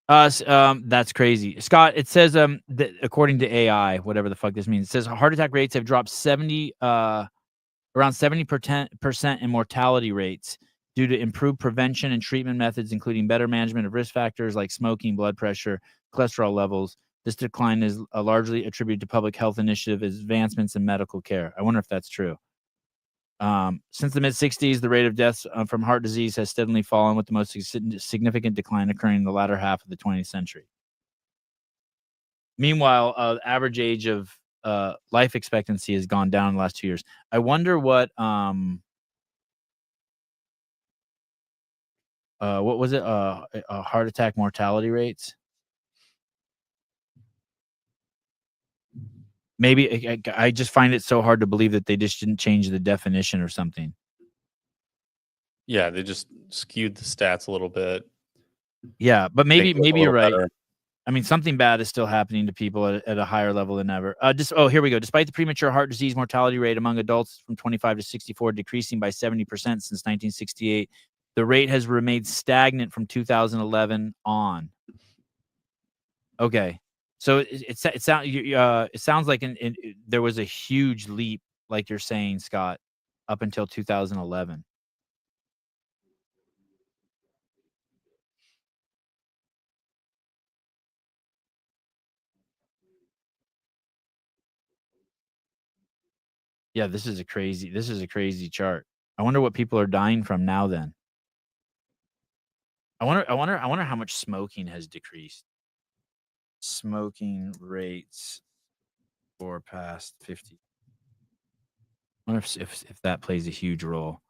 That's crazy, Scott. It says that according to AI, whatever the fuck this means, it says heart attack rates have dropped around 70% in mortality rates due to improved prevention and treatment methods, including better management of risk factors like smoking, blood pressure, cholesterol levels. This decline is largely attributed to public health initiative advancements in medical care. I wonder if that's true. Since the mid-60s, the rate of deaths from heart disease has steadily fallen, with the most significant decline occurring in the latter half of the 20th century. Meanwhile, the average age of life expectancy has gone down in the last 2 years. I wonder what was it? Heart attack mortality rates. Maybe I just find it so hard to believe that they just didn't change the definition or something. Yeah, they just skewed the stats a little bit. Yeah, but maybe you're right. Better. I mean, something bad is still happening to people at a higher level than ever. Here we go. Despite the premature heart disease mortality rate among adults from 25 to 64 decreasing by 70% since 1968, the rate has remained stagnant from 2011 on. Okay. So it sounds like there was a huge leap, like you're saying, Scott, up until 2011. Yeah, this is a crazy chart. I wonder what people are dying from now then. I wonder how much smoking has decreased. Smoking rates for past 50. I wonder if that plays a huge role.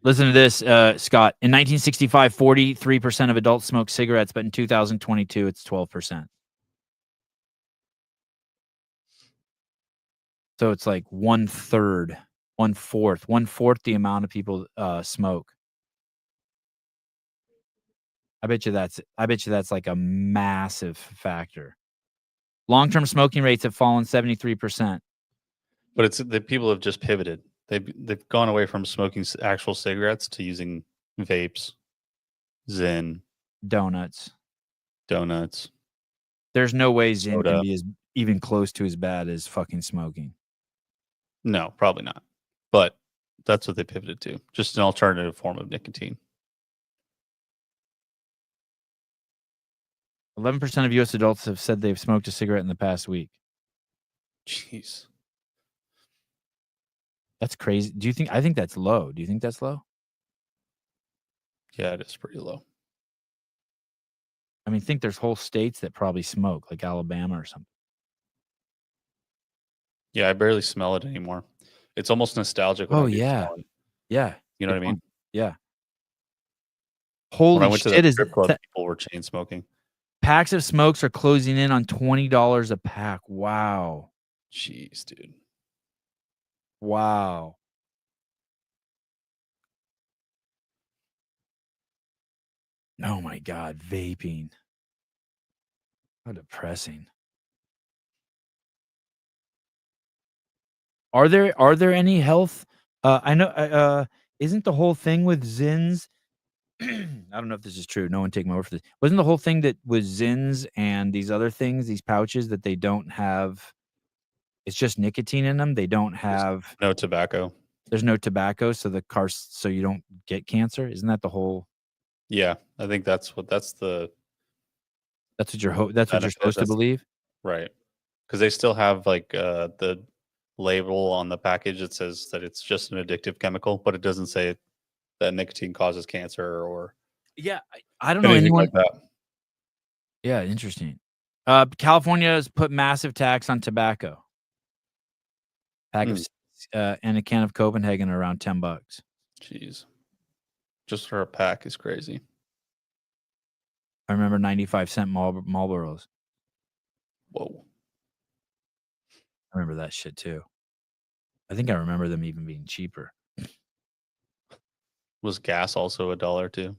Listen to this, Scott. In 1965, 43% of adults smoked cigarettes, but in 2022, it's 12%. So it's like 1/3, 1/4 the amount of people smoke. I bet you that's like a massive factor. Long-term smoking rates have fallen 73%. But it's the people have just pivoted. They've gone away from smoking actual cigarettes to using vapes, Zyn, Donuts. There's no way Zyn soda. can be even close to as bad as fucking smoking. No, probably not. But that's what they pivoted to. Just an alternative form of nicotine. 11% of U.S. adults have said they've smoked a cigarette in the past week. Jeez. That's crazy. I think that's low. Do you think that's low? Yeah, it is pretty low. I mean, think there's whole states that probably smoke, like Alabama or something. Yeah, I barely smell it anymore. It's almost nostalgic when Oh, I do yeah. smell it. Yeah. You know what I mean? Yeah. When I Holy went to shit, the is strip club, that people were chain smoking. packs of smokes are closing in on $20 a pack. Wow. Jeez, dude. Wow. Oh my God, vaping. How depressing. Are there any health? I know. Isn't the whole thing with Zins? I don't know if this is true. No one take my word for this. Wasn't the whole thing that with Zins and these other things, these pouches that they don't have? It's just nicotine in them. They don't have. No tobacco. There's no tobacco, so so you don't get cancer. Isn't that the whole? Yeah, I think that's the That's what you're that's what you're benefit. supposed to believe. Right. Because they still have like the label on the package that says that it's just an addictive chemical, but it doesn't say that nicotine causes cancer or Yeah, I don't know anything anyone. like that. Yeah, interesting. California has put massive tax on tobacco. Pack of and a can of Copenhagen are around $10. Jeez. Just for a pack is crazy. I remember 95-cent Marlboros. Whoa. I remember that shit too. I think I remember them even being cheaper. Was gas also $1 too?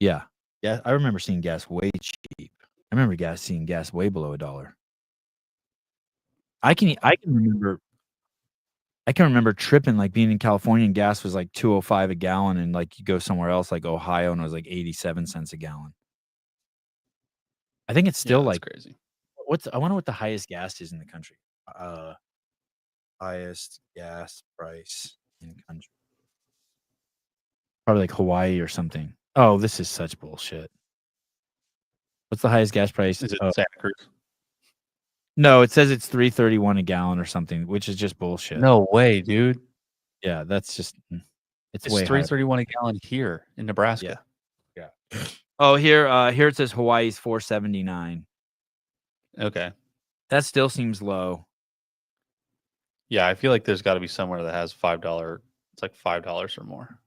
Yeah. Yeah, I remember seeing gas way cheap. I remember seeing gas way below $1. I can remember tripping, like being in California and gas was like $2.05 a gallon, and like you go somewhere else like Ohio and it was like 87 cents a gallon. I think it's still like crazy. I wonder what the highest gas is in the country. Highest gas price in country. Probably like Hawaii or something. Oh, this is such bullshit. What's the highest gas price? Is it Santa Cruz? No, it says it's $3.31 a gallon or something, which is just bullshit. No way, dude. Yeah, that's just it's It's way higher. $3.31 a gallon here in Nebraska. Yeah. Oh, here it says Hawaii's $4.79. Okay. That still seems low. Yeah, I feel like there's got to be somewhere that has $5. It's like $5 or more.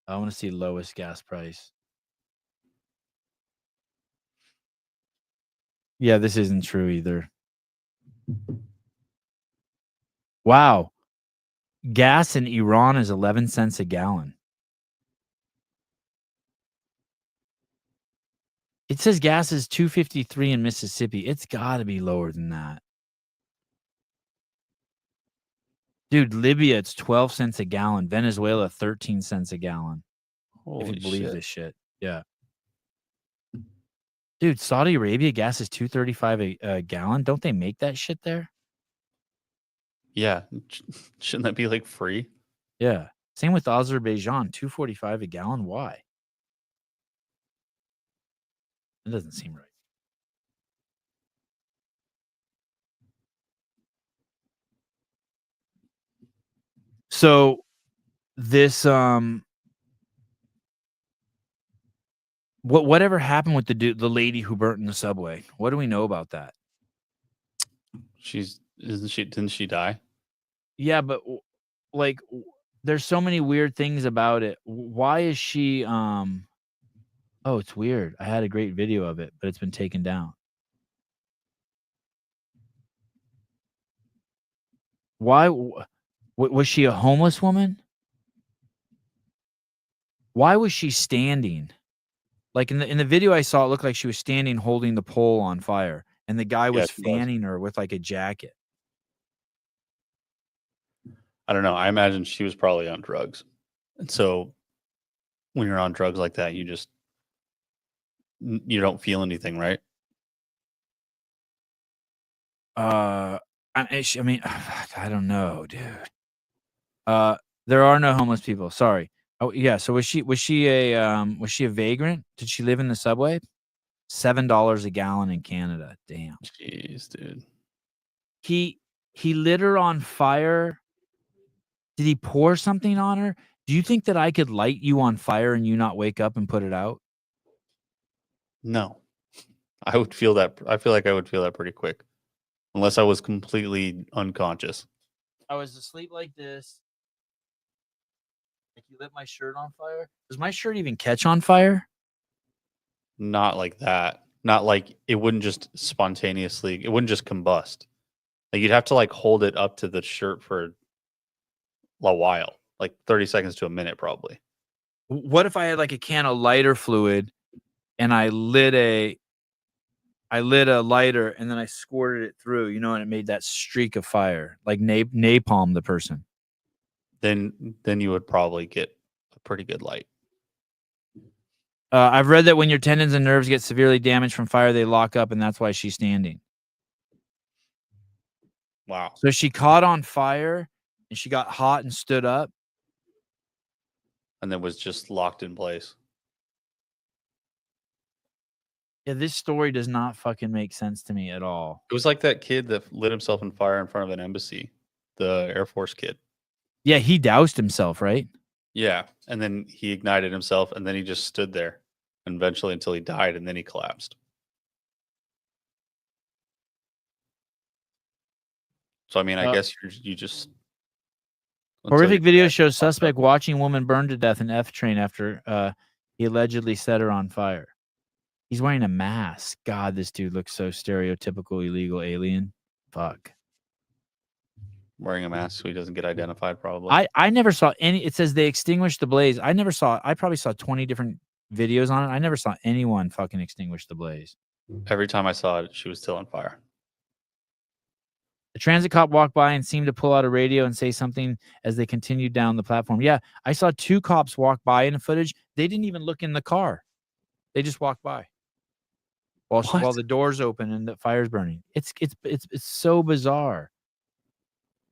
I want to see lowest gas price. Yeah, this isn't true either. Wow. Gas in Iran is 11 cents a gallon. It says gas is $2.53 in Mississippi. It's got to be lower than that. Dude, Libya, it's 12 cents a gallon. Venezuela, 13 cents a gallon. Holy if you believe shit. this shit. Yeah. Dude, Saudi Arabia gas is $2.35 a gallon. Don't they make that shit there? Yeah. Shouldn't that be like free? Yeah. Same with Azerbaijan, $2.45 a gallon. Why? It doesn't seem right. So this whatever happened with the lady who burnt in the subway? What do we know about that? Didn't she die? Yeah, but like there's so many weird things about it. Why is she oh, it's weird. I had a great video of it, but it's been taken down. Why was she a homeless woman? Why was she standing? Like in the video I saw, it looked like she was standing holding the pole on fire, and the guy was she was. fanning her with like a jacket. I don't know. I imagine she was probably on drugs. And so when you're on drugs like that, you don't feel anything, right? I mean, I don't know, dude. There are no homeless people. Sorry. Oh yeah. So was she a vagrant? Did she live in the subway? $7 a gallon in Canada. Damn. Jeez, dude. He lit her on fire. Did he pour something on her? Do you think that I could light you on fire and you not wake up and put it out? No. I would feel that. I feel like I would feel that pretty quick. Unless I was completely unconscious. I was asleep like this. Like you lit my shirt on fire. Does my shirt even catch on fire? Not like that. Not like it wouldn't just spontaneously. It wouldn't just combust. Like you'd have to like hold it up to the shirt for a while, like 30 seconds to a minute, probably. What if I had like a can of lighter fluid, and I lit a lighter, and then I squirted it through, and it made that streak of fire, like napalm the person. Then you would probably get a pretty good light. I've read that when your tendons and nerves get severely damaged from fire, they lock up, and that's why she's standing. Wow. So she caught on fire, and she got hot and stood up. And then was just locked in place. Yeah, this story does not fucking make sense to me at all. It was like that kid that lit himself on fire in front of an embassy, the Air Force kid. Yeah, he doused himself, right? Yeah. And then he ignited himself, and then he just stood there eventually until he died, and then he collapsed. So, I mean, I guess you just... Horrific video shows suspect watching woman burn to death in F train after he allegedly set her on fire. He's wearing a mask. God, this dude looks so stereotypical illegal alien. Fuck. Wearing a mask so he doesn't get identified, probably. I never saw any. It says they extinguished the blaze. I probably saw 20 different videos on it. I never saw anyone fucking extinguish the blaze. Every time I saw it, she was still on fire. The transit cop walked by and seemed to pull out a radio and say something as they continued down the platform. Yeah, I saw 2 cops walk by in the footage. They didn't even look in the car. They just walked by while the doors open and the fire's burning. It's so bizarre.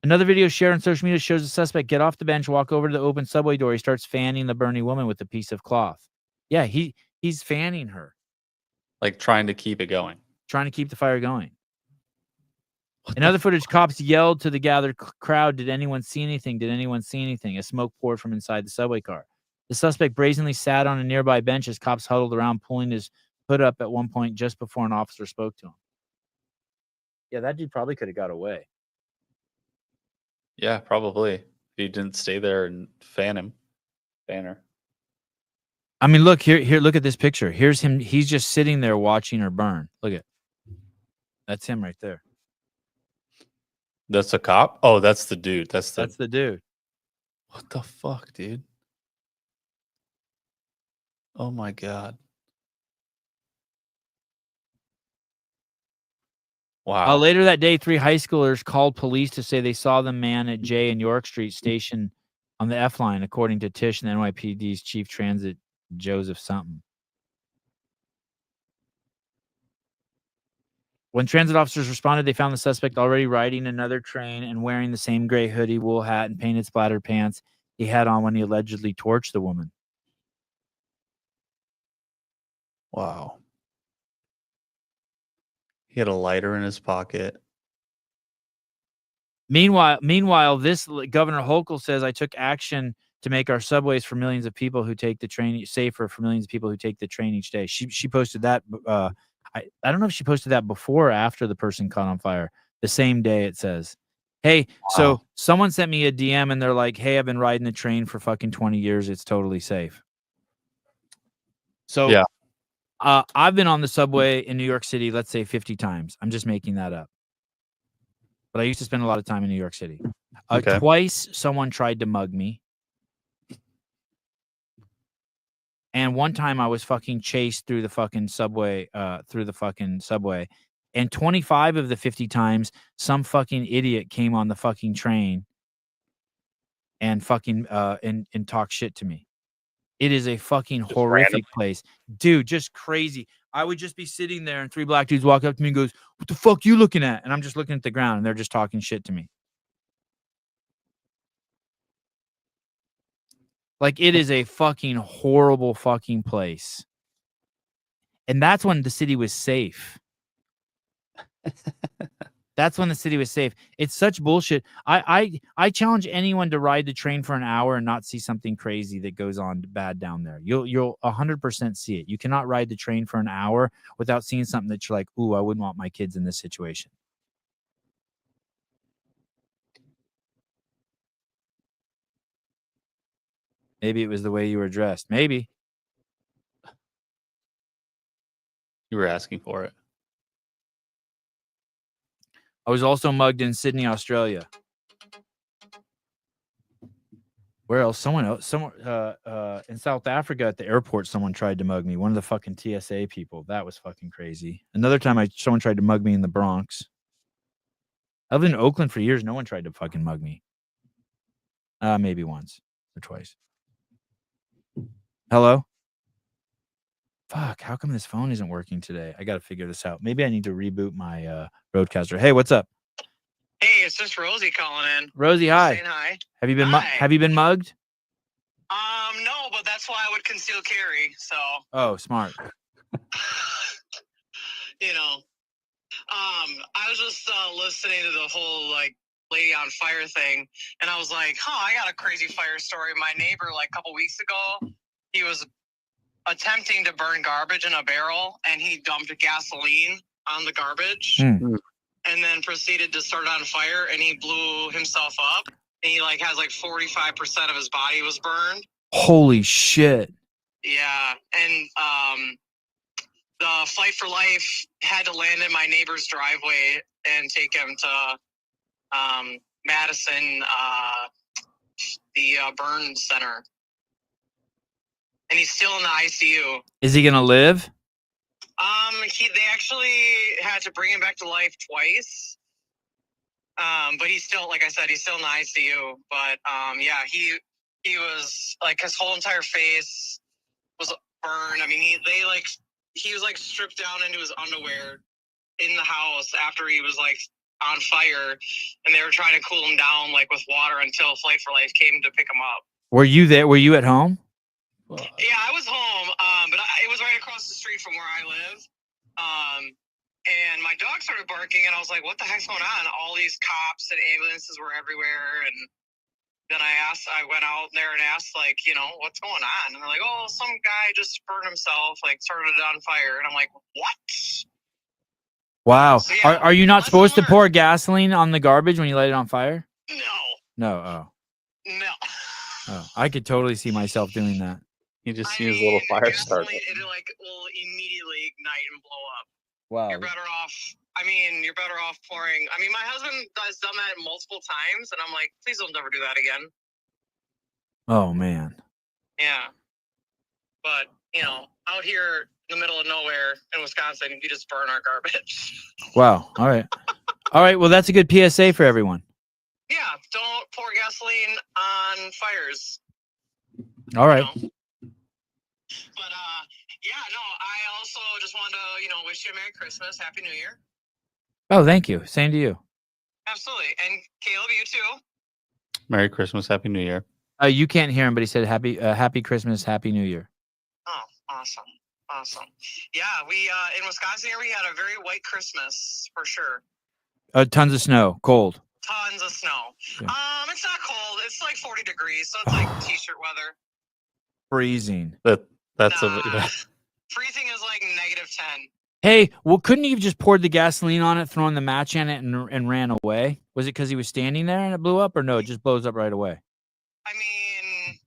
Another video shared on social media shows the suspect get off the bench, walk over to the open subway door. He starts fanning the burning woman with a piece of cloth. Yeah, he's fanning her. Like trying to keep it going. Trying to keep the fire going. In other footage, cops yelled to the gathered crowd, "Did anyone see anything? Did anyone see anything?" As smoke poured from inside the subway car. The suspect brazenly sat on a nearby bench as cops huddled around, pulling his hood up at one point just before an officer spoke to him. Yeah, that dude probably could have got away. Yeah, probably. If he didn't stay there and fan her. I mean, look here. Look at this picture. Here's him. He's just sitting there watching her burn. Look at. That's him right there. That's a cop? Oh, that's the dude. That's the dude. What the fuck, dude? Oh my God. Wow. Later that day, 3 high schoolers called police to say they saw the man at J and York Street station on the F line, according to Tish and NYPD's chief transit, Joseph something. When transit officers responded, they found the suspect already riding another train and wearing the same gray hoodie, wool hat, and painted splattered pants he had on when he allegedly torched the woman. Wow. He had a lighter in his pocket. Meanwhile, this Governor Hochul says, "I took action to make our subways for millions of people who take the train safer for millions of people who take the train each day." She posted that. I don't know if she posted that before or after the person caught on fire. The same day, it says, "Hey, so someone sent me a DM and they're like, hey, I've been riding the train for fucking 20 years. It's totally safe." So yeah. I've been on the subway in New York City, let's say 50 times. I'm just making that up. But I used to spend a lot of time in New York City. Okay. Twice someone tried to mug me. And one time I was fucking chased through the fucking subway, And 25 of the 50 times, some fucking idiot came on the fucking train and fucking and talked shit to me. It is a fucking horrific place. Dude, just crazy. I would just be sitting there and 3 black dudes walk up to me and goes, "What the fuck you looking at?" And I'm just looking at the ground and they're just talking shit to me. Like, it is a fucking horrible fucking place. And that's when the city was safe. That's when the city was safe. It's such bullshit. I challenge anyone to ride the train for an hour and not see something crazy that goes on bad down there. You'll 100% see it. You cannot ride the train for an hour without seeing something that you're like, ooh, I wouldn't want my kids in this situation. Maybe it was the way you were dressed. Maybe. You were asking for it. I was also mugged in Sydney, Australia. Where else? Someone in South Africa at the airport, someone tried to mug me. One of the fucking TSA people. That was fucking crazy. Another time someone tried to mug me in the Bronx. I lived in Oakland for years. No one tried to fucking mug me. Maybe once or twice. Hello? Fuck, how come this phone isn't working today? I got to figure this out. Maybe I need to reboot my Roadcaster. Hey, what's up? Hey, it's just Rosie calling in. Rosie, hi. Saying hi. Have you been Hi. have you been mugged? No, but that's why I would conceal carry. So, Oh, smart. you know, I was just listening to the whole like lady on fire thing, and I was like, I got a crazy fire story. My neighbor, like a couple weeks ago, he was attempting to burn garbage in a barrel, and he dumped gasoline on the garbage. And then proceeded to start on fire, and he blew himself up. And he like has like 45% of his body was burned. Holy shit. Yeah, and the Fight for Life had to land in my neighbor's driveway and take him to Madison, the burn center. And he's still in the ICU. Is he gonna live? They actually had to bring him back to life twice. But he's still, like I said, he's still in the ICU. But yeah, he was like, his whole entire face was burned. I mean, he was like stripped down into his underwear in the house after he was like on fire, and they were trying to cool him down like with water until Flight for Life came to pick him up. Were you there? Were you at home? Yeah, I was home, but it was right across the street from where I live. And my dog started barking, and I was like, what the heck's going on? All these cops and ambulances were everywhere. And then I went out there and asked, like, what's going on? And they're like, oh, some guy just burned himself, like started it on fire. And I'm like, what? Wow. So, yeah, Are you not supposed to pour gasoline on the garbage when you light it on fire? No. Oh. No. Oh, I could totally see myself doing that. You just see his little fire start. It like will immediately ignite and blow up. Wow. You're better off pouring. I mean, my husband has done that multiple times, and I'm like, please don't never do that again. Oh man. Yeah. But, out here in the middle of nowhere in Wisconsin, you just burn our garbage. Wow. All right. All right. Well, that's a good PSA for everyone. Yeah. Don't pour gasoline on fires. All right. But, yeah, no, I also just wanted to, wish you a Merry Christmas, Happy New Year. Oh, thank you. Same to you. Absolutely. And Caleb, you too. Merry Christmas, Happy New Year. You can't hear him, but he said Happy Christmas, Happy New Year. Oh, awesome. Yeah, we in Wisconsin here we had a very white Christmas for sure. Tons of snow, cold. Tons of snow. Yeah. It's not cold. It's like 40 degrees, so it's like t-shirt weather. Freezing. Freezing is like -10. Hey, well, couldn't he have just poured the gasoline on it, thrown the match in it, and ran away? Was it because he was standing there and it blew up, or no? It just blows up right away. I mean,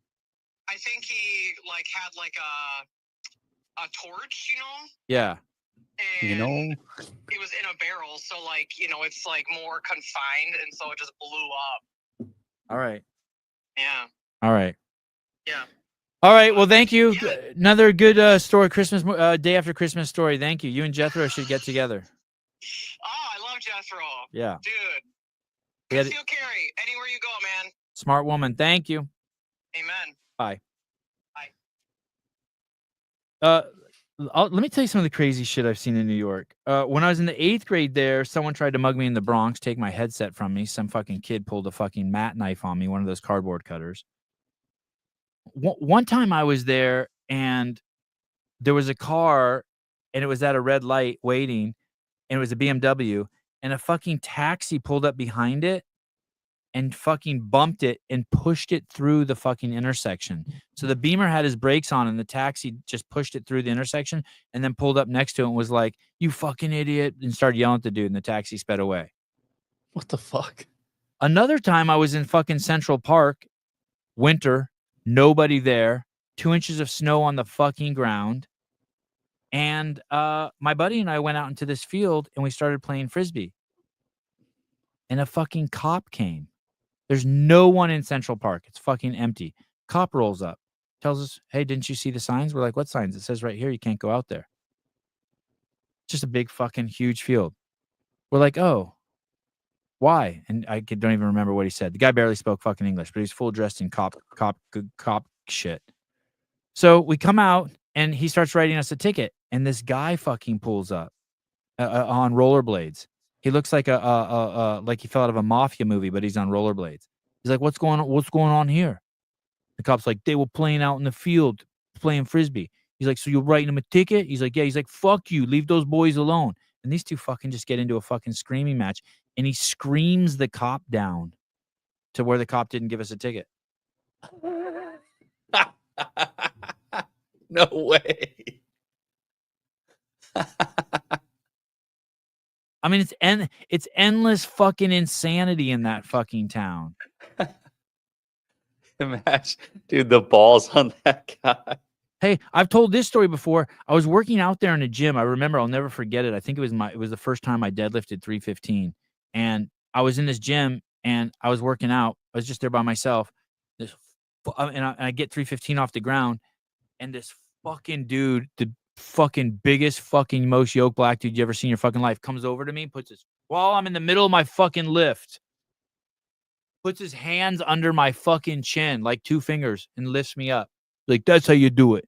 I think he like had like a torch, Yeah. And it was in a barrel, so like it's like more confined, and so it just blew up. All right. Yeah. All right. Yeah. All right. Well, thank you. Another good story. Christmas day after Christmas story. Thank you. You and Jethro should get together. Oh, I love Jethro. Yeah. Dude. He had- Conceal carry anywhere you go, man. Smart woman. Thank you. Amen. Bye. Bye. Let me tell you some of the crazy shit I've seen in New York. When I was in the 8th grade there, someone tried to mug me in the Bronx, take my headset from me. Some fucking kid pulled a fucking mat knife on me, one of those cardboard cutters. One time I was there and there was a car and it was at a red light waiting and it was a BMW and a fucking taxi pulled up behind it and fucking bumped it and pushed it through the fucking intersection. So the Beamer had his brakes on and the taxi just pushed it through the intersection and then pulled up next to it and was like, "You fucking idiot," and started yelling at the dude and the taxi sped away. What the fuck? Another time I was in fucking Central Park, winter, nobody there, 2 inches of snow on the fucking ground. And my buddy and I went out into this field and we started playing Frisbee. And a fucking cop came. There's no one in Central Park. It's fucking empty. Cop rolls up, tells us, "Hey, didn't you see the signs?" We're like, "What signs?" "It says right here, you can't go out there." Just a big fucking huge field. We're like, "Oh, why?" And I don't even remember what he said. The guy barely spoke fucking English, but he's full dressed in cop shit. So we come out and he starts writing us a ticket. And this guy fucking pulls up on rollerblades. He looks like like he fell out of a mafia movie, but he's on rollerblades. He's like, "What's going on? What's going on here?" The cop's like, "They were playing out in the field, playing Frisbee." He's like, "So you're writing him a ticket?" He's like, "Yeah." He's like, "Fuck you. Leave those boys alone." And these two fucking just get into a fucking screaming match. And he screams the cop down to where the cop didn't give us a ticket. No way. I mean, it's endless fucking insanity in that fucking town. Imagine, dude, the balls on that guy. Hey, I've told this story before. I was working out there in a gym. I remember, I'll never forget it. I think it was the first time I deadlifted 315. And I was in this gym and I was working out. I was just there by myself. And I get 315 off the ground. And this fucking dude, the fucking biggest fucking most yoked black dude you ever seen in your fucking life, comes over to me, puts his, while I'm in the middle of my fucking lift, puts his hands under my fucking chin, like 2 fingers, and lifts me up. Like, "That's how you do it."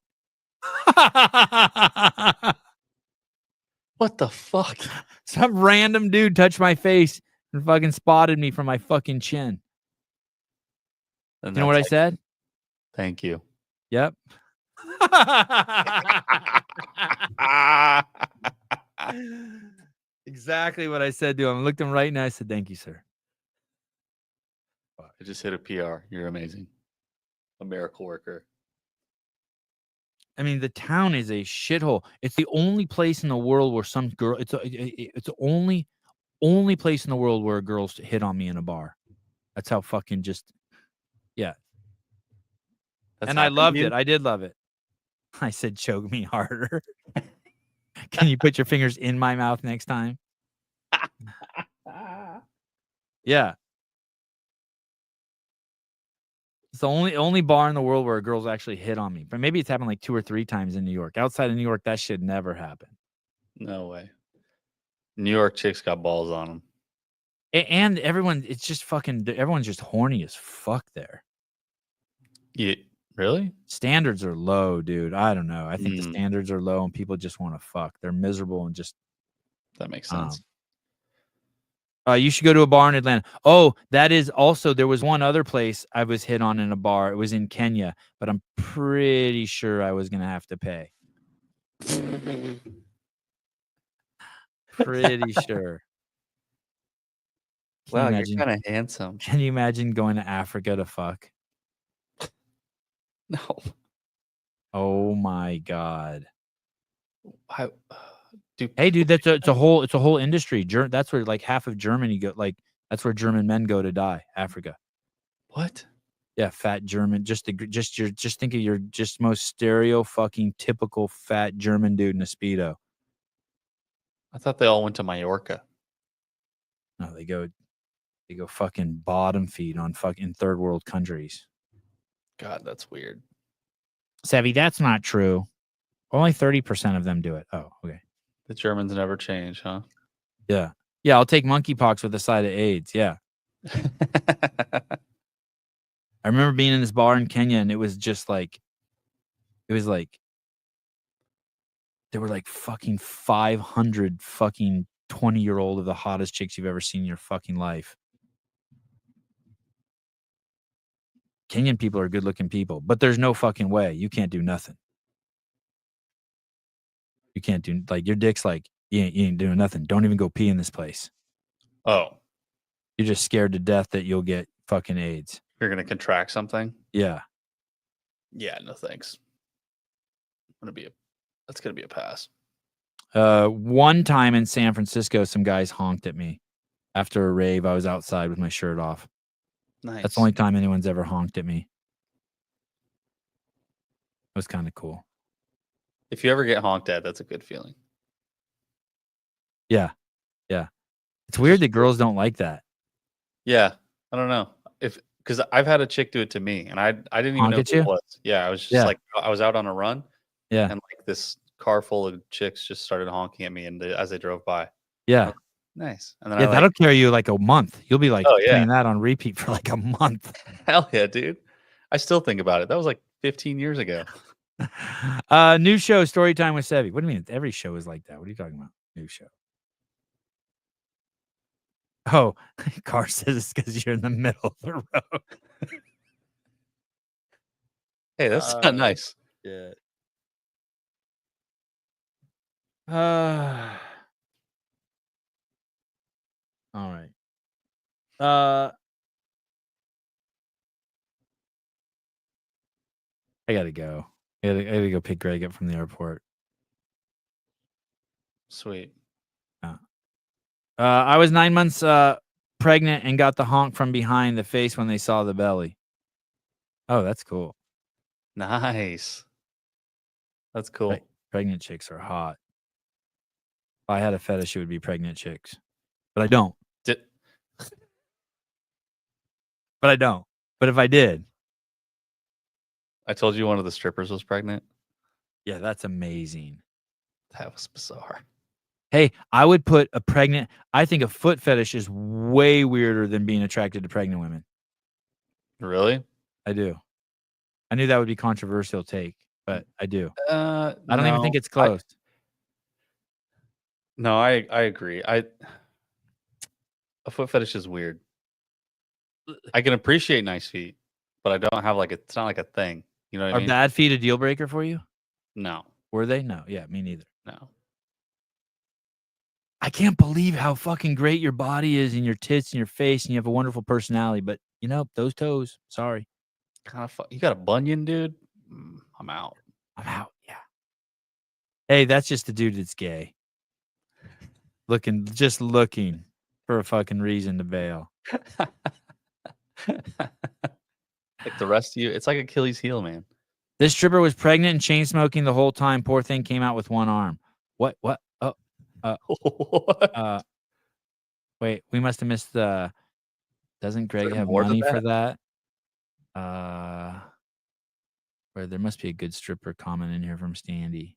What the fuck? Some random dude touched my face and fucking spotted me from my fucking chin. And you know what I said? Thank you. Yep. Exactly what I said to him. I looked him right in the eye. I said, "Thank you, sir." I just hit a PR. You're amazing. A miracle worker. I mean, the town is a shithole. It's the only place in the world where some girl. It's the only place in the world where girls hit on me in a bar. That's how fucking just. Yeah. That's and I happened to loved you? it. I did love it. I said, "Choke me harder." Can you put your fingers in my mouth next time? Yeah. It's the only bar in the world where girls actually hit on me. But maybe it's happened like 2 or 3 times in New York. Outside of New York, that shit never happened. No way. New York chicks got balls on them. And everyone, it's just fucking, everyone's just horny as fuck there. Yeah, really? Standards are low, dude. I don't know. I think the Mm. standards are low and people just want to fuck. They're miserable and just. That makes sense. You should go to a bar in Atlanta. Oh, that is also, there was one other place I was hit on in a bar. It was in Kenya, but I'm pretty sure I was going to have to pay. Pretty sure. Wow, you're kind of handsome. Can you imagine going to Africa to fuck? No. Oh my God. Dude, hey, dude, it's a whole industry. That's where like half of Germany go. Like that's where German men go to die. Africa. What? Yeah, fat German. Just think of your just most stereo fucking typical fat German dude in a Speedo. I thought they all went to Mallorca. No, they go They go fucking bottom feed on fucking third world countries. God, that's weird. Savvy, that's not true. Only 30% of them do it. Oh, okay. The Germans never change, huh? Yeah. Yeah, I'll take monkeypox with a side of AIDS. Yeah. I remember being in this bar in Kenya, and it was like there were like fucking 500 fucking 20-year-old of the hottest chicks you've ever seen in your fucking life. Kenyan people are good-looking people, but there's no fucking way. You can't do nothing. You can't do, like, your dick's like, you ain't doing nothing. Don't even go pee in this place. Oh, You're just scared to death that you'll get fucking AIDS. you're gonna contract something? Yeah. Yeah, no thanks. That's gonna be a pass. One time in San Francisco, some guys honked at me after a rave. I was outside with my shirt off. Nice. That's the only time anyone's ever honked at me. It was kind of cool. If you ever get honked at, that's a good feeling. Yeah. Yeah. It's weird that girls don't like that. Yeah, I don't know because I've had a chick do it to me, and I didn't even Honk know at who you? it was. Yeah, I was just Yeah. like I was out on a run, Yeah. and like this car full of chicks just started honking at me, and as they drove by. Yeah. Nice. And then Yeah, I that'll carry you like a month. You'll be like Oh, yeah. playing that on repeat for like a month. Hell yeah, dude. I still think about it. That was like 15 years ago. New show, story time with Sevi. What do you mean? Every show is like that. What are you talking about? New show. Oh, Car says it's because you're in the middle of the road. Hey, that's not nice. Yeah. All right. I gotta go. I gotta go pick Greg up from the airport. Sweet. I was 9 months pregnant and got the honk from behind the face when they saw the belly. Oh, that's cool. Nice. That's cool. Pregnant chicks are hot. If I had a fetish, it would be pregnant chicks. But I don't. But I don't. But if I did. I told you one of the strippers was pregnant. Yeah, that's amazing. That was bizarre. Hey, I would put a pregnant. I think a foot fetish is way weirder than being attracted to pregnant women. Really? I do. I knew that would be controversial take, but I do. I don't even think it's close. I agree. A foot fetish is weird. I can appreciate nice feet, but I don't have it's not like a thing. You know what I Are mean? bad feet a deal breaker for you? No. Were they? No. Yeah, me neither. No. I can't believe how fucking great your body is and your tits and your face, and you have a wonderful personality. But those toes. Sorry. You got a bunion, dude? I'm out. I'm out. Yeah. Hey, that's just a dude that's gay. Just looking for a fucking reason to bail. Like the rest of you, it's like Achilles' heel, man. This stripper was pregnant and chain smoking the whole time. Poor thing came out with one arm. What? Oh. Wait, we must have missed the. Doesn't Greg have money for that? Where there must be a good stripper comment in here from Standy.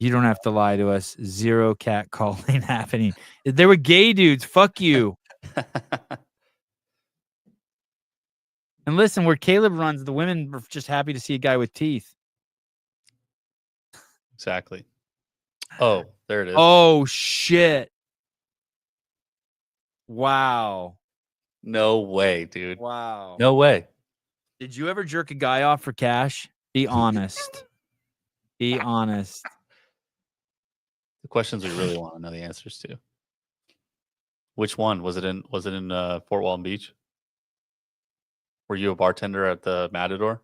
You don't have to lie to us. Zero cat calling happening. There were gay dudes. Fuck you. And listen, where Caleb runs, the women are just happy to see a guy with teeth. Exactly. Oh, there it is. Oh, shit. Wow. No way, dude. Wow. No way. Did you ever jerk a guy off for cash? Be honest. Be honest. The questions we really want to know the answers to. Which one? Was it in Fort Walton Beach? Were you a bartender at the Matador?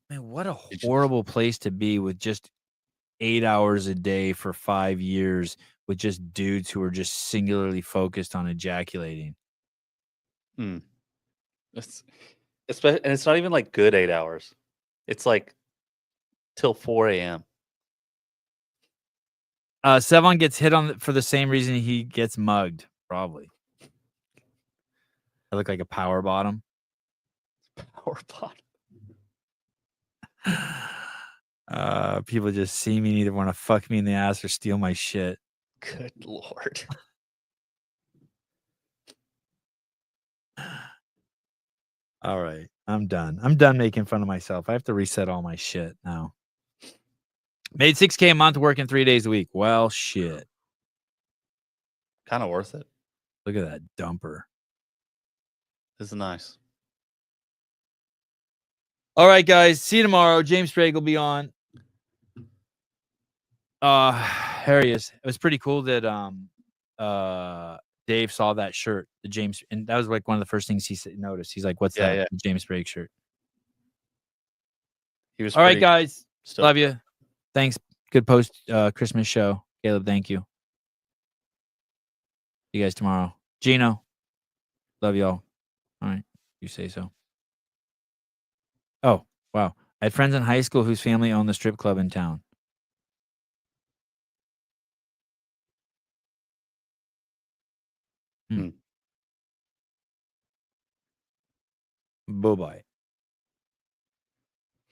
Man, what a horrible place to be with just 8 hours a day for 5 years with just dudes who are just singularly focused on ejaculating. And it's not even like good 8 hours. It's like till 4 a.m. Sevon gets hit on for the same reason he gets mugged. Probably. I look like a power bottom. Power bottom. People just see me and either want to fuck me in the ass or steal my shit. Good Lord. All right. I'm done. I'm done making fun of myself. I have to reset all my shit now. Made $6K a month working 3 days a week. Well, shit. Kind of worth it. Look at that dumper. This is nice. All right, guys. See you tomorrow. James Sprague will be on. Here he is. It was pretty cool that Dave saw that shirt, the James, and that was like one of the first things he noticed. He's like, "What's that?" The James Sprague shirt. He was all right, guys. stoked. Love you. Thanks. Good post Christmas show, Caleb. Thank you. See you guys tomorrow. Gino, love y'all. All right, you say so. Oh wow, I had friends in high school whose family owned the strip club in town. Bye-bye.